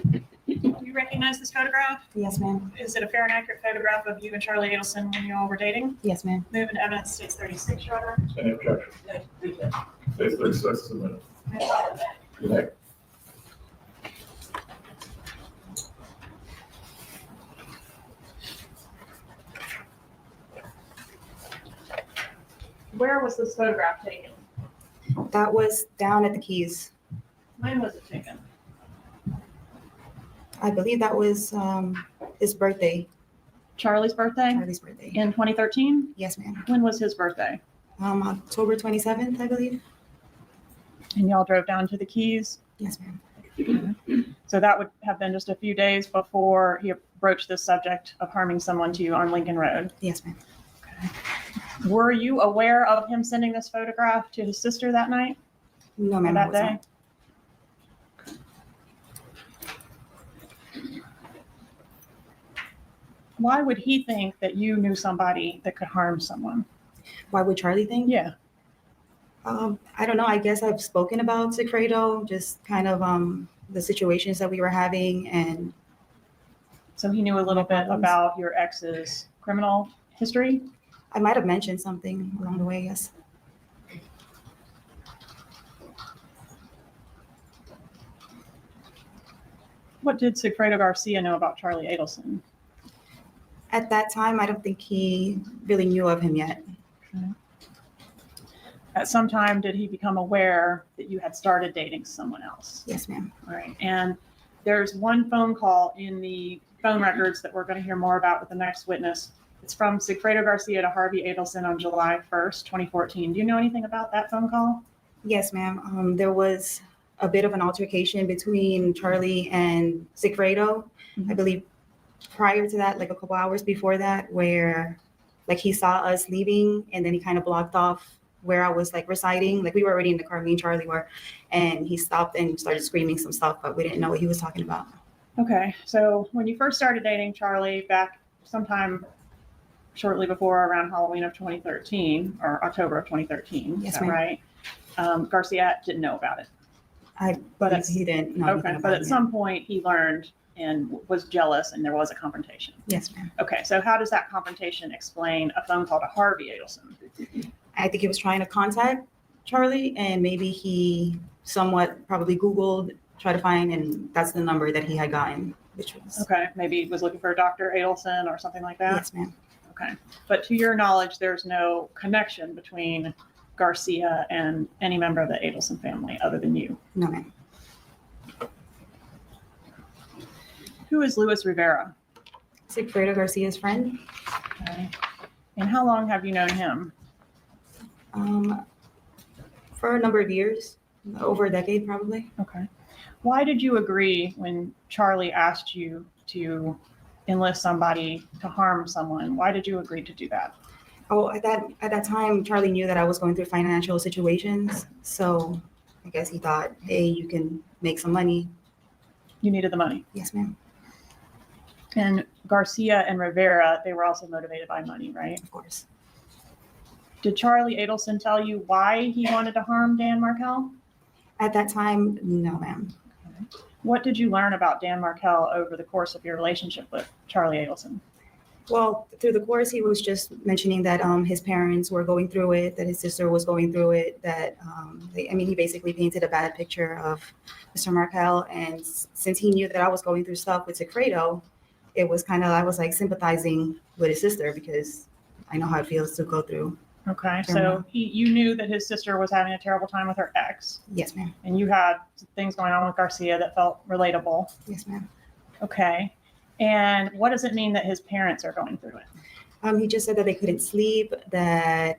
Do you recognize this photograph? Yes, ma'am. Is it a fair and accurate photograph of you and Charlie Adelson when you all were dating? Yes, ma'am. Move into evidence, states 36, Your Honor. Any objection? States 36 is a minute. Good night. Where was this photograph taken? That was down at the Keys. When was it taken? I believe that was his birthday. Charlie's birthday? Charlie's birthday. In 2013? Yes, ma'am. When was his birthday? October 27th, I believe. And y'all drove down to the Keys? Yes, ma'am. So that would have been just a few days before he broached this subject of harming someone to you on Lincoln Road? Yes, ma'am. Okay. Were you aware of him sending this photograph to his sister that night? No, ma'am. That day? Why would he think that you knew somebody that could harm someone? Why would Charlie think? Yeah. I don't know. I guess I've spoken about Sigfredo, just kind of the situations that we were having. And so he knew a little bit about your ex's criminal history? I might have mentioned something along the way, yes. What did Sigfredo Garcia know about Charlie Adelson? At that time, I don't think he really knew of him yet. Okay. At some time, did he become aware that you had started dating someone else? Yes, ma'am. All right. And there's one phone call in the phone records that we're going to hear more about with the next witness. It's from Sigfredo Garcia to Harvey Adelson on July 1st, 2014. Do you know anything about that phone call? Yes, ma'am. There was a bit of an altercation between Charlie and Sigfredo. I believe prior to that, like a couple hours before that, where like he saw us leaving and then he kind of blocked off where I was like residing. Like we were already in the car, me and Charlie were, and he stopped and started screaming some stuff, but we didn't know what he was talking about. Okay. So when you first started dating Charlie back sometime shortly before around Halloween of 2013 or October of 2013, Yes, is that ma'am. right? Garcia didn't know about it. But But he didn't know anything Okay, about but at it. some point he learned and was jealous and there was a confrontation. Yes, ma'am. Okay, so how does that confrontation explain a phone call to Harvey Adelson? I think he was trying to contact Charlie, and maybe he somewhat probably Googled, tried to find, and that's the number that he had gotten, which was. Okay, maybe he was looking for Dr. Adelson or something like that? Yes, ma'am. Okay, but to your knowledge, there's no connection between Garcia and any member of the Adelson family other than you? No, ma'am. Who is Luis Rivera? Sigfredo Garcia's friend. Okay. And how long have you known him? For a number of years, over a decade probably. Okay. Why did you agree when Charlie asked you to enlist somebody to harm someone? Why did you agree to do that? Oh, at that time, Charlie knew that I was going through financial situations. So I guess he thought, hey, you can make some money. You needed the money. Yes, ma'am. And Garcia and Rivera, they were also motivated by money, right? Of course. Did Charlie Adelson tell you why he wanted to harm Dan Markel? At that time, no, ma'am. What did you learn about Dan Markel over the course of your relationship with Charlie Adelson? Well, through the course, he was just mentioning that his parents were going through it, that his sister was going through it, that, he basically painted a bad picture of Mr. Markel. And since he knew that I was going through stuff with Sigfredo, it was kind of, I was like sympathizing with his sister because I know how it feels to go through. Okay, so you knew that his sister was having a terrible time with her ex. Yes, ma'am. And you had things going on with Garcia that felt relatable. Yes, ma'am. Okay. And what does it mean that his parents are going through it? He just said that they couldn't sleep, that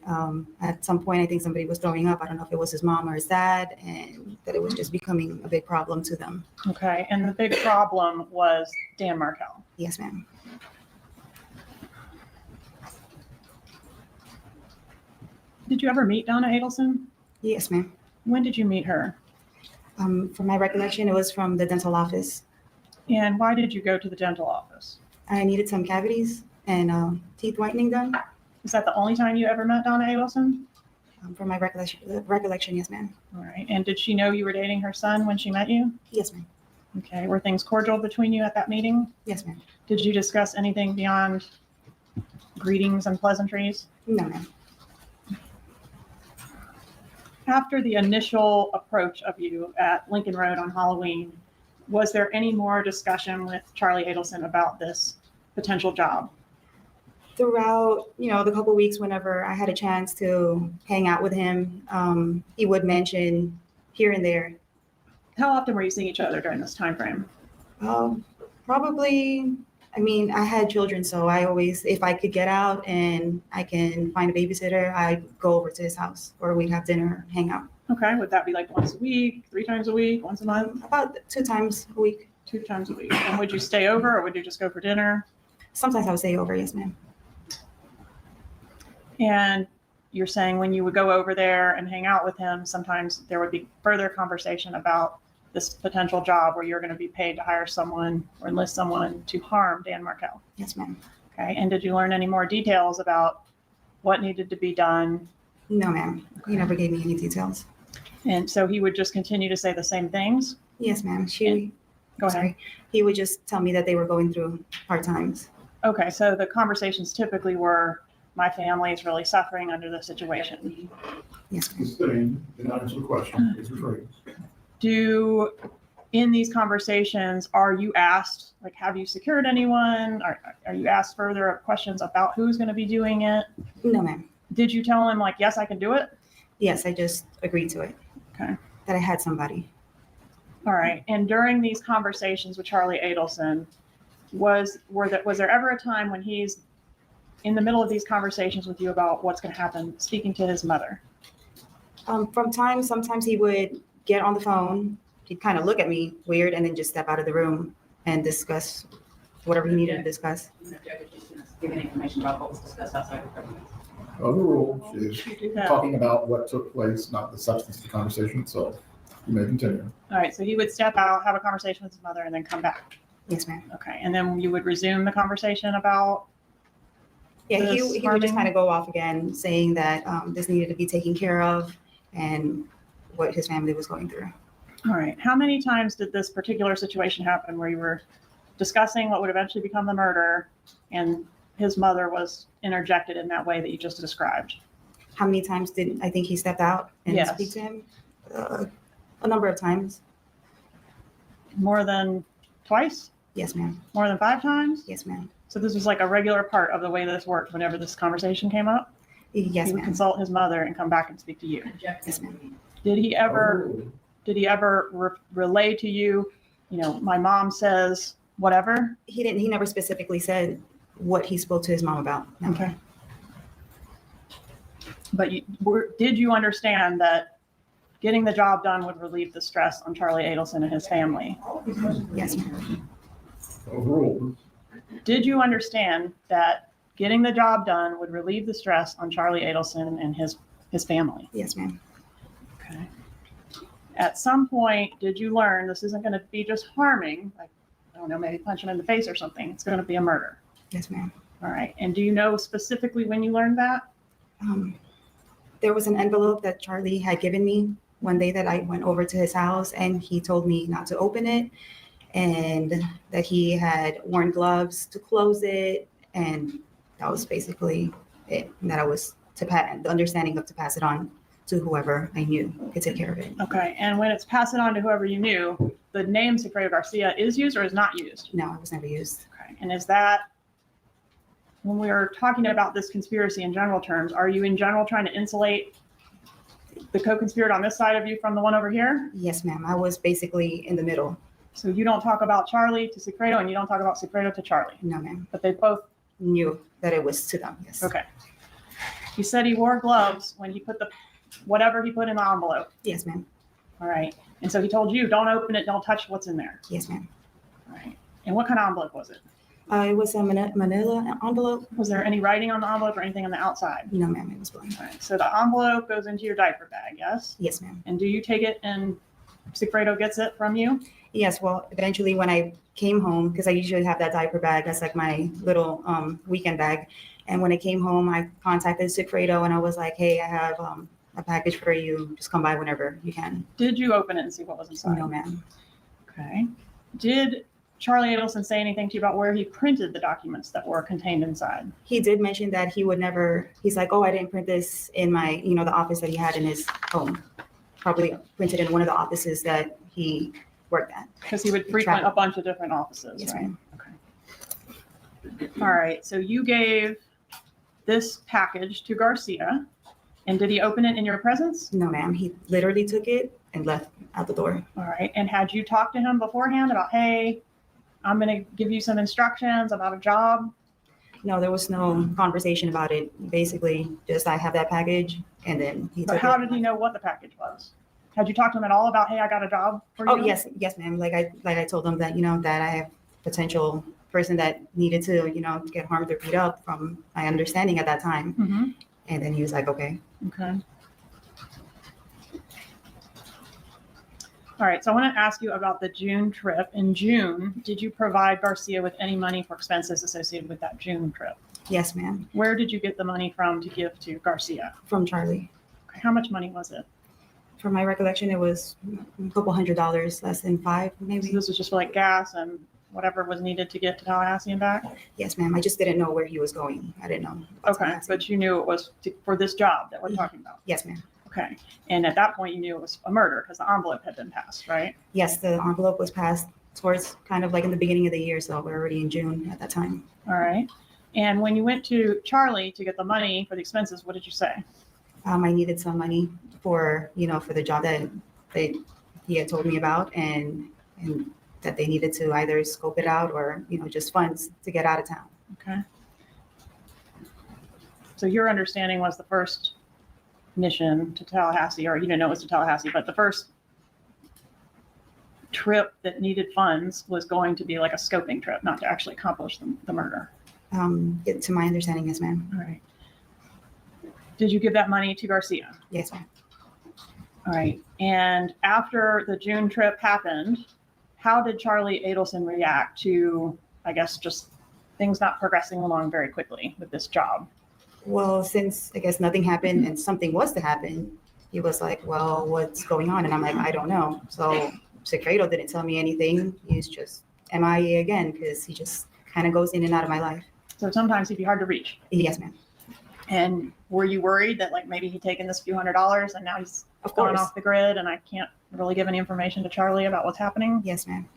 at some point, I think somebody was throwing up. I don't know if it was his mom or his dad, and that it was just becoming a big problem to them. Okay. And the big problem was Dan Markel. Yes, ma'am. Did you ever meet Donna Adelson? Yes, ma'am. When did you meet her? From my recollection, it was from the dental office. And why did you go to the dental office? I needed some cavities and teeth whitening done. Is that the only time you ever met Donna Adelson? From my recollection, yes, ma'am. All right. And did she know you were dating her son when she met you? Yes, ma'am. Okay. Were things cordial between you at that meeting? Yes, ma'am. Did you discuss anything beyond greetings and pleasantries? No, ma'am. After the initial approach of you at Lincoln Road on Halloween, was there any more discussion with Charlie Adelson about this potential job? Throughout, the couple weeks, whenever I had a chance to hang out with him, he would mention here and there. How often were you seeing each other during this time frame? Probably, I had children, so I always, if I could get out and I can find a babysitter, I'd go over to his house or we'd have dinner, hang out. Okay. Would that be like once a week, 3 times a week, once a month? About 2 times a week. 2 times a week. And would you stay over or would you just go for dinner? Sometimes I would stay over, yes, ma'am. And you're saying when you would go over there and hang out with him, sometimes there would be further conversation about this potential job where you're going to be paid to hire someone or enlist someone to harm Dan Markel. Yes, ma'am. Okay. And did you learn any more details about what needed to be done? No, ma'am. He never gave me any details. And so he would just continue to say the same things? Yes, ma'am. Go ahead. He would just tell me that they were going through hard times. Okay. So the conversations typically were, my family is really suffering under the situation. Yes, Just saying, did not answer the question. It's referring. In these conversations, are you asked, like, have you secured anyone? Are you asked further questions about who's going to be doing it? No, ma'am. Did you tell him, like, yes, I can do it? Yes, I just agreed to it. Okay. That I had somebody. All right. And during these conversations with Charlie Adelson, was there ever a time when he's in the middle of these conversations with you about what's going to happen, speaking to his mother? Sometimes he would get on the phone. He'd kind of look at me weird and then just step out of the room and discuss whatever he needed to discuss. Giving information about what was discussed outside of government. The rule is talking about what took place, not the substance of the conversation itself. You may continue. All right. So he would step out, have a conversation with his mother, and then come back. Yes, ma'am. Okay. And then you would resume the conversation about. Yeah, he would just kind of go off again, saying that this needed to be taken care of and what his family was going through. All right. How many times did this particular situation happen where you were discussing what would eventually become the murder and his mother was interjected in that way that you just described? How many times did I think he stepped out and Yes. speak to him? A number of times. More than twice? Yes, ma'am. More than 5 times? Yes, ma'am. So this was like a regular part of the way this worked whenever this conversation came up? Yes, He would ma'am. consult his mother and come back and speak to you. Yes, ma'am. Did he ever relay to you, my mom says whatever? He didn't. He never specifically said what he spoke to his mom about. No. Okay. But did you understand that getting the job done would relieve the stress on Charlie Adelson and his family? Yes, ma'am. Overruled. Did you understand that getting the job done would relieve the stress on Charlie Adelson and his family? Yes, ma'am. Okay. At some point, did you learn this isn't going to be just harming, like, I don't know, maybe punch him in the face or something. It's going to be a murder. Yes, ma'am. All right. And do you know specifically when you learned that? There was an envelope that Charlie had given me one day that I went over to his house, and he told me not to open it, and that he had worn gloves to close it, and that was basically it. And that I was the understanding of to pass it on to whoever I knew could take care of it. Okay. And when it's pass it on to whoever you knew, the name Sigfredo Garcia is used or is not used? No, it was never used. Okay. And is that, when we are talking about this conspiracy in general terms, are you in general trying to insulate the co-conspirator on this side of you from the one over here? Yes, ma'am. I was basically in the middle. So you don't talk about Charlie to Sigfredo and you don't talk about Sigfredo to Charlie? No, ma'am. But they both knew that it was to them. Yes. Okay. He said he wore gloves when he put whatever he put in the envelope. Yes, ma'am. All right. And so he told you, don't open it, don't touch what's in there. Yes, ma'am. All right. And what kind of envelope was it? It was a manila envelope. Was there any writing on the envelope or anything on the outside? No, ma'am. It was blank. All right. So the envelope goes into your diaper bag, yes? Yes, ma'am. And do you take it and Sigfredo gets it from you? Yes. Well, eventually when I came home, because I usually have that diaper bag, that's like my little weekend bag. And when I came home, I contacted Sigfredo and I was like, hey, I have a package for you. Just come by whenever you can. Did you open it and see what was inside? No, ma'am. Okay. Did Charlie Adelson say anything to you about where he printed the documents that were contained inside? He did mention that he would never, he's like, oh, I didn't print this in my, the office that he had in his home. Probably printed in one of the offices that he worked at. Because he would frequent a bunch of different offices, Yes, right? ma'am. Okay. All right. So you gave this package to Garcia, and did he open it in your presence? No, ma'am. He literally took it and left out the door. All right. And had you talked to him beforehand about, hey, I'm going to give you some instructions about a job? No, there was no conversation about it. Basically, just I have that package, and then he took But how it. did he know what the package was? Had you talked to him at all about, hey, I got a job for you? Oh, yes, ma'am. Like I told him that, that I have potential person that needed to, get harmed or beat up from my understanding at that time. Mm-hmm. And then he was like, okay. Okay. All right. So I want to ask you about the June trip. In June, did you provide Garcia with any money for expenses associated with that June trip? Yes, ma'am. Where did you get the money from to give to Garcia? From Charlie. Okay. How much money was it? From my recollection, it was a couple $100, less than $5, maybe. So this was just for like gas and whatever was needed to get to Tallahassee and back? Yes, ma'am. I just didn't know where he was going. I didn't know. Okay. But you knew it was for this job that we're talking about? Yes, ma'am. Okay. And at that point, you knew it was a murder because the envelope had been passed, right? Yes, the envelope was passed towards kind of like in the beginning of the year. So we're already in June at that time. All right. And when you went to Charlie to get the money for the expenses, what did you say? I needed some money for, for the job that he had told me about, and that they needed to either scope it out or, just funds to get out of town. Okay. So your understanding was the first mission to Tallahassee, or you didn't know it was to Tallahassee, but the first trip that needed funds was going to be like a scoping trip, not to actually accomplish the murder. To my understanding, yes, ma'am. All right. Did you give that money to Garcia? Yes, ma'am. All right. And after the June trip happened, how did Charlie Adelson react to, I guess, just things not progressing along very quickly with this job? Well, since I guess nothing happened and something was to happen, he was like, well, what's going on? And I'm like, I don't know. So Sigfredo didn't tell me anything. He's just MIA again, because he just kind of goes in and out of my life. So sometimes he'd be hard to reach. Yes, ma'am. And were you worried that like maybe he'd taken this few $100s and now he's Of gone course. off the grid and I can't really give any information to Charlie about what's happening? Yes, ma'am.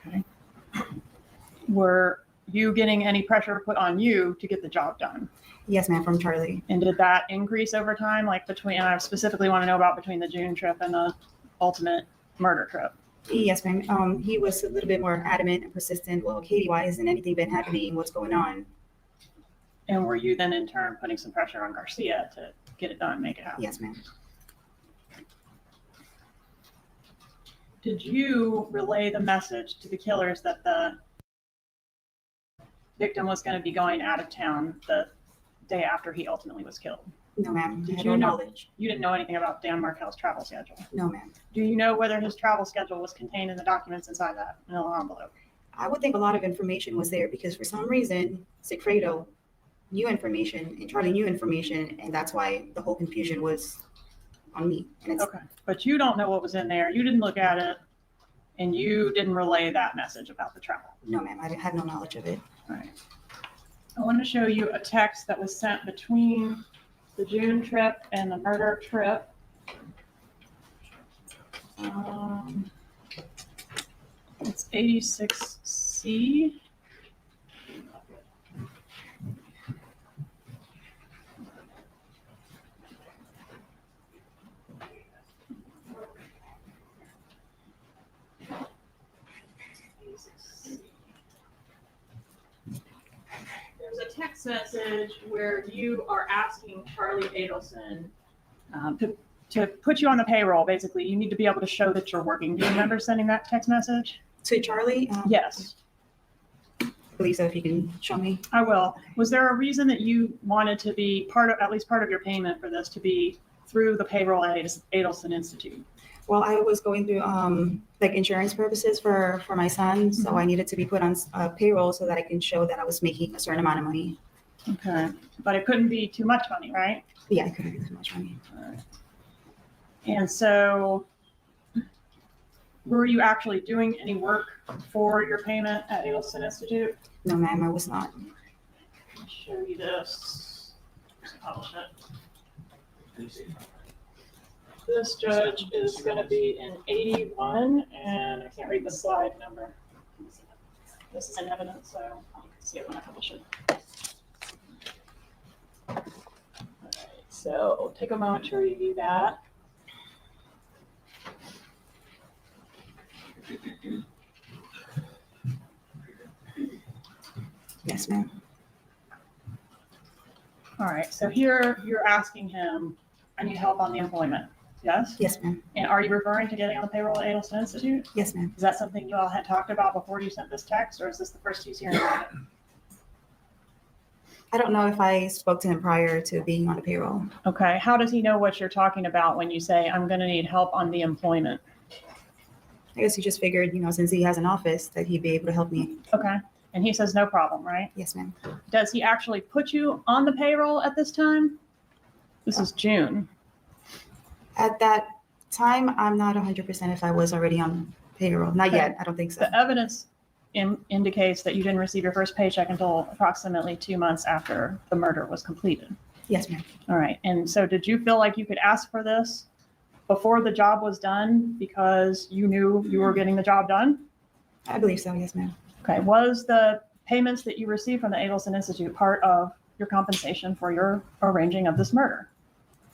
Okay. Were you getting any pressure put on you to get the job done? Yes, ma'am, from Charlie. And did that increase over time? Like between, and I specifically want to know about between the June trip and the ultimate murder trip. Yes, ma'am. He was a little bit more adamant and persistent. Well, Katie, why isn't anything been happening? What's going on? And were you then in turn putting some pressure on Garcia to get it done, make it happen? Yes, ma'am. Did you relay the message to the killers that the victim was going to be going out of town the day after he ultimately was killed? No, ma'am. I Did had you no know? knowledge. You didn't know anything about Dan Markel's travel schedule? No, ma'am. Do you know whether his travel schedule was contained in the documents inside that manila envelope? I would think a lot of information was there because for some reason, Sigfredo knew information and Charlie knew information, and that's why the whole confusion was on me. And it's Okay, but you don't know what was in there. You didn't look at it, and you didn't relay that message about the travel. no, ma'am. I had no knowledge of it. All right. I want to show you a text that was sent between the June trip and the murder trip. It's 86C. There's a text message where you are asking Charlie Adelson to put you on the payroll. Basically, you need to be able to show that you're working. Do you remember sending that text message? To Charlie? Yes, I believe so, if you can show me. I will. Was there a reason that you wanted to be part of, at least part of your payment for this to be through the payroll at Adelson Institute? Well, I was going through like insurance purposes for my son, so I needed to be put on payroll so that I can show that I was making a certain amount of money. Okay, but it couldn't be too much money, right? Yeah, I couldn't be too much money. All right. And so, were you actually doing any work for your payment at Adelson Institute? No, ma'am, I was not. I'll show you this. Just publish it. This judge is going to be in 81, and I can't read the slide number. This is in evidence, so you can see it when I publish it. All right, so take a moment to review that. Yes, ma'am. All right, so here you're asking him, I need help on the employment. Yes? Yes, ma'am. And are you referring to getting on the payroll at Adelson Institute? Yes, ma'am. Is that something you all had talked about before you sent this text, or is this the first he's hearing about it? I don't know if I spoke to him prior to being on the payroll. Okay, how does he know what you're talking about when you say, I'm going to need help on the employment? I guess he just figured, since he has an office, that he'd be able to help me. Okay, and he says no problem, right? Yes, ma'am. Does he actually put you on the payroll at this time? This is June. At that time, I'm not 100% if I was already on payroll. Not Okay. yet. I don't think so. The evidence indicates that you didn't receive your first paycheck until approximately 2 months after the murder was completed. Yes, ma'am. All right, and so did you feel like you could ask for this before the job was done because you knew you were getting the job done? I believe so. Yes, ma'am. Okay, was the payments that you received from the Adelson Institute part of your compensation for your arranging of this murder?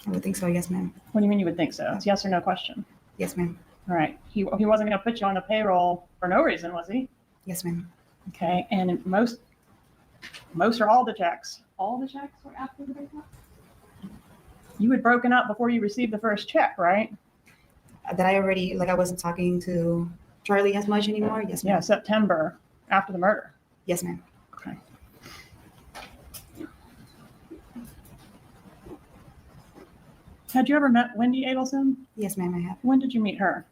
I would think so. Yes, ma'am. What do you mean you would think so? It's yes or no question. Yes, ma'am. All right, he wasn't going to put you on the payroll for no reason, was he? Yes, ma'am. Okay, and most or all the checks? All the checks were after the breakup? You had broken up before you received the first check, right? That I already, I wasn't talking to Charlie as much anymore. Yes, ma'am. Yeah, September after the murder. Yes, ma'am. Okay. Had you ever met Wendy Adelson? Yes, ma'am, I have. When did you meet her?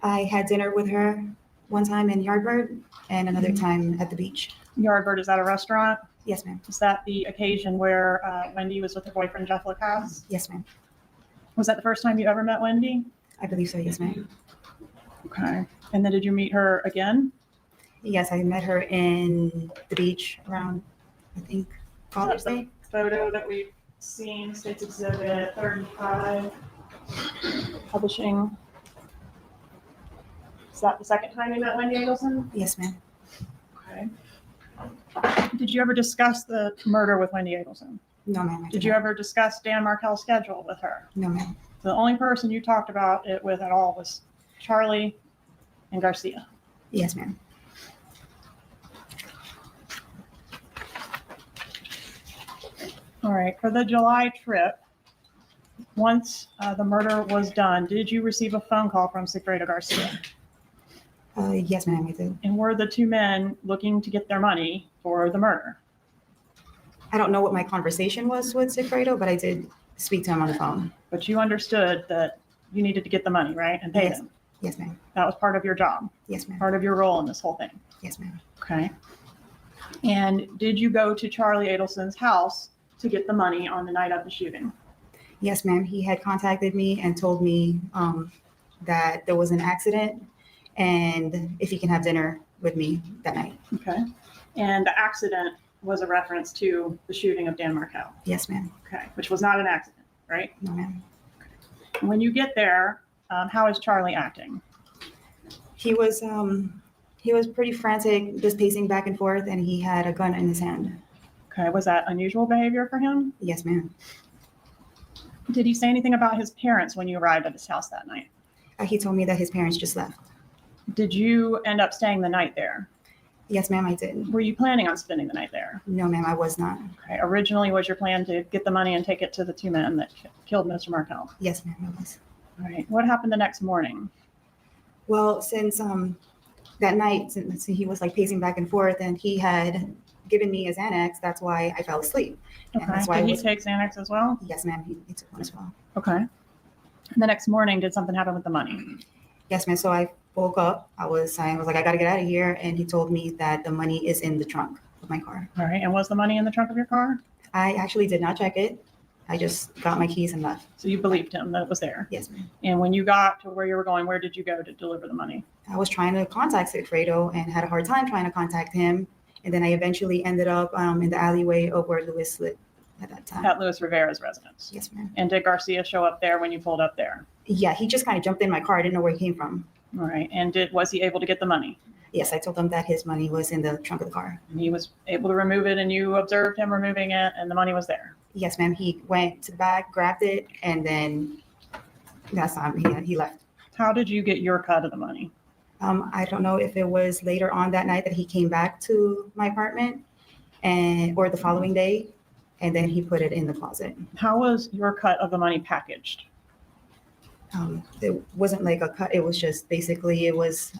I had dinner with her one time in Yardbird and another time at the beach. Yardbird, is that a restaurant? Yes, ma'am. Is that the occasion where Wendy was with her boyfriend, Jeff Lacasse? Yes, ma'am. Was that the first time you ever met Wendy? I believe so, yes, ma'am. Okay. And then did you meet her again? Yes, I met her in the beach around, I think, Father's the Day. photo that we've seen, States Exhibit 35, publishing. Is that the second time you met Wendy Adelson? Yes, ma'am. Okay. Did you ever discuss the murder with Wendy Adelson? No, ma'am. I Did you ever discuss Dan Markel's schedule with her? No, ma'am. The only person you talked about it with at all was Charlie and Garcia. Yes, ma'am. All right, for the July trip, once the murder was done, did you receive a phone call from Sigfredo Garcia? Yes, ma'am, I did. And were the two men looking to get their money for the murder? I don't know what my conversation was with Sigfredo, but I did speak to him on the phone. But you understood that you needed to get the money, right? And pay Yes. them. Yes, ma'am. That was part of your job, Yes, ma'am. part of your role in this whole thing. Yes, ma'am. Okay. And did you go to Charlie Adelson's house to get the money on the night of the shooting? Yes, ma'am. He had contacted me and told me that there was an accident and if he can have dinner with me that night. Okay. And the accident was a reference to the shooting of Dan Markel. Yes, ma'am. Okay. Which was not an accident, right? No, ma'am. When you get there, how is Charlie acting? He was pretty frantic, just pacing back and forth, and he had a gun in his hand. Okay. Was that unusual behavior for him? Yes, ma'am. Did he say anything about his parents when you arrived at his house that night? He told me that his parents just left. Did you end up staying the night there? Yes, ma'am, I did. Were you planning on spending the night there? No, ma'am, I was not. Okay. Originally, was your plan to get the money and take it to the two men that killed Mr. Markel? Yes, ma'am, it was. All right. What happened the next morning? Well, since that night, since he was like pacing back and forth, and he had given me his Xanax, that's why I fell asleep. And Okay. that's why Did I he was, take Xanax as well? yes, ma'am, he took one as well. Okay. And the next morning, did something happen with the money? Yes, ma'am. So I woke up. I was like, I got to get out of here. And he told me that the money is in the trunk of my car. All right. And was the money in the trunk of your car? I actually did not check it. I just got my keys and left. So you believed him that it was there? Yes, ma'am. And when you got to where you were going, where did you go to deliver the money? I was trying to contact Sigfredo and had a hard time trying to contact him. And then I eventually ended up in the alleyway of where Lewis lived at that time. At Luis Rivera's residence? Yes, ma'am. And did Garcia show up there when you pulled up there? Yeah, he just kind of jumped in my car. I didn't know where he came from. All right. And was he able to get the money? Yes, I told him that his money was in the trunk of the car. And he was able to remove it, and you observed him removing it, and the money was there? Yes, ma'am. He went to the back, grabbed it, and then that's time he left. How did you get your cut of the money? I don't know if it was later on that night that he came back to my apartment or the following day, and then he put it in the closet. How was your cut of the money packaged? It wasn't like a cut. It was just basically it was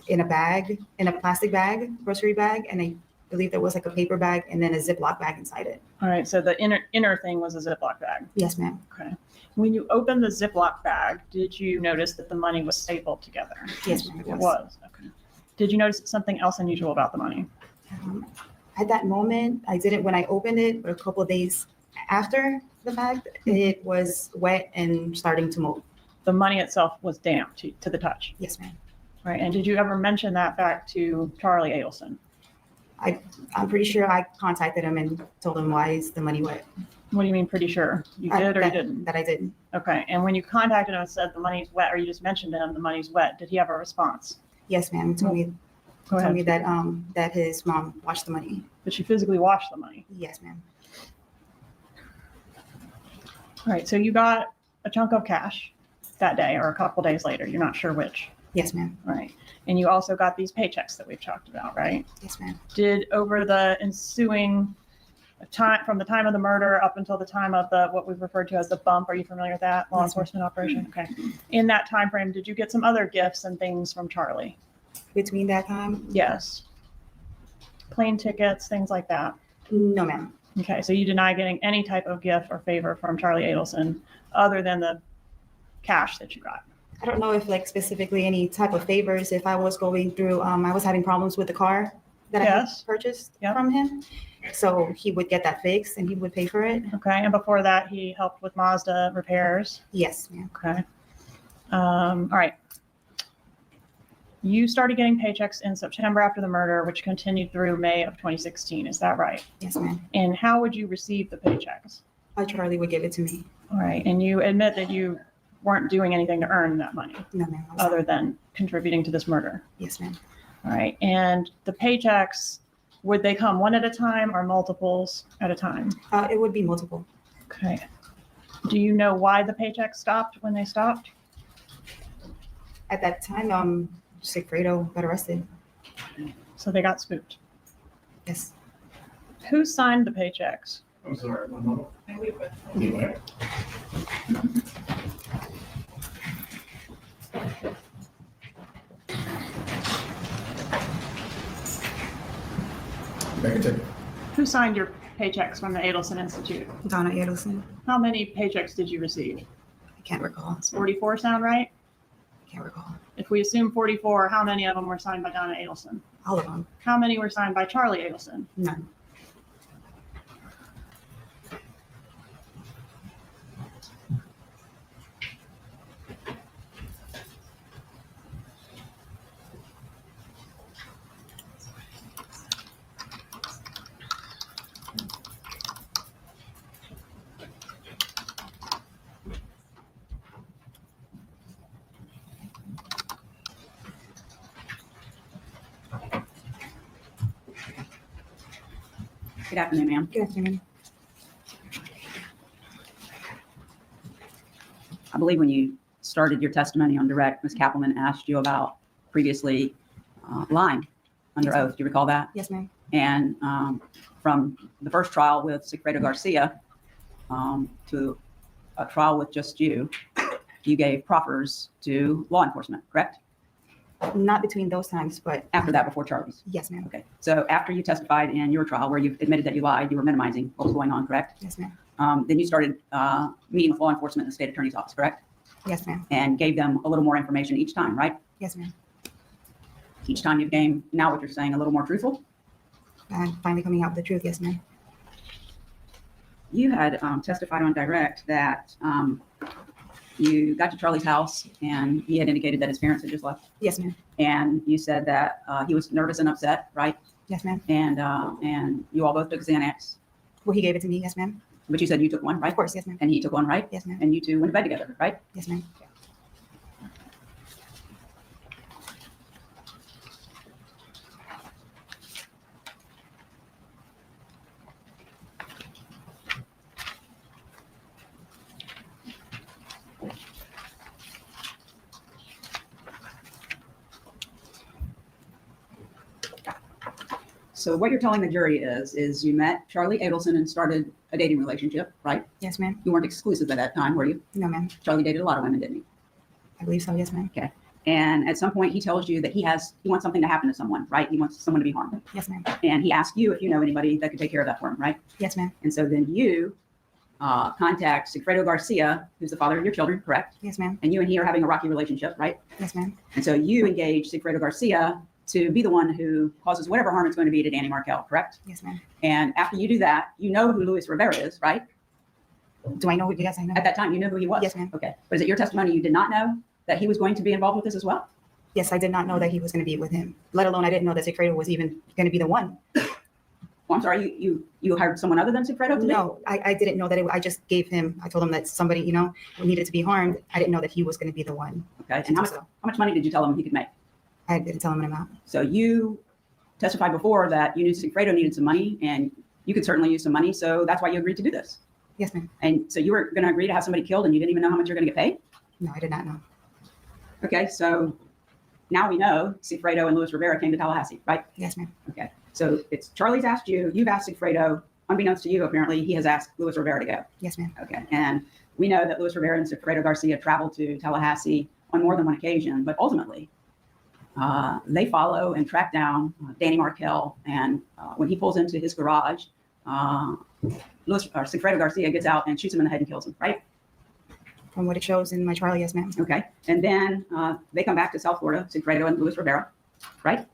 in a bag, in a plastic bag, grocery bag, and I believe there was like a paper bag and then a Ziploc bag inside it. All right. So the inner thing was a Ziploc bag. Yes, ma'am. Okay. When you opened the Ziploc bag, did you notice that the money was stapled together? Yes, ma'am. It was. Okay. Did you notice something else unusual about the money? At that moment, I didn't when I opened it, but a couple of days after the fact, it was wet and starting to mold. The money itself was damp to the touch. Yes, ma'am. Right. And did you ever mention that fact to Charlie Adelson? I'm pretty sure I contacted him and told him why is the money wet. What do you mean pretty sure? You did or you didn't? That I didn't. Okay. And when you contacted him and said the money's wet, or you just mentioned to him the money's wet, did he have a response? Yes, ma'am. He told me Go ahead. that his mom washed the money. Did she physically wash the money? Yes, ma'am. All right. So you got a chunk of cash that day or a couple days later. You're not sure which. Yes, ma'am. All right. And you also got these paychecks that we've talked about, right? Yes, ma'am. Did over the ensuing time, from the time of the murder up until the time of what we've referred to as the bump, are you familiar with that law Yes, enforcement operation? Okay. In that time frame, did you get some other gifts and things from Charlie? Between that time? Yes. Plane tickets, things like that. No, ma'am. Okay. So you deny getting any type of gift or favor from Charlie Adelson other than the cash that you got. I don't know if like specifically any type of favors. If I was going through, I was having problems with the car that I Yes. had purchased Yep. from him. So he would get that fixed and he would pay for it. Okay, and before that, he helped with Mazda repairs. Yes, ma'am. Okay. All right. You started getting paychecks in September after the murder, which continued through May of 2016. Is that right? Yes, ma'am. And how would you receive the paychecks? Charlie would give it to me. All right. And you admit that you weren't doing anything to earn that money No, ma'am. I'm other sorry. than contributing to this murder. Yes, ma'am. All right. And the paychecks, would they come one at a time or multiples at a time? It would be multiple. Okay. Do you know why the paychecks stopped when they stopped? At that time, Sigfredo got arrested. So they got spooked. Yes. Who signed the paychecks? I'm sorry, one moment. Anyway. Continue. Who signed your paychecks from the Adelson Institute? Donna Adelson. How many paychecks did you receive? I can't recall. Does 44 sound right? I can't recall. If we assume 44, how many of them were signed by Donna Adelson? All of them. How many were signed by Charlie Adelson? None. Good afternoon, ma'am. Good afternoon. I believe when you started your testimony on direct, Ms. Kappelman asked you about previously lying under Yes, ma'am. oath. Do you recall that? Yes, ma'am. And from the first trial with Sigfredo Garcia to a trial with just you, you gave proffers to law enforcement, correct? Not between those times, but After that, before Charlie's. yes, ma'am. Okay. So after you testified in your trial where you admitted that you lied, you were minimizing what was going on, correct? Yes, ma'am. Then you started meeting with law enforcement in the state attorney's office, correct? Yes, ma'am. And gave them a little more information each time, right? Yes, ma'am. Each time you became, now what you're saying, a little more truthful. I'm finally coming out with the truth. Yes, ma'am. You had testified on direct that you got to Charlie's house and he had indicated that his parents had just left. Yes, ma'am. And you said that he was nervous and upset, right? Yes, ma'am. And you all both took Xanax, Well, he gave it to me. Yes, ma'am. but you said you took one, right? Of course. Yes, ma'am. And he took one, right? Yes, ma'am. And you two went to bed together, right? Yes, ma'am. So what you're telling the jury is you met Charlie Adelson and started a dating relationship, right? Yes, ma'am. You weren't exclusive at that time, were you? No, ma'am. Charlie dated a lot of women, didn't he? I believe so. Yes, ma'am. Okay. And at some point he tells you that he wants something to happen to someone, right? He wants someone to be harmed. Yes, ma'am. And he asked you if you know anybody that could take care of that for him, right? Yes, ma'am. And so then you contact Sigfredo Garcia, who's the father of your children, correct? Yes, ma'am. And you and he are having a rocky relationship, right? Yes, ma'am. And so you engage Sigfredo Garcia to be the one who causes whatever harm it's going to be to Danny Markel, correct? Yes, ma'am. And after you do that, you know who Luis Rivera is, right? Do I know? Yes, I know. At that time, you knew who he was? Yes, ma'am. Okay. But is it your testimony you did not know that he was going to be involved with this as well? Yes, I did not know that he was going to be with him. Let alone I didn't know that Sigfredo was even going to be the one. Well, I'm sorry, you hired someone other than Sigfredo to No, I didn't know that. I just gave him. I told him that somebody, needed to be harmed. I didn't know that he was going to be the one. Okay. And how much money did you tell him he could make? I didn't tell him an amount. So you testified before that you knew Sigfredo needed some money and you could certainly use some money. So that's why you agreed to do this. Yes, ma'am. And so you were going to agree to have somebody killed and you didn't even know how much you're going to get paid? No, I did not know. Okay. So now we know Sigfredo and Luis Rivera came to Tallahassee, right? Yes, ma'am. Okay. So it's Charlie's asked you, you've asked Sigfredo, unbeknownst to you, apparently he has asked Luis Rivera to go. Yes, ma'am. Okay. And we know that Luis Rivera and Sigfredo Garcia traveled to Tallahassee on more than one occasion, but ultimately they follow and track down Danny Markel. And when he pulls into his garage, Sigfredo Garcia gets out and shoots him in the head and kills him, right? From what it shows in my trial, yes, ma'am. Okay. And then they come back to South Florida, Sigfredo and Luis Rivera, right?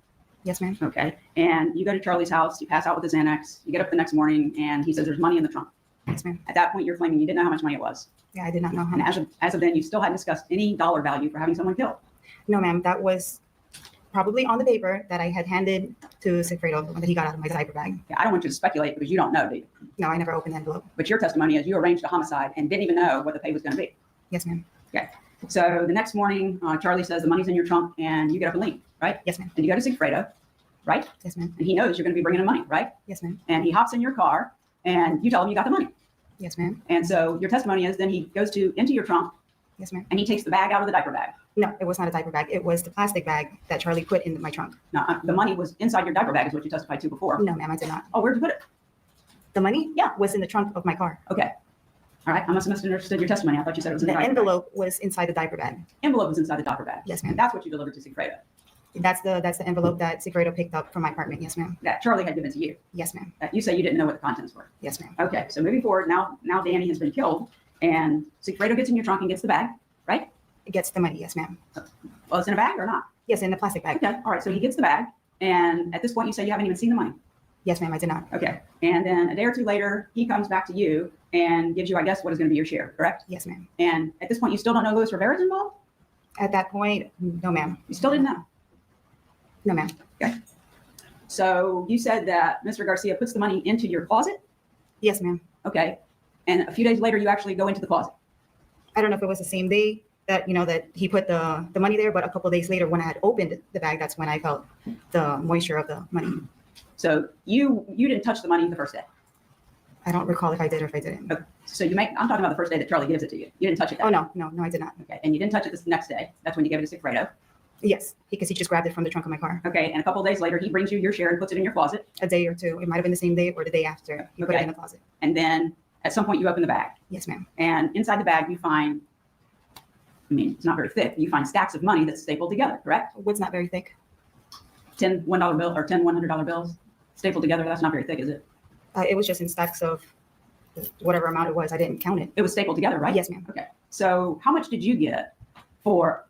Yes, ma'am. Okay. And you go to Charlie's house, you pass out with his Xanax, you get up the next morning and he says there's money in the trunk. Yes, ma'am. At that point, you're claiming you didn't know how much money it was. Yeah, I did not know how And much. as of then, you still hadn't discussed any dollar value for having someone killed. No, ma'am. That was probably on the paper that I had handed to Sigfredo when he got out of my diaper bag. Yeah, I don't want you to speculate because you don't know, do you? No, I never opened the envelope. But your testimony is you arranged a homicide and didn't even know what the pay was going to be. Yes, ma'am. Okay. So the next morning, Charlie says the money's in your trunk and you get up and leave, right? Yes, ma'am. And you go to Sigfredo, right? Yes, ma'am. And he knows you're going to be bringing him money, right? Yes, ma'am. And he hops in your car and you tell him you got the money. Yes, ma'am. And so your testimony is then he goes into your trunk Yes, ma'am. and he takes the bag out of the diaper bag. No, it was not a diaper bag. It was the plastic bag that Charlie put in my trunk. Now, the money was inside your diaper bag is what you testified to before. No, ma'am, I did not. Oh, where'd you put it? The money? Yeah. Was in the trunk of my car. Okay. All right. I must have misunderstood your testimony. I thought you said it was in The the diaper envelope was inside the diaper bag. bag. Envelope was inside the diaper bag. Yes, And ma'am. that's what you delivered to Sigfredo. That's the envelope that Sigfredo picked up from my apartment. Yes, ma'am. That Charlie had given to you. Yes, ma'am. You say you didn't know what the contents were. Yes, ma'am. Okay. So moving forward, now Danny has been killed and Sigfredo gets in your trunk and gets the bag, right? It gets the money. Yes, ma'am. Well, it's in a bag or not? Yes, in the plastic bag. Okay. All right. So he gets the bag. And at this point, you say you haven't even seen the money. Yes, ma'am. I did not. Okay. And then a day or two later, he comes back to you and gives you, I guess, what is going to be your share, correct? Yes, ma'am. And at this point, you still don't know Luis Rivera's involved? At that point, no, ma'am. You still didn't know? No, ma'am. Okay. So you said that Mr. Garcia puts the money into your closet? Yes, ma'am. Okay. And a few days later, you actually go into the closet? I don't know if it was the same day that, that he put the money there, but a couple of days later when I had opened the bag, that's when I felt the moisture of the money. So you didn't touch the money the first day? I don't recall if I did or if I didn't. Okay. So I'm talking about the first day that Charlie gives it to you. You didn't touch it that Oh, day. no, I did not. Okay. And you didn't touch it this next day. That's when you gave it to Sigfredo. Yes, because he just grabbed it from the trunk of my car. Okay. And a couple of days later, he brings you your share and puts it in your closet. A day or two. It might have been the same day or the day after. He put it in the closet. And then at some point, you open the bag. Yes, ma'am. And inside the bag, you find, it's not very thick. You find stacks of money that's stapled together, correct? What's not very thick? 10 $1 bill or 10 $100 bills stapled together. That's not very thick, is it? It was just in stacks of whatever amount it was. I didn't count it. It was stapled together, right? Yes, ma'am. Okay. So how much did you get for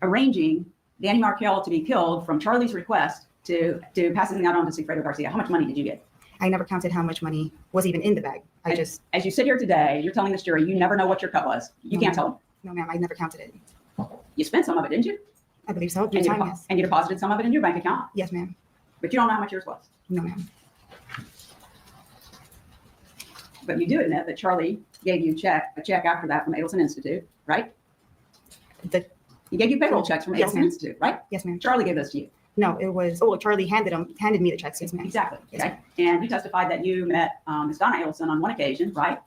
arranging Danny Markel to be killed from Charlie's request to passing that on to Sigfredo Garcia? How much money did you get? I never counted how much money was even in the bag. As you sit here today, you're telling this jury you never know what your cut was. You can't tell them. No, ma'am. I never counted it. You spent some of it, didn't you? I believe so. And and you deposited some of it in your bank account. Yes, ma'am. But you don't know how much yours was. No, ma'am. But you do admit that Charlie gave you a check after that from Adelson Institute, right? He gave you payroll checks from Yes, Adelson ma'am. Institute, right? Yes, ma'am. Charlie gave those to you. No, it was, Charlie handed me the checks. Yes, ma'am. Exactly. Yes, Okay. And you testified that you met Ms. Donna Adelson on one occasion, right?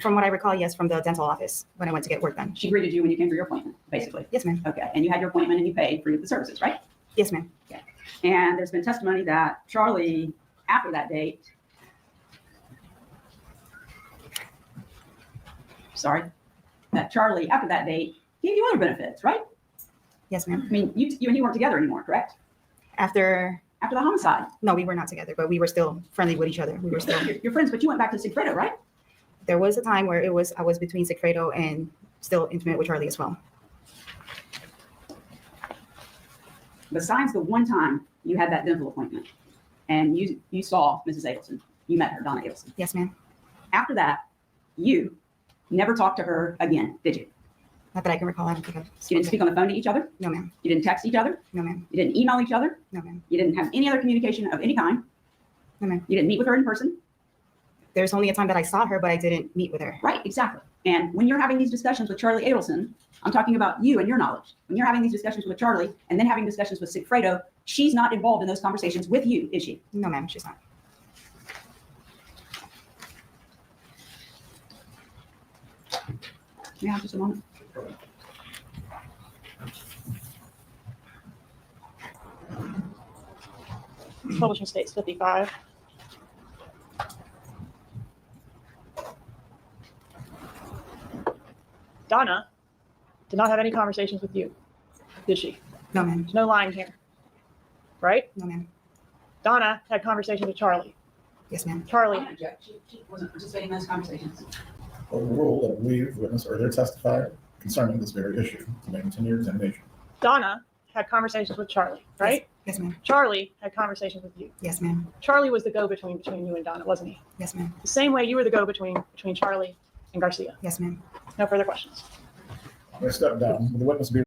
From what I recall, yes, from the dental office when I went to get work done. She greeted you when you came for your appointment, basically. Yes, ma'am. Okay. And you had your appointment and you paid for the services, right? Yes, ma'am. Okay. And there's been testimony that Charlie, after that date, gave you other benefits, right? Yes, ma'am. I mean, you and he weren't together anymore, correct? After the homicide. No, we were not together, but we were still friendly with each other. We were still. You're friends, but you went back to Sigfredo, right? There was a time where I was between Sigfredo and still intimate with Charlie as well. Besides the one time you had that dental appointment and you saw Mrs. Adelson, you met her, Donna Adelson. Yes, ma'am. After that, you never talked to her again, did you? Not that I can recall. I don't think You didn't speak on the phone to each other? No, ma'am. You didn't text each other? No, ma'am. You didn't email each other? No, ma'am. You didn't have any other communication of any kind? No, ma'am. You didn't meet with her in person? There's only a time that I saw her, but I didn't meet with her. Right, exactly. And when you're having these discussions with Charlie Adelson, I'm talking about you and your knowledge. When you're having these discussions with Charlie and then having discussions with Sigfredo, she's not involved in those conversations with you, is she? No, ma'am, she's not. Yeah, just a moment. Publishing States 55. Donna did not have any conversations with you, did she? No, ma'am. There's no lying here, right? No, ma'am. Donna had conversations with Charlie. Yes, ma'am. Charlie. She wasn't participating in those conversations. Overruled, I believe, witness earlier testified concerning this very issue, to maintain your examination. Donna had conversations with Charlie, right? Yes, ma'am. Charlie had conversations with you. Yes, ma'am. Charlie was the go-between between you and Donna, wasn't he? Yes, ma'am. The same way you were the go-between between Charlie and Garcia. Yes, ma'am. No further questions. I'm going to step down. Will the witness be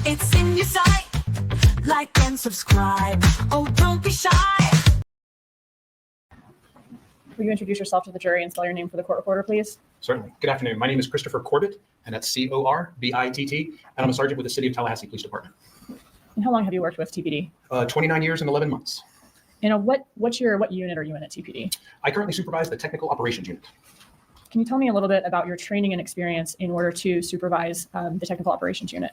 It's in your sight. Like and subscribe. Oh, don't be shy. Will you introduce yourself to the jury and spell your name for the court reporter, please? Certainly. Good afternoon. My name is Christopher Corbett, and that's Corbitt, and I'm a sergeant with the City of Tallahassee Police Department. And how long have you worked with TPD? 29 years and 11 months. And what unit are you in at TPD? I currently supervise the Technical Operations Unit. Can you tell me a little bit about your training and experience in order to supervise the Technical Operations Unit?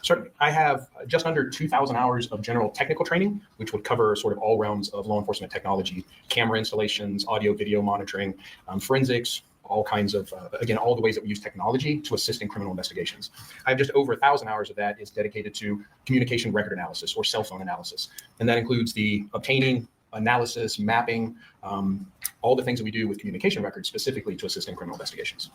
Certainly. I have just under 2,000 hours of general technical training, which would cover sort of all realms of law enforcement technology, camera installations, audio, video monitoring, forensics, all kinds of, again, all the ways that we use technology to assist in criminal investigations. I have just over 1,000 hours of that is dedicated to communication record analysis or cell phone analysis. And that includes the obtaining, analysis, mapping, all the things that we do with communication records specifically to assist in criminal investigations.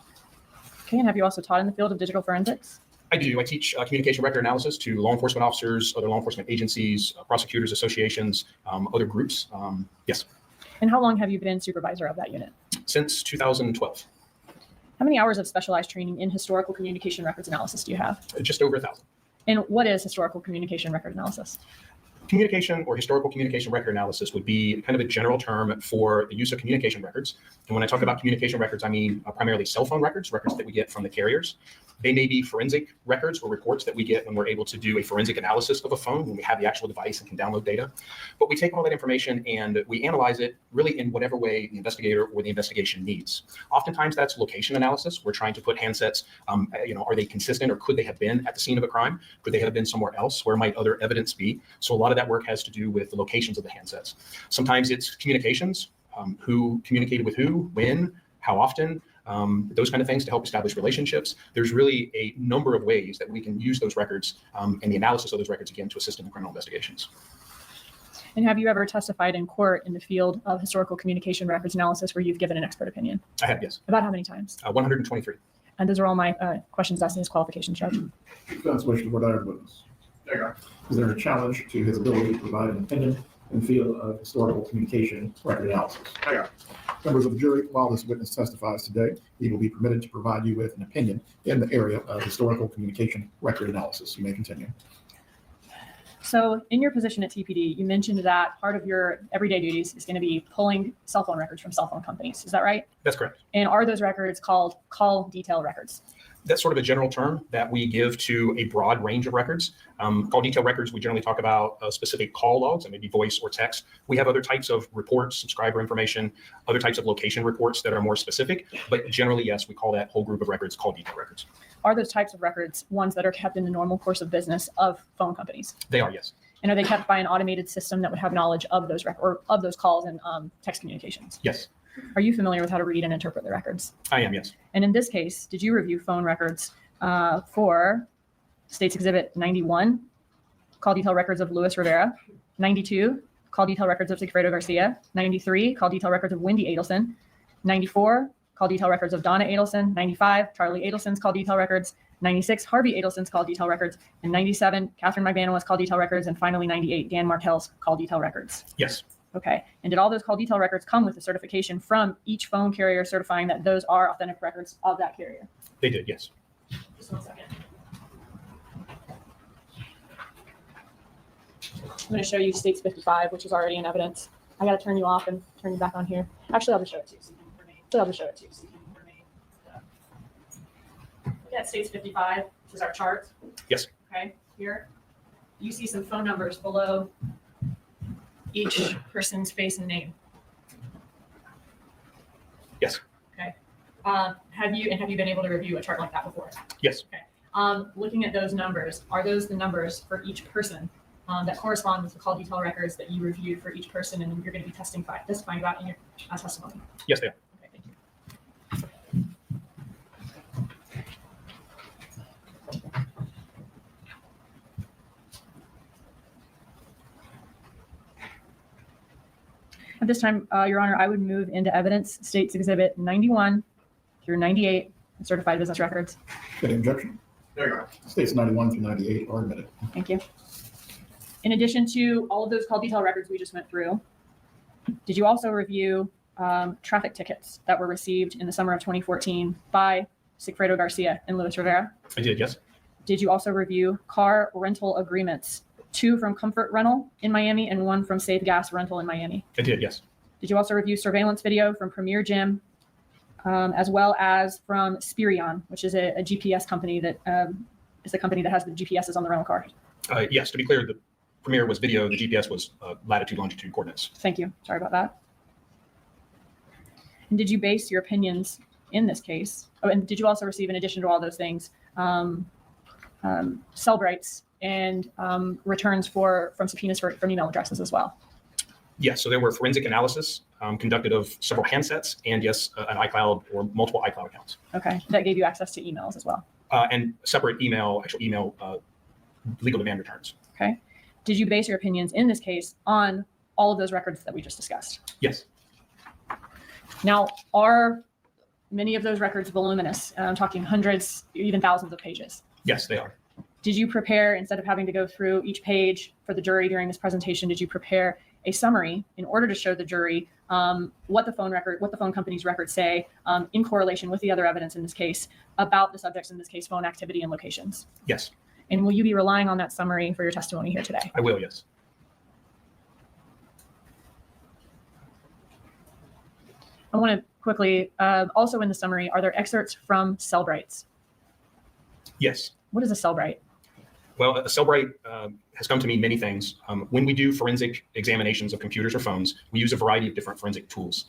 Okay, and have you also taught in the field of digital forensics? I do. I teach communication record analysis to law enforcement officers, other law enforcement agencies, prosecutors associations, other groups. Yes. And how long have you been supervisor of that unit? Since 2012. How many hours of specialized training in historical communication records analysis do you have? Just over 1,000. And what is historical communication record analysis? Communication or historical communication record analysis would be kind of a general term for the use of communication records. And when I talk about communication records, I mean primarily cell phone records, records that we get from the carriers. They may be forensic records or reports that we get when we're able to do a forensic analysis of a phone, when we have the actual device and can download data. But we take all that information and we analyze it really in whatever way the investigator or the investigation needs. Oftentimes that's location analysis. We're trying to put handsets, are they consistent or could they have been at the scene of a crime? Could they have been somewhere else? Where might other evidence be? So a lot of that work has to do with the locations of the handsets. Sometimes it's communications, who communicated with who, when, how often, those kind of things to help establish relationships. There's really a number of ways that we can use those records and the analysis of those records, again, to assist in the criminal investigations. And have you ever testified in court in the field of historical communication records analysis where you've given an expert opinion? I have, yes. About how many times? 123. And those are all my questions asking his qualifications, Judge. defense wish to provide witness? There you are. Is there a challenge to his ability to provide an opinion in the field of historical communication record analysis? There you are. Members of the jury, while this witness testifies today, he will be permitted to provide you with an opinion in the area of historical communication record analysis. You may continue. So in your position at TPD, you mentioned that part of your everyday duties is going to be pulling cell phone records from cell phone companies. Is that right? That's correct. And are those records called call detail records? That's sort of a general term that we give to a broad range of records. Call detail records, we generally talk about specific call logs and maybe voice or text. We have other types of reports, subscriber information, other types of location reports that are more specific. But generally, yes, we call that whole group of records call detail records. Are those types of records ones that are kept in the normal course of business of phone companies? They are, yes. And are they kept by an automated system that would have knowledge of those or of those calls and text communications? Yes. Are you familiar with how to read and interpret the records? I am, yes. And in this case, did you review phone records for States Exhibit 91, call detail records of Luis Rivera, 92, call detail records of Sigfredo Garcia, 93, call detail records of Wendy Adelson, 94, call detail records of Donna Adelson, 95, Charlie Adelson's call detail records, 96, Harvey Adelson's call detail records, and 97, Katherine Magbanis call detail records, and finally 98, Dan Markel's call detail records. Yes. Okay. And did all those call detail records come with a certification from each phone carrier certifying that those are authentic records of that carrier? They did, yes. Just 1 second. I'm going to show you States 55, which is already in evidence. I got to turn you off and turn you back on here. Actually, I'll just show it to you. Look at States 55, which is our chart. Yes. Okay, here. You see some phone numbers below each person's face and name. Yes. Okay. Have you been able to review a chart like that before? Yes. Okay. Looking at those numbers, are those the numbers for each person that correspond with the call detail records that you reviewed for each person and you're going to be testifying about in your testimony? Yes, they are. Okay, thank you. At this time, Your Honor, I would move into evidence States Exhibit 91 through 98, certified business records. Any objection? There you go. States 91 through 98 are admitted. Thank you. In addition to all of those call detail records we just went through, did you also review traffic tickets that were received in the summer of 2014 by Sigfredo Garcia and Luis Rivera? I did, yes. Did you also review car rental agreements, 2 from Comfort Rental in Miami and 1 from Save Gas Rental in Miami? I did, yes. Did you also review surveillance video from Premier Gym, as well as from Spirion, which is a GPS company that is the company that has the GPSs on the rental car? Yes, to be clear, the Premier was video, the GPS was latitude, longitude coordinates. Thank you. Sorry about that. And did you base your opinions in this case? Oh, and did you also receive, in addition to all those things, Cellbrights and returns from subpoenas from email addresses as well? Yes, so there were forensic analysis conducted of several handsets and yes, an iCloud or multiple iCloud accounts. Okay, that gave you access to emails as well. And separate actual email legal demand returns. Okay. Did you base your opinions in this case on all of those records that we just discussed? Yes. Now, are many of those records voluminous? I'm talking hundreds, even thousands of pages. Yes, they are. Did you prepare, instead of having to go through each page for the jury during this presentation, did you prepare a summary in order to show the jury what the phone company's records say in correlation with the other evidence in this case about the subjects, in this case, phone activity and locations? Yes. And will you be relying on that summary for your testimony here today? I will, yes. I want to quickly, also in the summary, are there excerpts from Cellbrights? Yes. What is a Cellbright? Well, a Cellbright has come to mean many things. When we do forensic examinations of computers or phones, we use a variety of different forensic tools.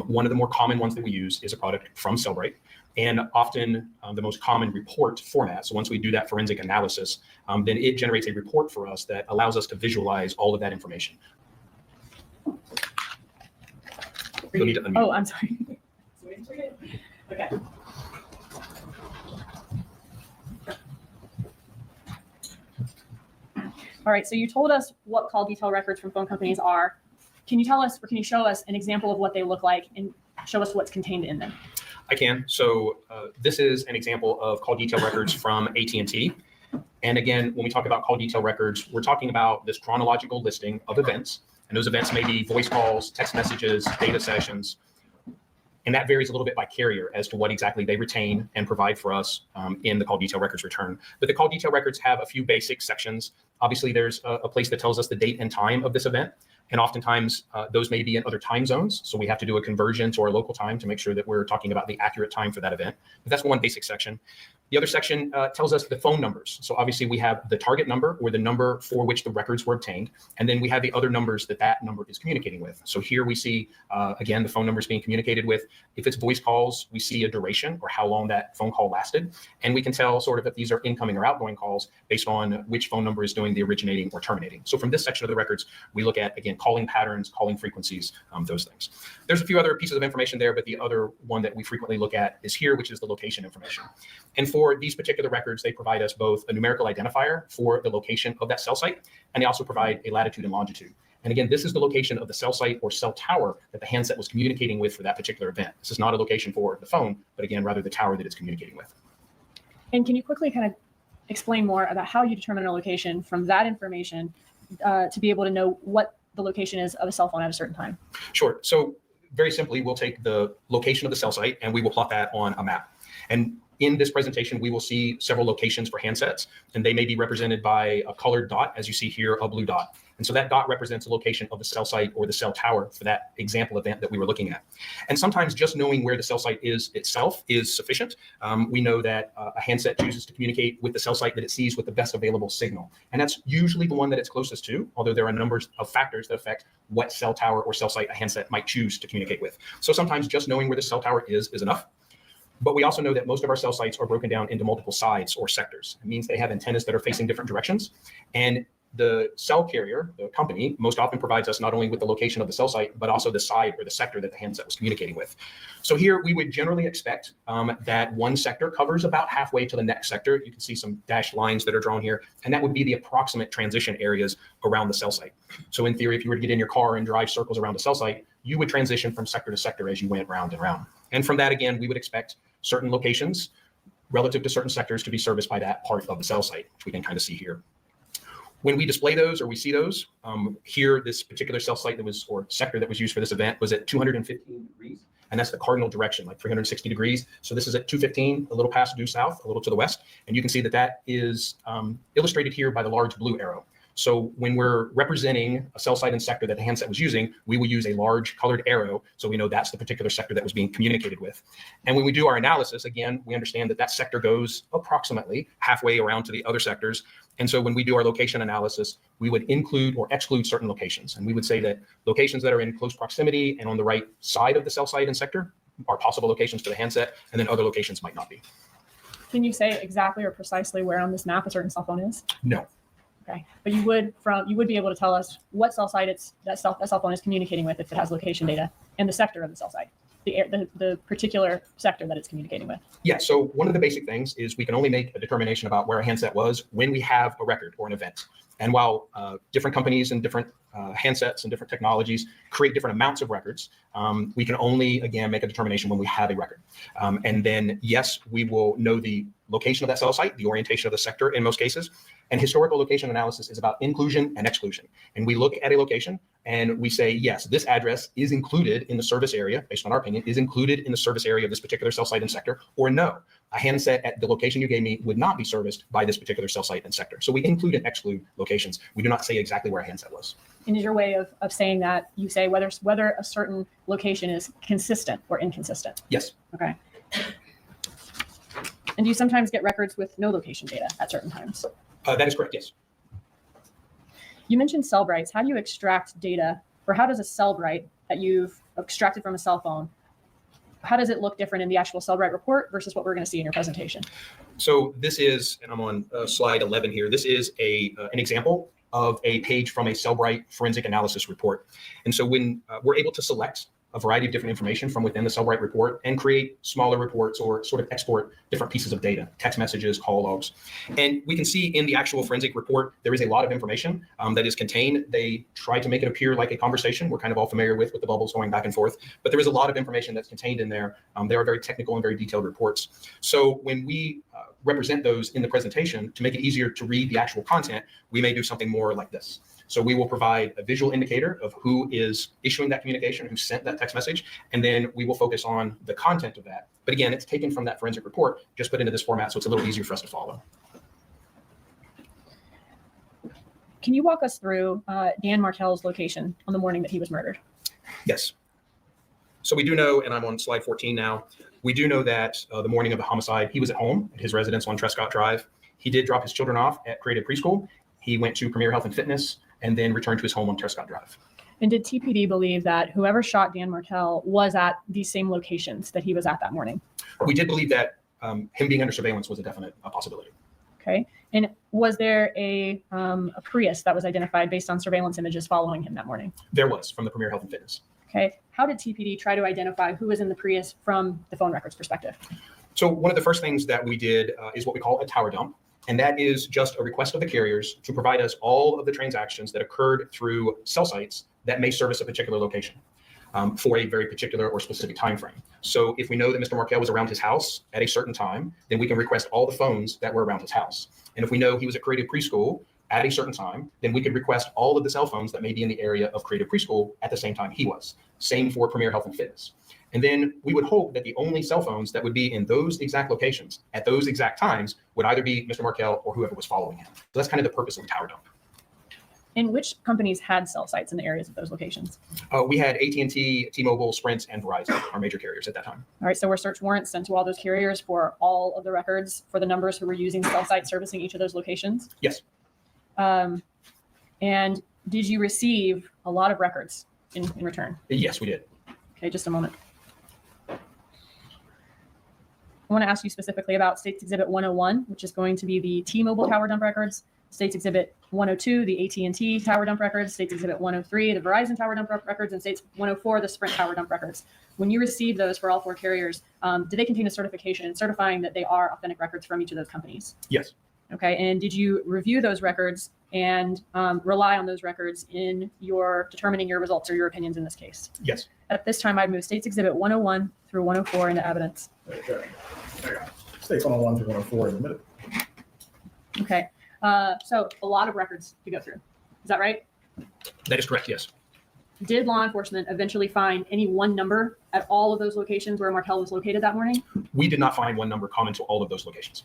One of the more common ones that we use is a product from Cellbright, and often the most common report format. So once we do that forensic analysis, then it generates a report for us that allows us to visualize all of that information. You'll need to unmute. Oh, I'm sorry. Okay. All right, so you told us what call detail records from phone companies are. Can you tell us, or can you show us an example of what they look like and show us what's contained in them? I can. So this is an example of call detail records from AT&T. And again, when we talk about call detail records, we're talking about this chronological listing of events. And those events may be voice calls, text messages, data sessions. And that varies a little bit by carrier as to what exactly they retain and provide for us in the call detail records return. But the call detail records have a few basic sections. Obviously, there's a place that tells us the date and time of this event. And oftentimes those may be in other time zones. So we have to do a conversion to our local time to make sure that we're talking about the accurate time for that event. But that's one basic section. The other section tells us the phone numbers. So obviously we have the target number or the number for which the records were obtained. And then we have the other numbers that number is communicating with. So here we see, again, the phone numbers being communicated with. If it's voice calls, we see a duration or how long that phone call lasted. And we can tell sort of if these are incoming or outgoing calls based on which phone number is doing the originating or terminating. So from this section of the records, we look at, again, calling patterns, calling frequencies, those things. There's a few other pieces of information there, but the other one that we frequently look at is here, which is the location information. And for these particular records, they provide us both a numerical identifier for the location of that cell site, and they also provide a latitude and longitude. And again, this is the location of the cell site or cell tower that the handset was communicating with for that particular event. This is not a location for the phone, but again, rather the tower that it's communicating with. And can you quickly kind of explain more about how you determine a location from that information to be able to know what the location is of a cell phone at a certain time? Sure. So very simply, we'll take the location of the cell site and we will plot that on a map. And in this presentation, we will see several locations for handsets, and they may be represented by a colored dot, as you see here, a blue dot. And so that dot represents a location of the cell site or the cell tower for that example event that we were looking at. And sometimes just knowing where the cell site is itself is sufficient. We know that a handset chooses to communicate with the cell site that it sees with the best available signal. And that's usually the one that it's closest to, although there are numbers of factors that affect what cell tower or cell site a handset might choose to communicate with. So sometimes just knowing where the cell tower is enough. But we also know that most of our cell sites are broken down into multiple sides or sectors. It means they have antennas that are facing different directions. And the cell carrier, the company, most often provides us not only with the location of the cell site, but also the side or the sector that the handset was communicating with. So here we would generally expect that one sector covers about halfway to the next sector. You can see some dashed lines that are drawn here, and that would be the approximate transition areas around the cell site. So in theory, if you were to get in your car and drive circles around the cell site, you would transition from sector to sector as you went round and round. And from that, again, we would expect certain locations relative to certain sectors to be serviced by that part of the cell site, which we can kind of see here. When we display those or we see those, here, this particular cell site that was, or sector that was used for this event was at 215 degrees. And that's the cardinal direction, like 360 degrees. So this is at 215, a little past due south, a little to the west. And you can see that that is illustrated here by the large blue arrow. So when we're representing a cell site and sector that the handset was using, we will use a large colored arrow so we know that's the particular sector that was being communicated with. And when we do our analysis, again, we understand that that sector goes approximately halfway around to the other sectors. And so when we do our location analysis, we would include or exclude certain locations. And we would say that locations that are in close proximity and on the right side of the cell site and sector are possible locations for the handset, and then other locations might not be. Can you say exactly or precisely where on this map a certain cell phone is? No. Okay, but you would be able to tell us what cell site that cell phone is communicating with if it has location data, and the sector of the cell site, the particular sector that it's communicating with. Yeah, so one of the basic things is we can only make a determination about where a handset was when we have a record or an event. And while different companies and different handsets and different technologies create different amounts of records, we can only, again, make a determination when we have a record. And then, yes, we will know the location of that cell site, the orientation of the sector in most cases. And historical location analysis is about inclusion and exclusion. And we look at a location and we say, yes, this address is included in the service area, based on our opinion, is included in the service area of this particular cell site and sector, or no, a handset at the location you gave me would not be serviced by this particular cell site and sector. So we include and exclude locations. We do not say exactly where a handset was. And is your way of saying that, you say whether a certain location is consistent or inconsistent? Yes. Okay. And do you sometimes get records with no location data at certain times? That is correct, yes. You mentioned Cellbrights. How do you extract data, or how does a Cellbright that you've extracted from a cell phone, how does it look different in the actual Cellbright report versus what we're going to see in your presentation? So this is, and I'm on slide 11 here, this is an example of a page from a Cellbright forensic analysis report. And so when we're able to select a variety of different information from within the Cellbright report and create smaller reports or sort of export different pieces of data, text messages, call logs. And we can see in the actual forensic report, there is a lot of information that is contained. They try to make it appear like a conversation we're kind of all familiar with the bubbles going back and forth, but there is a lot of information that's contained in there. They are very technical and very detailed reports. So when we represent those in the presentation, to make it easier to read the actual content, we may do something more like this. So we will provide a visual indicator of who is issuing that communication, who sent that text message, and then we will focus on the content of that. But again, it's taken from that forensic report, just put into this format, so it's a little easier for us to follow. Can you walk us through Dan Markel's location on the morning that he was murdered? Yes. So we do know, and I'm on slide 14 now, we do know that the morning of the homicide, he was at home at his residence on Trescott Drive. He did drop his children off at Creative Preschool. He went to Premier Health and Fitness and then returned to his home on Trescott Drive. And did TPD believe that whoever shot Dan Markel was at these same locations that he was at that morning? We did believe that him being under surveillance was a definite possibility. Okay. And was there a Prius that was identified based on surveillance images following him that morning? There was, from the Premier Health and Fitness. Okay. How did TPD try to identify who was in the Prius from the phone records perspective? So one of the first things that we did is what we call a tower dump. And that is just a request of the carriers to provide us all of the transactions that occurred through cell sites that may service a particular location for a very particular or specific time frame. So if we know that Mr. Markel was around his house at a certain time, then we can request all the phones that were around his house. And if we know he was at Creative Preschool at a certain time, then we could request all of the cell phones that may be in the area of Creative Preschool at the same time he was. Same for Premier Health and Fitness. And then we would hope that the only cell phones that would be in those exact locations at those exact times would either be Mr. Markel or whoever was following him. So that's kind of the purpose of the tower dump. And which companies had cell sites in the areas of those locations? We had AT&T, T-Mobile, Sprint, and Verizon, our major carriers at that time. All right, so were search warrants sent to all those carriers for all of the records for the numbers who were using cell sites servicing each of those locations? Yes. And did you receive a lot of records in return? Yes, we did. Okay, just a moment. I want to ask you specifically about States Exhibit 101, which is going to be the T-Mobile tower dump records, States Exhibit 102, the AT&T tower dump records, States Exhibit 103, the Verizon tower dump records, and States 104, the Sprint tower dump records. When you received those for all four carriers, did they contain a certification certifying that they are authentic records from each of those companies? Yes. Okay, and did you review those records and rely on those records in your determining your results or your opinions in this case? Yes. At this time, I'd move States Exhibit 101 through 104 into evidence. states 101 through 104 in the minute. Okay. So a lot of records to go through. Is that right? That is correct, yes. Did law enforcement eventually find any one number at all of those locations where Markel was located that morning? We did not find one number common to all of those locations.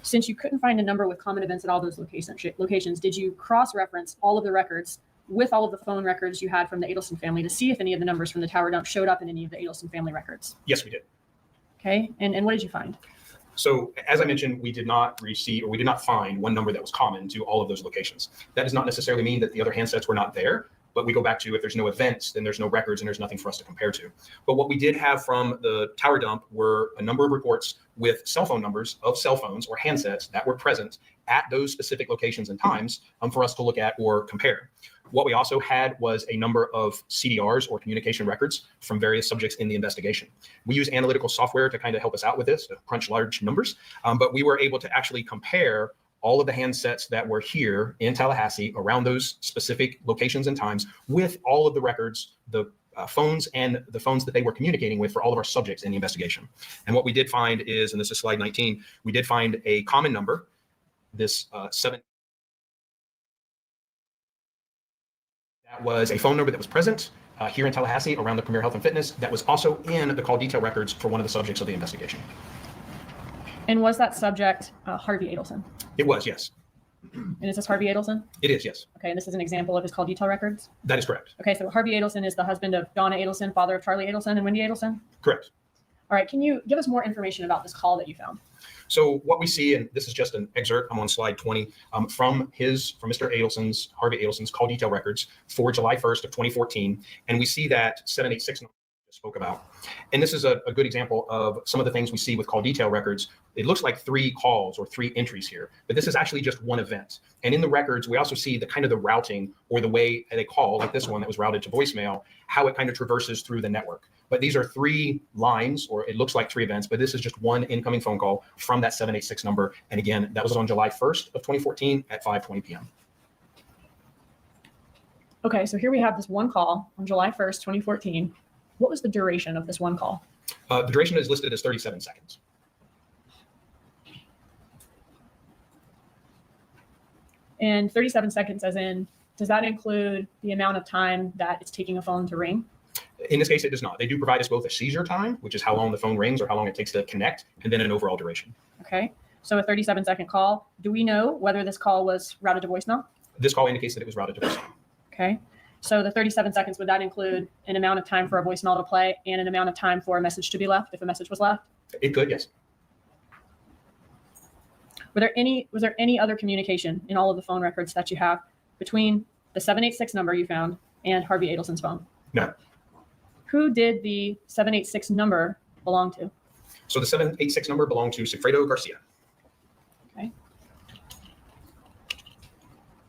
Since you couldn't find a number with common events at all those locations, did you cross-reference all of the records with all of the phone records you had from the Adelson family to see if any of the numbers from the tower dump showed up in any of the Adelson family records? Yes, we did. Okay. And what did you find? So as I mentioned, we did not find one number that was common to all of those locations. That does not necessarily mean that the other handsets were not there, but we go back to if there's no events, then there's no records and there's nothing for us to compare to. But what we did have from the tower dump were a number of reports with cell phone numbers of cell phones or handsets that were present at those specific locations and times for us to look at or compare. What we also had was a number of CDRs or communication records from various subjects in the investigation. We use analytical software to kind of help us out with this, to crunch large numbers, but we were able to actually compare all of the handsets that were here in Tallahassee around those specific locations and times with all of the records, the phones and the phones that they were communicating with for all of our subjects in the investigation. And what we did find is, and this is slide 19, we did find a common number, this 7. That was a phone number that was present here in Tallahassee around the Premier Health and Fitness that was also in the call detail records for one of the subjects of the investigation. And was that subject Harvey Adelson? It was, yes. And is this Harvey Adelson? It is, yes. Okay, and this is an example of his call detail records? That is correct. Okay, so Harvey Adelson is the husband of Donna Adelson, father of Charlie Adelson and Wendy Adelson? Correct. All right, can you give us more information about this call that you found? So what we see, and this is just an excerpt, I'm on slide 20, from Mr. Adelson's, Harvey Adelson's call detail records for July 1st of 2014. And we see that 786 number I spoke about. And this is a good example of some of the things we see with call detail records. It looks like 3 calls or 3 entries here, but this is actually just one event. And in the records, we also see the kind of the routing or the way they call, like this one that was routed to voicemail, how it kind of traverses through the network. But these are 3 lines, or it looks like 3 events, but this is just one incoming phone call from that 786 number. And again, that was on July 1st of 2014 at 5:20 p.m. Okay, so here we have this one call on July 1st, 2014. What was the duration of this one call? The duration is listed as 37 seconds. And 37 seconds as in, does that include the amount of time that it's taking a phone to ring? In this case, it does not. They do provide us both a seizure time, which is how long the phone rings or how long it takes to connect, and then an overall duration. Okay, so a 37-second call. Do we know whether this call was routed to voicemail? This call indicates that it was routed to voicemail. Okay, so the 37 seconds, would that include an amount of time for a voicemail to play and an amount of time for a message to be left, if a message was left? It could, yes. Was there any other communication in all of the phone records that you have between the 786 number you found and Harvey Adelson's phone? No. Who did the 786 number belong to? So the 786 number belonged to Sigfredo Garcia. Okay.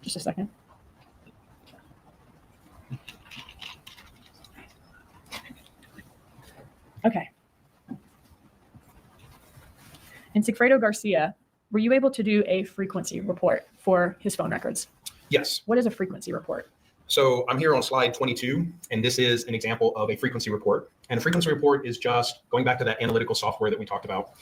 Just a second. Okay. And Sigfredo Garcia, were you able to do a frequency report for his phone records? Yes. What is a frequency report? So I'm here on slide 22, and this is an example of a frequency report. And a frequency report is just going back to that analytical software that we talked about.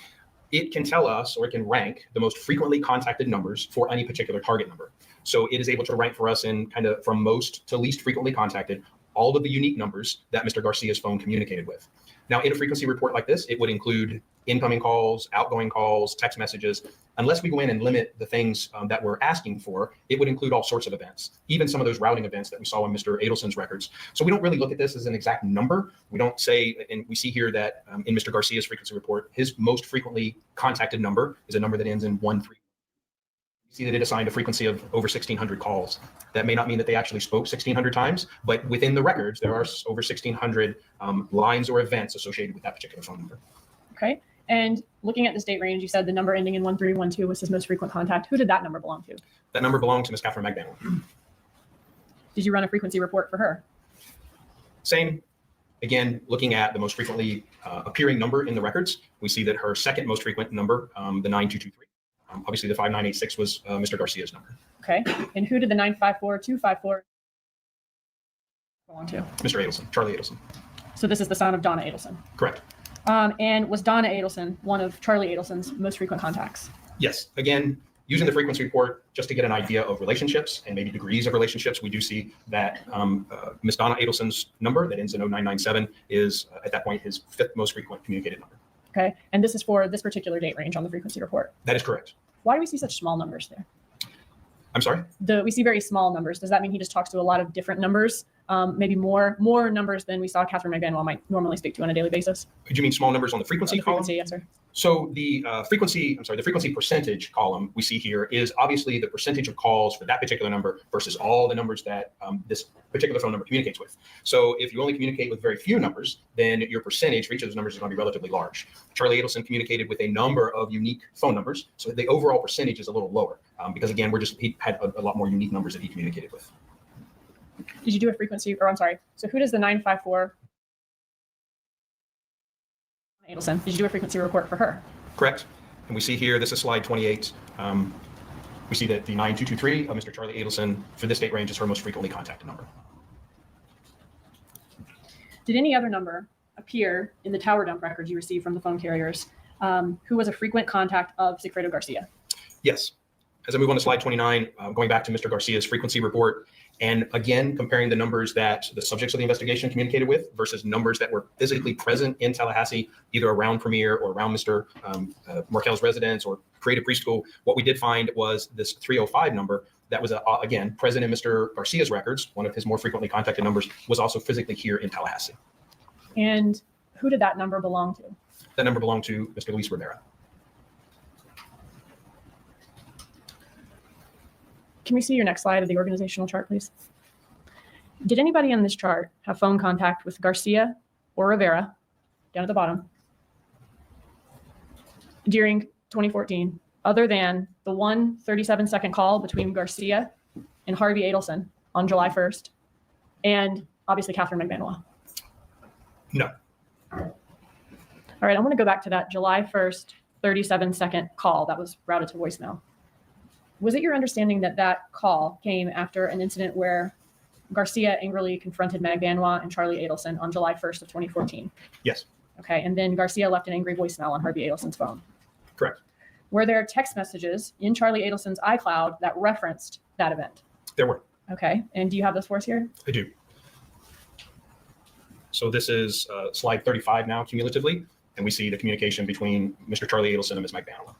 It can tell us, or it can rank the most frequently contacted numbers for any particular target number. So it is able to rank for us in kind of from most to least frequently contacted, all of the unique numbers that Mr. Garcia's phone communicated with. Now, in a frequency report like this, it would include incoming calls, outgoing calls, text messages. Unless we go in and limit the things that we're asking for, it would include all sorts of events, even some of those routing events that we saw in Mr. Adelson's records. So we don't really look at this as an exact number. We don't say, and we see here that in Mr. Garcia's frequency report, his most frequently contacted number is a number that ends in 13. You see that it assigned a frequency of over 1,600 calls. That may not mean that they actually spoke 1,600 times, but within the records, there are over 1,600 lines or events associated with that particular phone number. Okay. And looking at this date range, you said the number ending in 1312 was his most frequent contact. Who did that number belong to? That number belonged to Ms. Katherine Magbanis. Did you run a frequency report for her? Same. Again, looking at the most frequently appearing number in the records, we see that her second most frequent number, the 9223. Obviously, the 5986 was Mr. Garcia's number. Okay. And who did the 954254 belong to? Mr. Adelson, Charlie Adelson. So this is the son of Donna Adelson. Correct. And was Donna Adelson one of Charlie Adelson's most frequent contacts? Yes. Again, using the frequency report just to get an idea of relationships and maybe degrees of relationships, we do see that Ms. Donna Adelson's number that ends in 0997 is at that point his 5th most frequent communicated number. Okay. And this is for this particular date range on the frequency report. That is correct. Why do we see such small numbers there? I'm sorry? We see very small numbers. Does that mean he just talks to a lot of different numbers? Maybe more numbers than we saw Katherine Magbanis might normally speak to on a daily basis? Do you mean small numbers on the frequency column? Frequency, yes, sir. So the frequency percentage column we see here is obviously the percentage of calls for that particular number versus all the numbers that this particular phone number communicates with. So if you only communicate with very few numbers, then your percentage for each of those numbers is going to be relatively large. Charlie Adelson communicated with a number of unique phone numbers, so the overall percentage is a little lower because again, he had a lot more unique numbers that he communicated with. Did you do a frequency, or I'm sorry, so who does the 954 Adelson? Did you do a frequency report for her? Correct. And we see here, this is slide 28. We see that the 9223 of Mr. Charlie Adelson for this date range is her most frequently contacted number. Did any other number appear in the tower dump records you received from the phone carriers who was a frequent contact of Sigfredo Garcia? Yes. As I move on to slide 29, going back to Mr. Garcia's frequency report, and again, comparing the numbers that the subjects of the investigation communicated with versus numbers that were physically present in Tallahassee, either around Premier or around Mr. Markel's residence or Creative Preschool, what we did find was this 305 number that was, again, present in Mr. Garcia's records. One of his more frequently contacted numbers was also physically here in Tallahassee. And who did that number belong to? That number belonged to Mr. Luis Rivera. Can we see your next slide of the organizational chart, please? Did anybody on this chart have phone contact with Garcia or Rivera, down at the bottom, during 2014, other than the 1 37-second call between Garcia and Harvey Adelson on July 1st, and obviously Katherine Magbanis? No. All right, I want to go back to that July 1st, 37-second call that was routed to voicemail. Was it your understanding that that call came after an incident where Garcia angrily confronted Magbanis and Charlie Adelson on July 1st of 2014? Yes. Okay, and then Garcia left an angry voicemail on Harvey Adelson's phone. Correct. Were there text messages in Charlie Adelson's iCloud that referenced that event? There were. Okay, and do you have those for us here? I do. So this is slide 35 now cumulatively, and we see the communication between Mr. Charlie Adelson and Ms. Magbanis.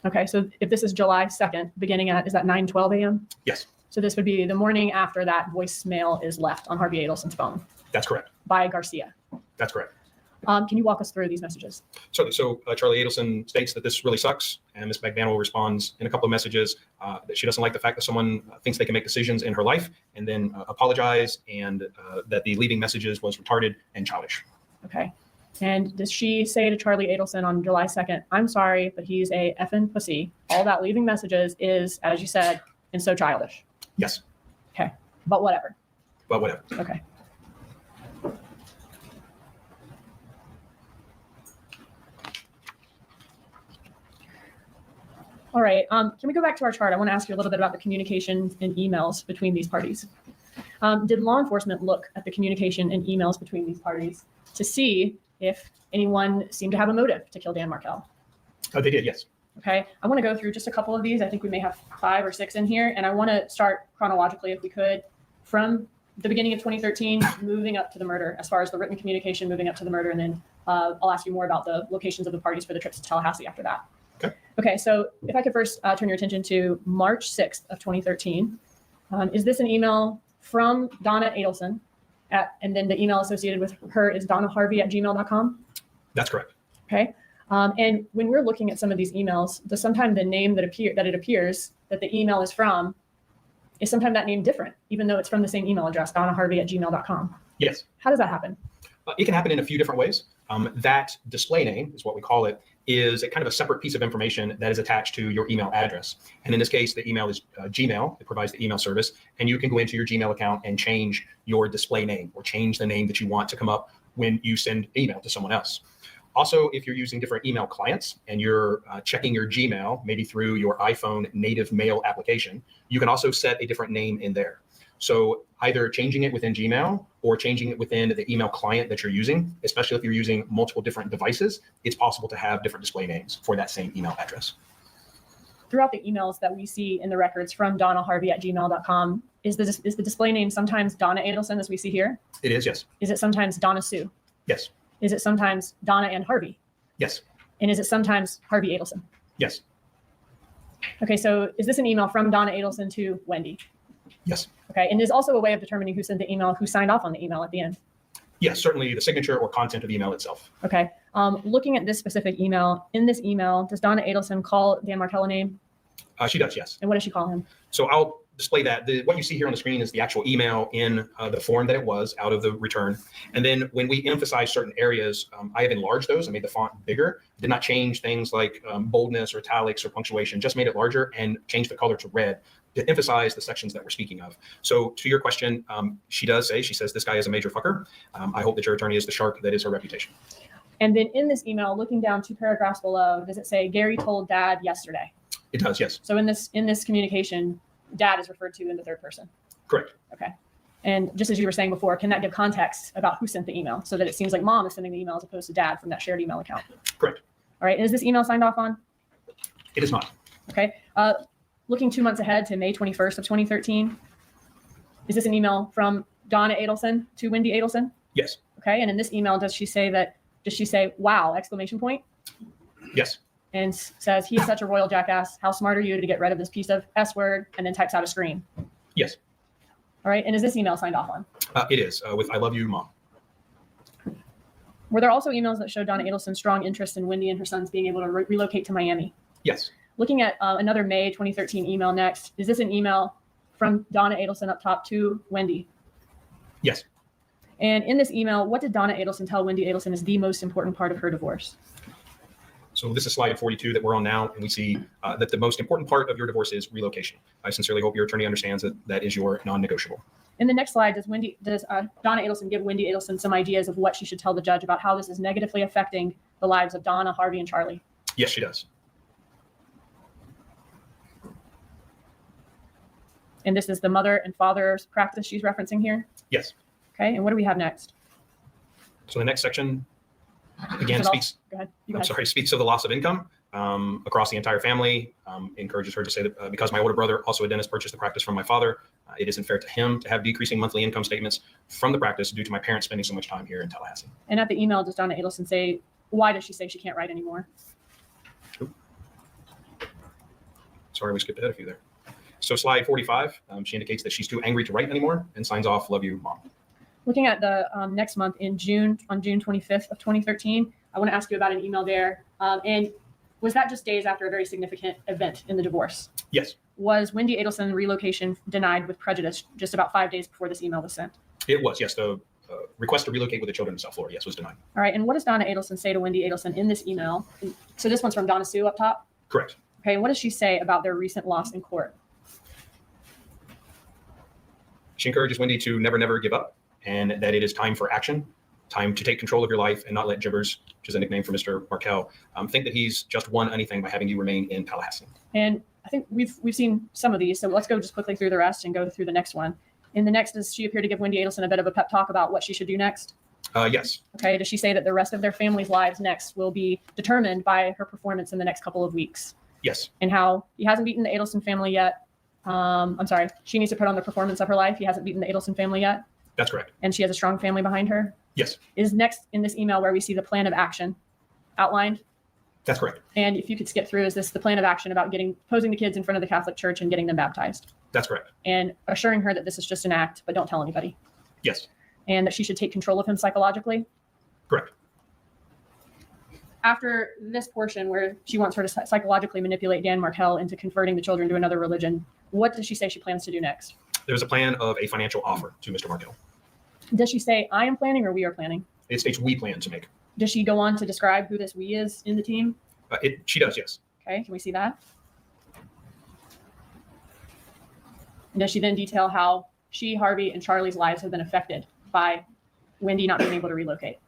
Okay, so if this is July 2nd, beginning at, is that 9:12 a.m.? Yes. So this would be the morning after that voicemail is left on Harvey Adelson's phone That's correct. by Garcia. That's correct. Can you walk us through these messages? So Charlie Adelson states that this really sucks, and Ms. Magbanis responds in a couple of messages that she doesn't like the fact that someone thinks they can make decisions in her life, and then apologize, and that the leaving messages was retarded and childish. Okay. And does she say to Charlie Adelson on July 2nd, I'm sorry, but he's a effing pussy. All that leaving messages is, as you said, and so childish. Yes. Okay. But whatever. But whatever. Okay. All right. Can we go back to our chart? I want to ask you a little bit about the communication and emails between these parties. Did law enforcement look at the communication and emails between these parties to see if anyone seemed to have a motive to kill Dan Markel? They did, yes. Okay. I want to go through just a couple of these. I think we may have 5 or 6 in here. And I want to start chronologically, if we could, from the beginning of 2013, moving up to the murder, as far as the written communication, moving up to the murder. And then I'll ask you more about the locations of the parties for the trips to Tallahassee after that. Okay, so if I could first turn your attention to March 6th of 2013. Is this an email from Donna Adelson? And then the email associated with her is donnaharvey@gmail.com? That's correct. Okay. And when we're looking at some of these emails, sometimes the name that it appears that the email is from is sometimes that name different, even though it's from the same email address, donnaharvey@gmail.com. Yes. How does that happen? It can happen in a few different ways. That display name is what we call it, is a kind of a separate piece of information that is attached to your email address. And in this case, the email is Gmail. It provides the email service. And you can go into your Gmail account and change your display name or change the name that you want to come up when you send email to someone else. Also, if you're using different email clients and you're checking your Gmail, maybe through your iPhone native mail application, you can also set a different name in there. So either changing it within Gmail or changing it within the email client that you're using, especially if you're using multiple different devices, it's possible to have different display names for that same email address. Throughout the emails that we see in the records from donnaharvey@gmail.com, is the display name sometimes Donna Adelson, as we see here? It is, yes. Is it sometimes Donna Sue? Yes. Is it sometimes Donna and Harvey? Yes. And is it sometimes Harvey Adelson? Yes. Okay, so is this an email from Donna Adelson to Wendy? Yes. Okay, and there's also a way of determining who sent the email, who signed off on the email at the end. Yes, certainly the signature or content of the email itself. Okay, looking at this specific email, in this email, does Donna Adelson call Dan Markel a name? She does, yes. And what does she call him? So I'll display that. What you see here on the screen is the actual email in the form that it was out of the return. And then when we emphasize certain areas, I have enlarged those and made the font bigger. Did not change things like boldness or italics or punctuation, just made it larger and changed the color to red to emphasize the sections that we're speaking of. So to your question, she says, this guy is a major fucker. I hope that your attorney is the shark that is her reputation. And then in this email, looking down 2 paragraphs below, does it say Gary told Dad yesterday? It does, yes. So in this communication, Dad is referred to in the third person. Correct. Okay. And just as you were saying before, can that give context about who sent the email so that it seems like Mom is sending the email as opposed to Dad from that shared email account? Correct. All right. And is this email signed off on? It is not. Okay. Looking 2 months ahead to May 21st of 2013, is this an email from Donna Adelson to Wendy Adelson? Yes. Okay. And in this email, does she say, wow, exclamation point? Yes. And says, he is such a royal jackass. How smart are you to get rid of this piece of S word, and then types out a screen? Yes. All right. And is this email signed off on? It is with I love you, Mom. Were there also emails that showed Donna Adelson's strong interest in Wendy and her sons being able to relocate to Miami? Yes. Looking at another May 2013 email next, is this an email from Donna Adelson up top to Wendy? Yes. And in this email, what did Donna Adelson tell Wendy Adelson is the most important part of her divorce? So this is slide 42 that we're on now, and we see that the most important part of your divorce is relocation. I sincerely hope your attorney understands that that is your non-negotiable. In the next slide, does Donna Adelson give Wendy Adelson some ideas of what she should tell the judge about how this is negatively affecting the lives of Donna, Harvey, and Charlie? Yes, she does. And this is the mother and father's practice she's referencing here? Yes. Okay, and what do we have next? So the next section, again, speaks of the loss of income across the entire family, encourages her to say that because my older brother, also a dentist, purchased the practice from my father, it isn't fair to him to have decreasing monthly income statements from the practice due to my parents spending so much time here in Tallahassee. And at the email, does Donna Adelson say, why does she say she can't write anymore? Sorry, we skipped ahead a few there. So slide 45, she indicates that she's too angry to write anymore and signs off, love you, Mom. Looking at the next month on June 25th of 2013, I want to ask you about an email there. And was that just days after a very significant event in the divorce? Yes. Was Wendy Adelson relocation denied with prejudice just about 5 days before this email was sent? It was, yes. The request to relocate with the children in South Florida, yes, was denied. All right. And what does Donna Adelson say to Wendy Adelson in this email? So this one's from Donna Sue up top? Correct. Okay. And what does she say about their recent loss in court? She encourages Wendy to never, never give up, and that it is time for action, time to take control of your life and not let Gibbers, which is a nickname for Mr. Markel, think that he's just won anything by having you remain in Tallahassee. And I think we've seen some of these, so let's go just quickly through the rest and go through the next one. In the next, does she appear to give Wendy Adelson a bit of a pep talk about what she should do next? Yes. Okay. Does she say that the rest of their family's lives next will be determined by her performance in the next couple of weeks? Yes. And how he hasn't beaten the Adelson family yet. I'm sorry, she needs to put on the performance of her life. He hasn't beaten the Adelson family yet. That's correct. And she has a strong family behind her. Yes. Is next in this email where we see the plan of action outlined? That's correct. And if you could skip through, is this the plan of action about posing the kids in front of the Catholic Church and getting them baptized? That's correct. And assuring her that this is just an act, but don't tell anybody. Yes. And that she should take control of him psychologically? Correct. After this portion where she wants her to psychologically manipulate Dan Markel into converting the children to another religion, what does she say she plans to do next? There's a plan of a financial offer to Mr. Markel. Does she say, I am planning or we are planning? It's we plan to make. Does she go on to describe who this we is in the team? She does, yes. Okay, can we see that? And does she then detail how she, Harvey, and Charlie's lives have been affected by Wendy not being able to relocate?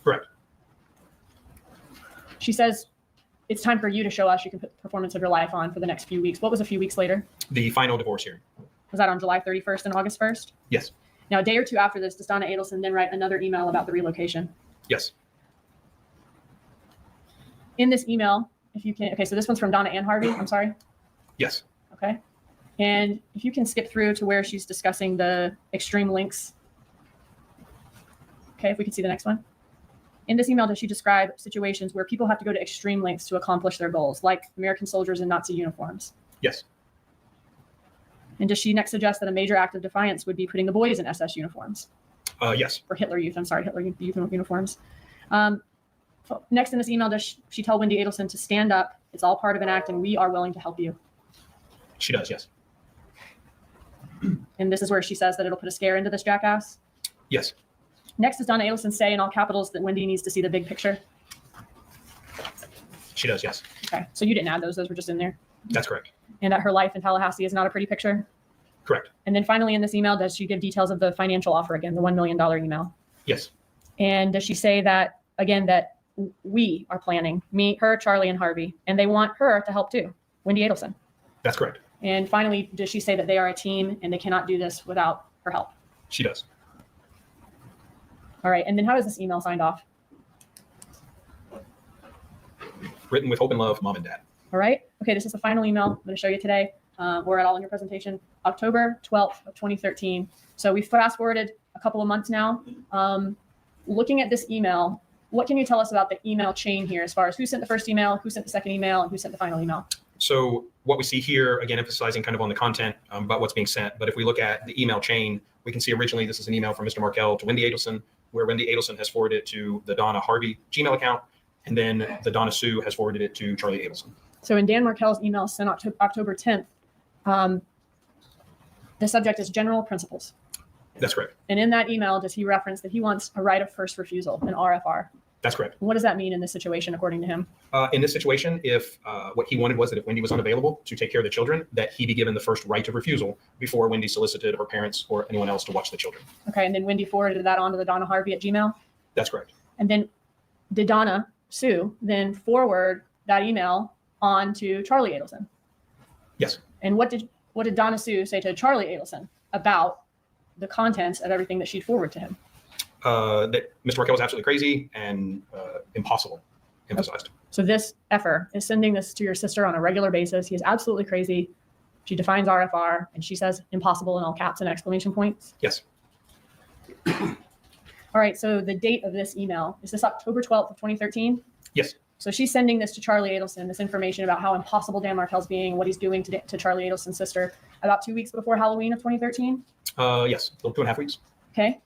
Correct. She says, it's time for you to show us you can put the performance of your life on for the next few weeks. What was a few weeks later? The final divorce hearing. Was that on July 31st and August 1st? Yes. Now, a day or two after this, does Donna Adelson then write another email about the relocation? Yes. In this email, if you can, okay, so this one's from Donna and Harvey, I'm sorry. Yes. Okay. And if you can skip through to where she's discussing the extreme links. Okay, if we can see the next one. In this email, does she describe situations where people have to go to extreme lengths to accomplish their goals, like American soldiers in Nazi uniforms? Yes. And does she next suggest that a major act of defiance would be putting the boys in SS uniforms? Yes. Or Hitler Youth, I'm sorry, Hitler Youth uniforms. Next in this email, does she tell Wendy Adelson to stand up? It's all part of an act and we are willing to help you. She does, yes. And this is where she says that it'll put a scare into this jackass? Yes. Next, does Donna Adelson say in all capitals that Wendy needs to see the big picture? She does, yes. Okay, so you didn't add those were just in there. That's correct. And that her life in Tallahassee is not a pretty picture? Correct. And then finally in this email, does she give details of the financial offer again, the $1 million email? Yes. And does she say that, again, that we are planning, me, her, Charlie, and Harvey, and they want her to help too, Wendy Adelson? That's correct. And finally, does she say that they are a team and they cannot do this without her help? She does. All right, and then how is this email signed off? Written with hope and love, Mom and Dad. All right, okay, this is the final email I'm going to show you today. We're at all in your presentation, October 12th of 2013. So we've fast forwarded a couple of months now. Looking at this email, what can you tell us about the email chain here as far as who sent the first email, who sent the second email, and who sent the final email? So what we see here, again, emphasizing kind of on the content about what's being sent. But if we look at the email chain, we can see originally this is an email from Mr. Markel to Wendy Adelson, where Wendy Adelson has forwarded it to the Donna Harvey Gmail account, and then the Donna Sue has forwarded it to Charlie Adelson. So in Dan Markel's email sent October 10th, the subject is general principles. That's correct. And in that email, does he reference that he wants a right of first refusal, an RFR? That's correct. What does that mean in this situation, according to him? In this situation, if what he wanted was that if Wendy was unavailable to take care of the children, that he be given the first right of refusal before Wendy solicited her parents or anyone else to watch the children. Okay, and then Wendy forwarded that on to the Donna Harvey at Gmail? That's correct. And then did Donna Sue then forward that email on to Charlie Adelson? Yes. And what did Donna Sue say to Charlie Adelson about the contents of everything that she'd forward to him? That Mr. Markel was absolutely crazy and impossible, emphasized. So this effer is sending this to your sister on a regular basis. He is absolutely crazy. She defines RFR and she says impossible in all caps and exclamation points. Yes. All right, so the date of this email, is this October 12th of 2013? Yes. So she's sending this to Charlie Adelson, this information about how impossible Dan Markel's being, what he's doing to Charlie Adelson's sister, about 2 weeks before Halloween of 2013? Yes, 2.5 weeks. Okay.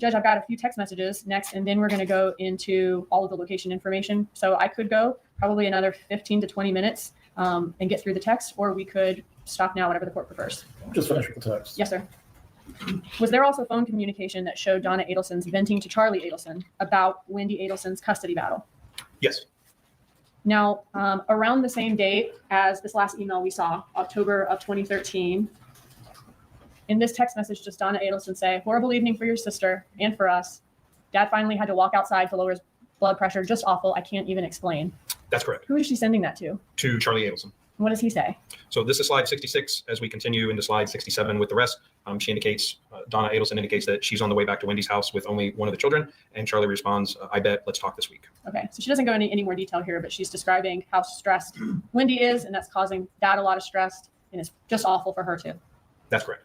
Judge, I've got a few text messages next, and then we're going to go into all of the location information. So I could go probably another 15 to 20 minutes and get through the text, or we could stop now, whatever the court prefers. Just finish with the text. Yes, sir. Was there also phone communication that showed Donna Adelson's venting to Charlie Adelson about Wendy Adelson's custody battle? Yes. Now, around the same date as this last email we saw, October of 2013, in this text message, does Donna Adelson say, horrible evening for your sister and for us. Dad finally had to walk outside to lower his blood pressure. Just awful. I can't even explain. That's correct. Who is she sending that to? To Charlie Adelson. What does he say? So this is slide 66. As we continue into slide 67 with the rest, she indicates, Donna Adelson indicates that she's on the way back to Wendy's house with only one of the children. And Charlie responds, I bet, let's talk this week. Okay, so she doesn't go into any more detail here, but she's describing how stressed Wendy is, and that's causing Dad a lot of stress, and it's just awful for her too. That's correct.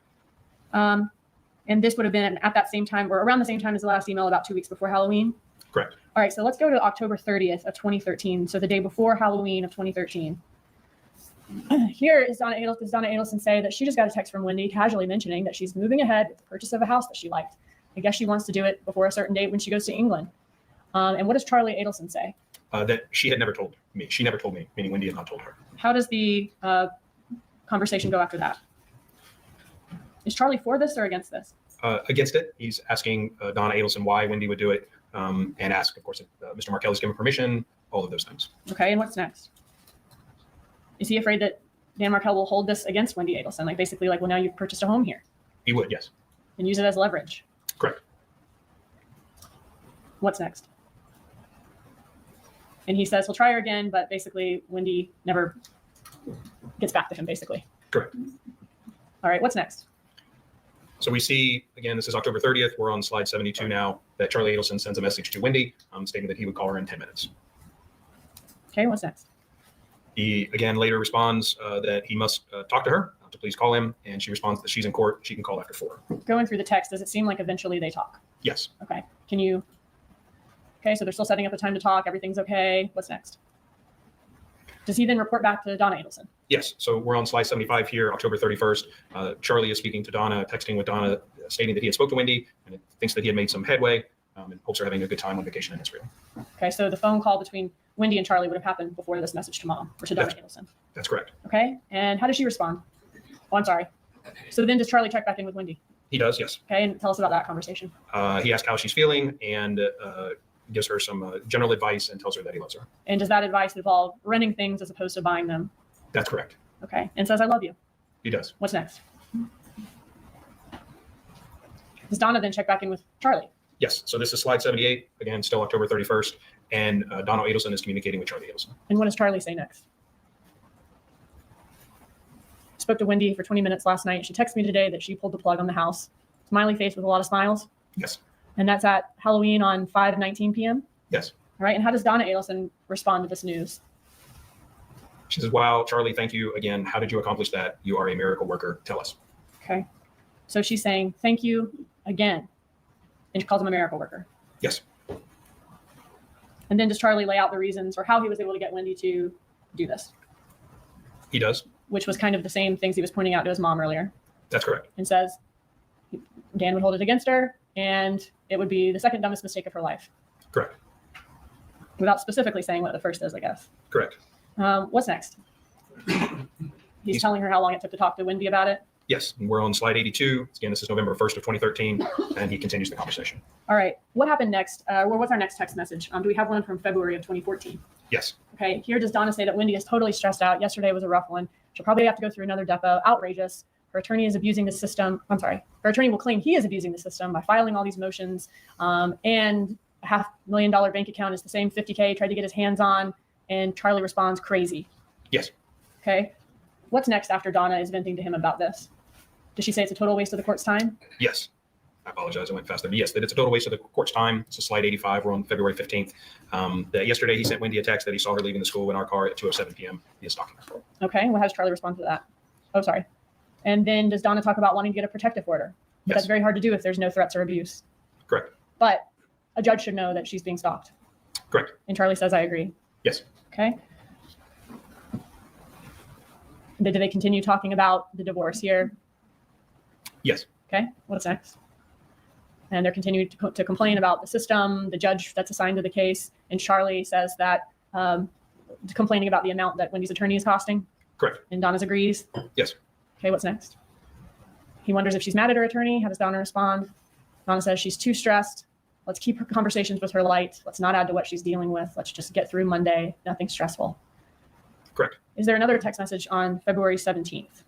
And this would have been at that same time, or around the same time as the last email, about 2 weeks before Halloween. Correct. All right, so let's go to October 30th of 2013, so the day before Halloween of 2013. Here is Donna Adelson say that she just got a text from Wendy casually mentioning that she's moving ahead with the purchase of a house that she liked. I guess she wants to do it before a certain date when she goes to England. And what does Charlie Adelson say? That she had never told me. She never told me, meaning Wendy had not told her. How does the conversation go after that? Is Charlie for this or against this? Against it. He's asking Donna Adelson why Wendy would do it, and ask, of course, if Mr. Markel has given permission, all of those things. Okay, and what's next? Is he afraid that Dan Markel will hold this against Wendy Adelson? Like basically like, well, now you've purchased a home here. He would, yes. And use it as leverage. Correct. What's next? And he says he'll try her again, but basically Wendy never gets back to him, basically. Correct. All right, what's next? So we see, again, this is October 30th. We're on slide 72 now, that Charlie Adelson sends a message to Wendy stating that he would call her in 10 minutes. Okay, what's next? He, again, later responds that he must talk to her, to please call him. And she responds that she's in court. She can call after 4. Going through the text, does it seem like eventually they talk? Yes. Okay, can you? Okay, so they're still setting up a time to talk. Everything's okay. What's next? Does he then report back to Donna Adelson? Yes. So we're on slide 75 here, October 31st. Charlie is speaking to Donna, texting with Donna, stating that he had spoke to Wendy and thinks that he had made some headway and hopes they're having a good time on vacation in Israel. Okay, so the phone call between Wendy and Charlie would have happened before this message to Mom or to Donna Adelson. That's correct. Okay, and how does she respond? Oh, I'm sorry. So then does Charlie check back in with Wendy? He does, yes. Okay, and tell us about that conversation. He asked how she's feeling and gives her some general advice and tells her that he loves her. And does that advice involve renting things as opposed to buying them? That's correct. Okay, and says, I love you. He does. What's next? Does Donna then check back in with Charlie? Yes. So this is slide 78, again, still October 31st. And Donna Adelson is communicating with Charlie Adelson. And what does Charlie say next? Spoke to Wendy for 20 minutes last night. She texted me today that she pulled the plug on the house. Smiley face with a lot of smiles. Yes. And that's at Halloween on 5:19 p.m.? Yes. All right, and how does Donna Adelson respond to this news? She says, wow, Charlie, thank you again. How did you accomplish that? You are a miracle worker. Tell us. Okay. So she's saying, thank you again. And she calls him a miracle worker. Yes. And then does Charlie lay out the reasons or how he was able to get Wendy to do this? He does. Which was kind of the same things he was pointing out to his mom earlier. That's correct. And says Dan would hold it against her and it would be the second dumbest mistake of her life. Correct. Without specifically saying what the first is, I guess. Correct. What's next? He's telling her how long it took to talk to Wendy about it. Yes. And we're on slide 82. Again, this is November 1st of 2013. And he continues the conversation. All right. What happened next? What's our next text message? Do we have one from February of 2014? Yes. Okay. Here does Donna say that Wendy is totally stressed out. Yesterday was a rough one. She'll probably have to go through another depot. Outrageous. Her attorney is abusing the system. I'm sorry. Her attorney will claim he is abusing the system by filing all these motions. And a $500,000 bank account is the same 50K tried to get his hands on. And Charlie responds, crazy. Yes. Okay. What's next after Donna is venting to him about this? Does she say it's a total waste of the court's time? Yes. I apologize. I went faster. Yes, that it's a total waste of the court's time. It's a slide 85. We're on February 15th. That yesterday he sent Wendy a text that he saw her leaving the school in our car at 2:07 p.m. He is stalking her. Okay. Well, how does Charlie respond to that? Oh, sorry. And then does Donna talk about wanting to get a protective order? But that's very hard to do if there's no threats or abuse. Correct. But a judge should know that she's being stalked. Correct. And Charlie says, I agree. Yes. Okay. Do they continue talking about the divorce here? Yes. Okay. What's next? And they're continuing to complain about the system, the judge that's assigned to the case. And Charlie says that complaining about the amount that Wendy's attorney is costing. Correct. And Donna's agrees. Yes. Okay. What's next? He wonders if she's mad at her attorney. How does Donna respond? Donna says she's too stressed. Let's keep her conversations with her light. Let's not add to what she's dealing with. Let's just get through Monday. Nothing stressful. Correct. Is there another text message on February 17th?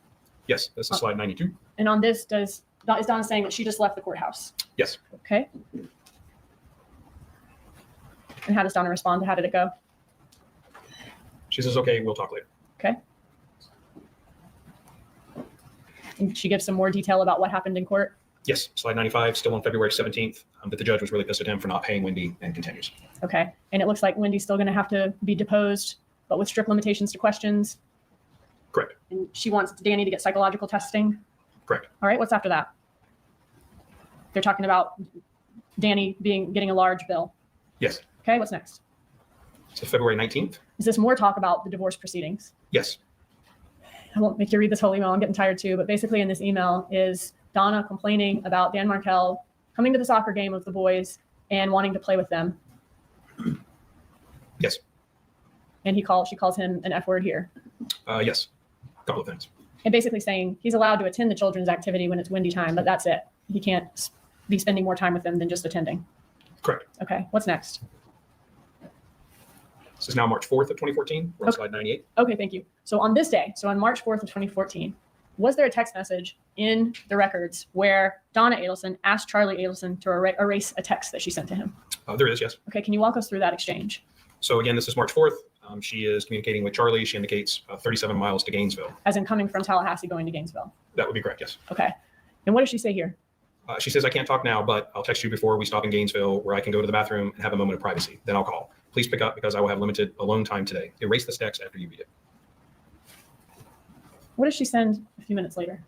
Yes. This is slide 92. And on this, is Donna saying that she just left the courthouse? Yes. Okay. And how does Donna respond? How did it go? She says, okay, we'll talk later. Okay. And she gives some more detail about what happened in court. Yes. Slide 95, still on February 17th. That the judge was really pissed at him for not paying Wendy and continues. Okay. And it looks like Wendy's still going to have to be deposed, but with strict limitations to questions. Correct. And she wants Danny to get psychological testing. Correct. All right. What's after that? They're talking about Danny getting a large bill. Yes. Okay. What's next? So February 19th. Is this more talk about the divorce proceedings? Yes. I won't make you read this whole email. I'm getting tired too. But basically in this email is Donna complaining about Dan Markel coming to the soccer game with the boys and wanting to play with them. Yes. And she calls him an F word here. Yes. A couple of things. And basically saying he's allowed to attend the children's activity when it's Wendy time, but that's it. He can't be spending more time with them than just attending. Correct. Okay. What's next? This is now March 4th of 2014. We're on slide 98. Okay. Thank you. So on this day, so on March 4th of 2014, was there a text message in the records where Donna Adelson asked Charlie Adelson to erase a text that she sent to him? There is, yes. Okay. Can you walk us through that exchange? So again, this is March 4th. She is communicating with Charlie. She indicates 37 miles to Gainesville. As in coming from Tallahassee going to Gainesville. That would be correct, yes. Okay. And what does she say here? She says, I can't talk now, but I'll text you before we stop in Gainesville where I can go to the bathroom and have a moment of privacy. Then I'll call. Please pick up because I will have limited alone time today. Erase this text after you read it. What does she send a few minutes later?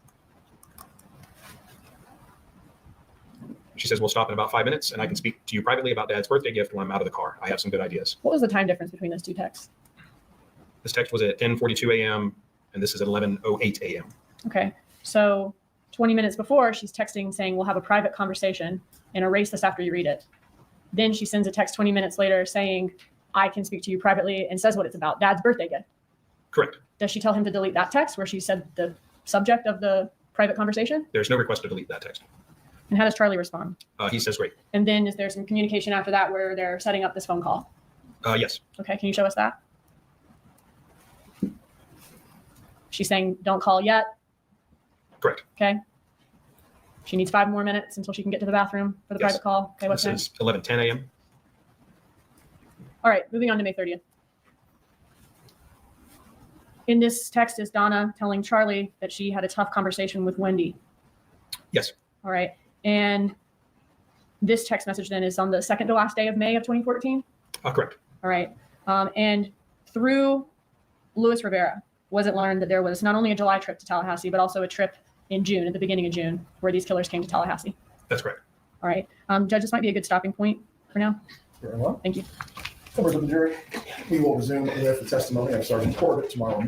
She says, we'll stop in about 5 minutes and I can speak to you privately about Dad's birthday gift when I'm out of the car. I have some good ideas. What was the time difference between those two texts? This text was at 10:42 a.m. and this is at 11:08 a.m. Okay. So 20 minutes before, she's texting saying, we'll have a private conversation and erase this after you read it. Then she sends a text 20 minutes later saying, I can speak to you privately, and says what it's about, Dad's birthday gift. Correct. Does she tell him to delete that text where she said the subject of the private conversation? There's no request to delete that text. And how does Charlie respond? He says, great. And then is there some communication after that where they're setting up this phone call? Yes. Okay, can you show us that? She's saying, don't call yet. Correct. Okay. She needs 5 more minutes until she can get to the bathroom for the Yes. private call. Okay, what's This next? is 11:10 a.m. All right, moving on to May 30th. In this text is Donna telling Charlie that she had a tough conversation with Wendy. Yes. All right. And this text message then is on the second to last day of May of 2014. Correct. All right. And through Luis Rivera, was it learned that there was not only a July trip to Tallahassee, but also a trip in June, at the beginning of June, where these killers came to Tallahassee? That's correct. All right. Judge, this might be a good stopping point for now. Very well. Thank you. Members of the jury, we will resume with the testimony of Sergeant Corbett tomorrow morning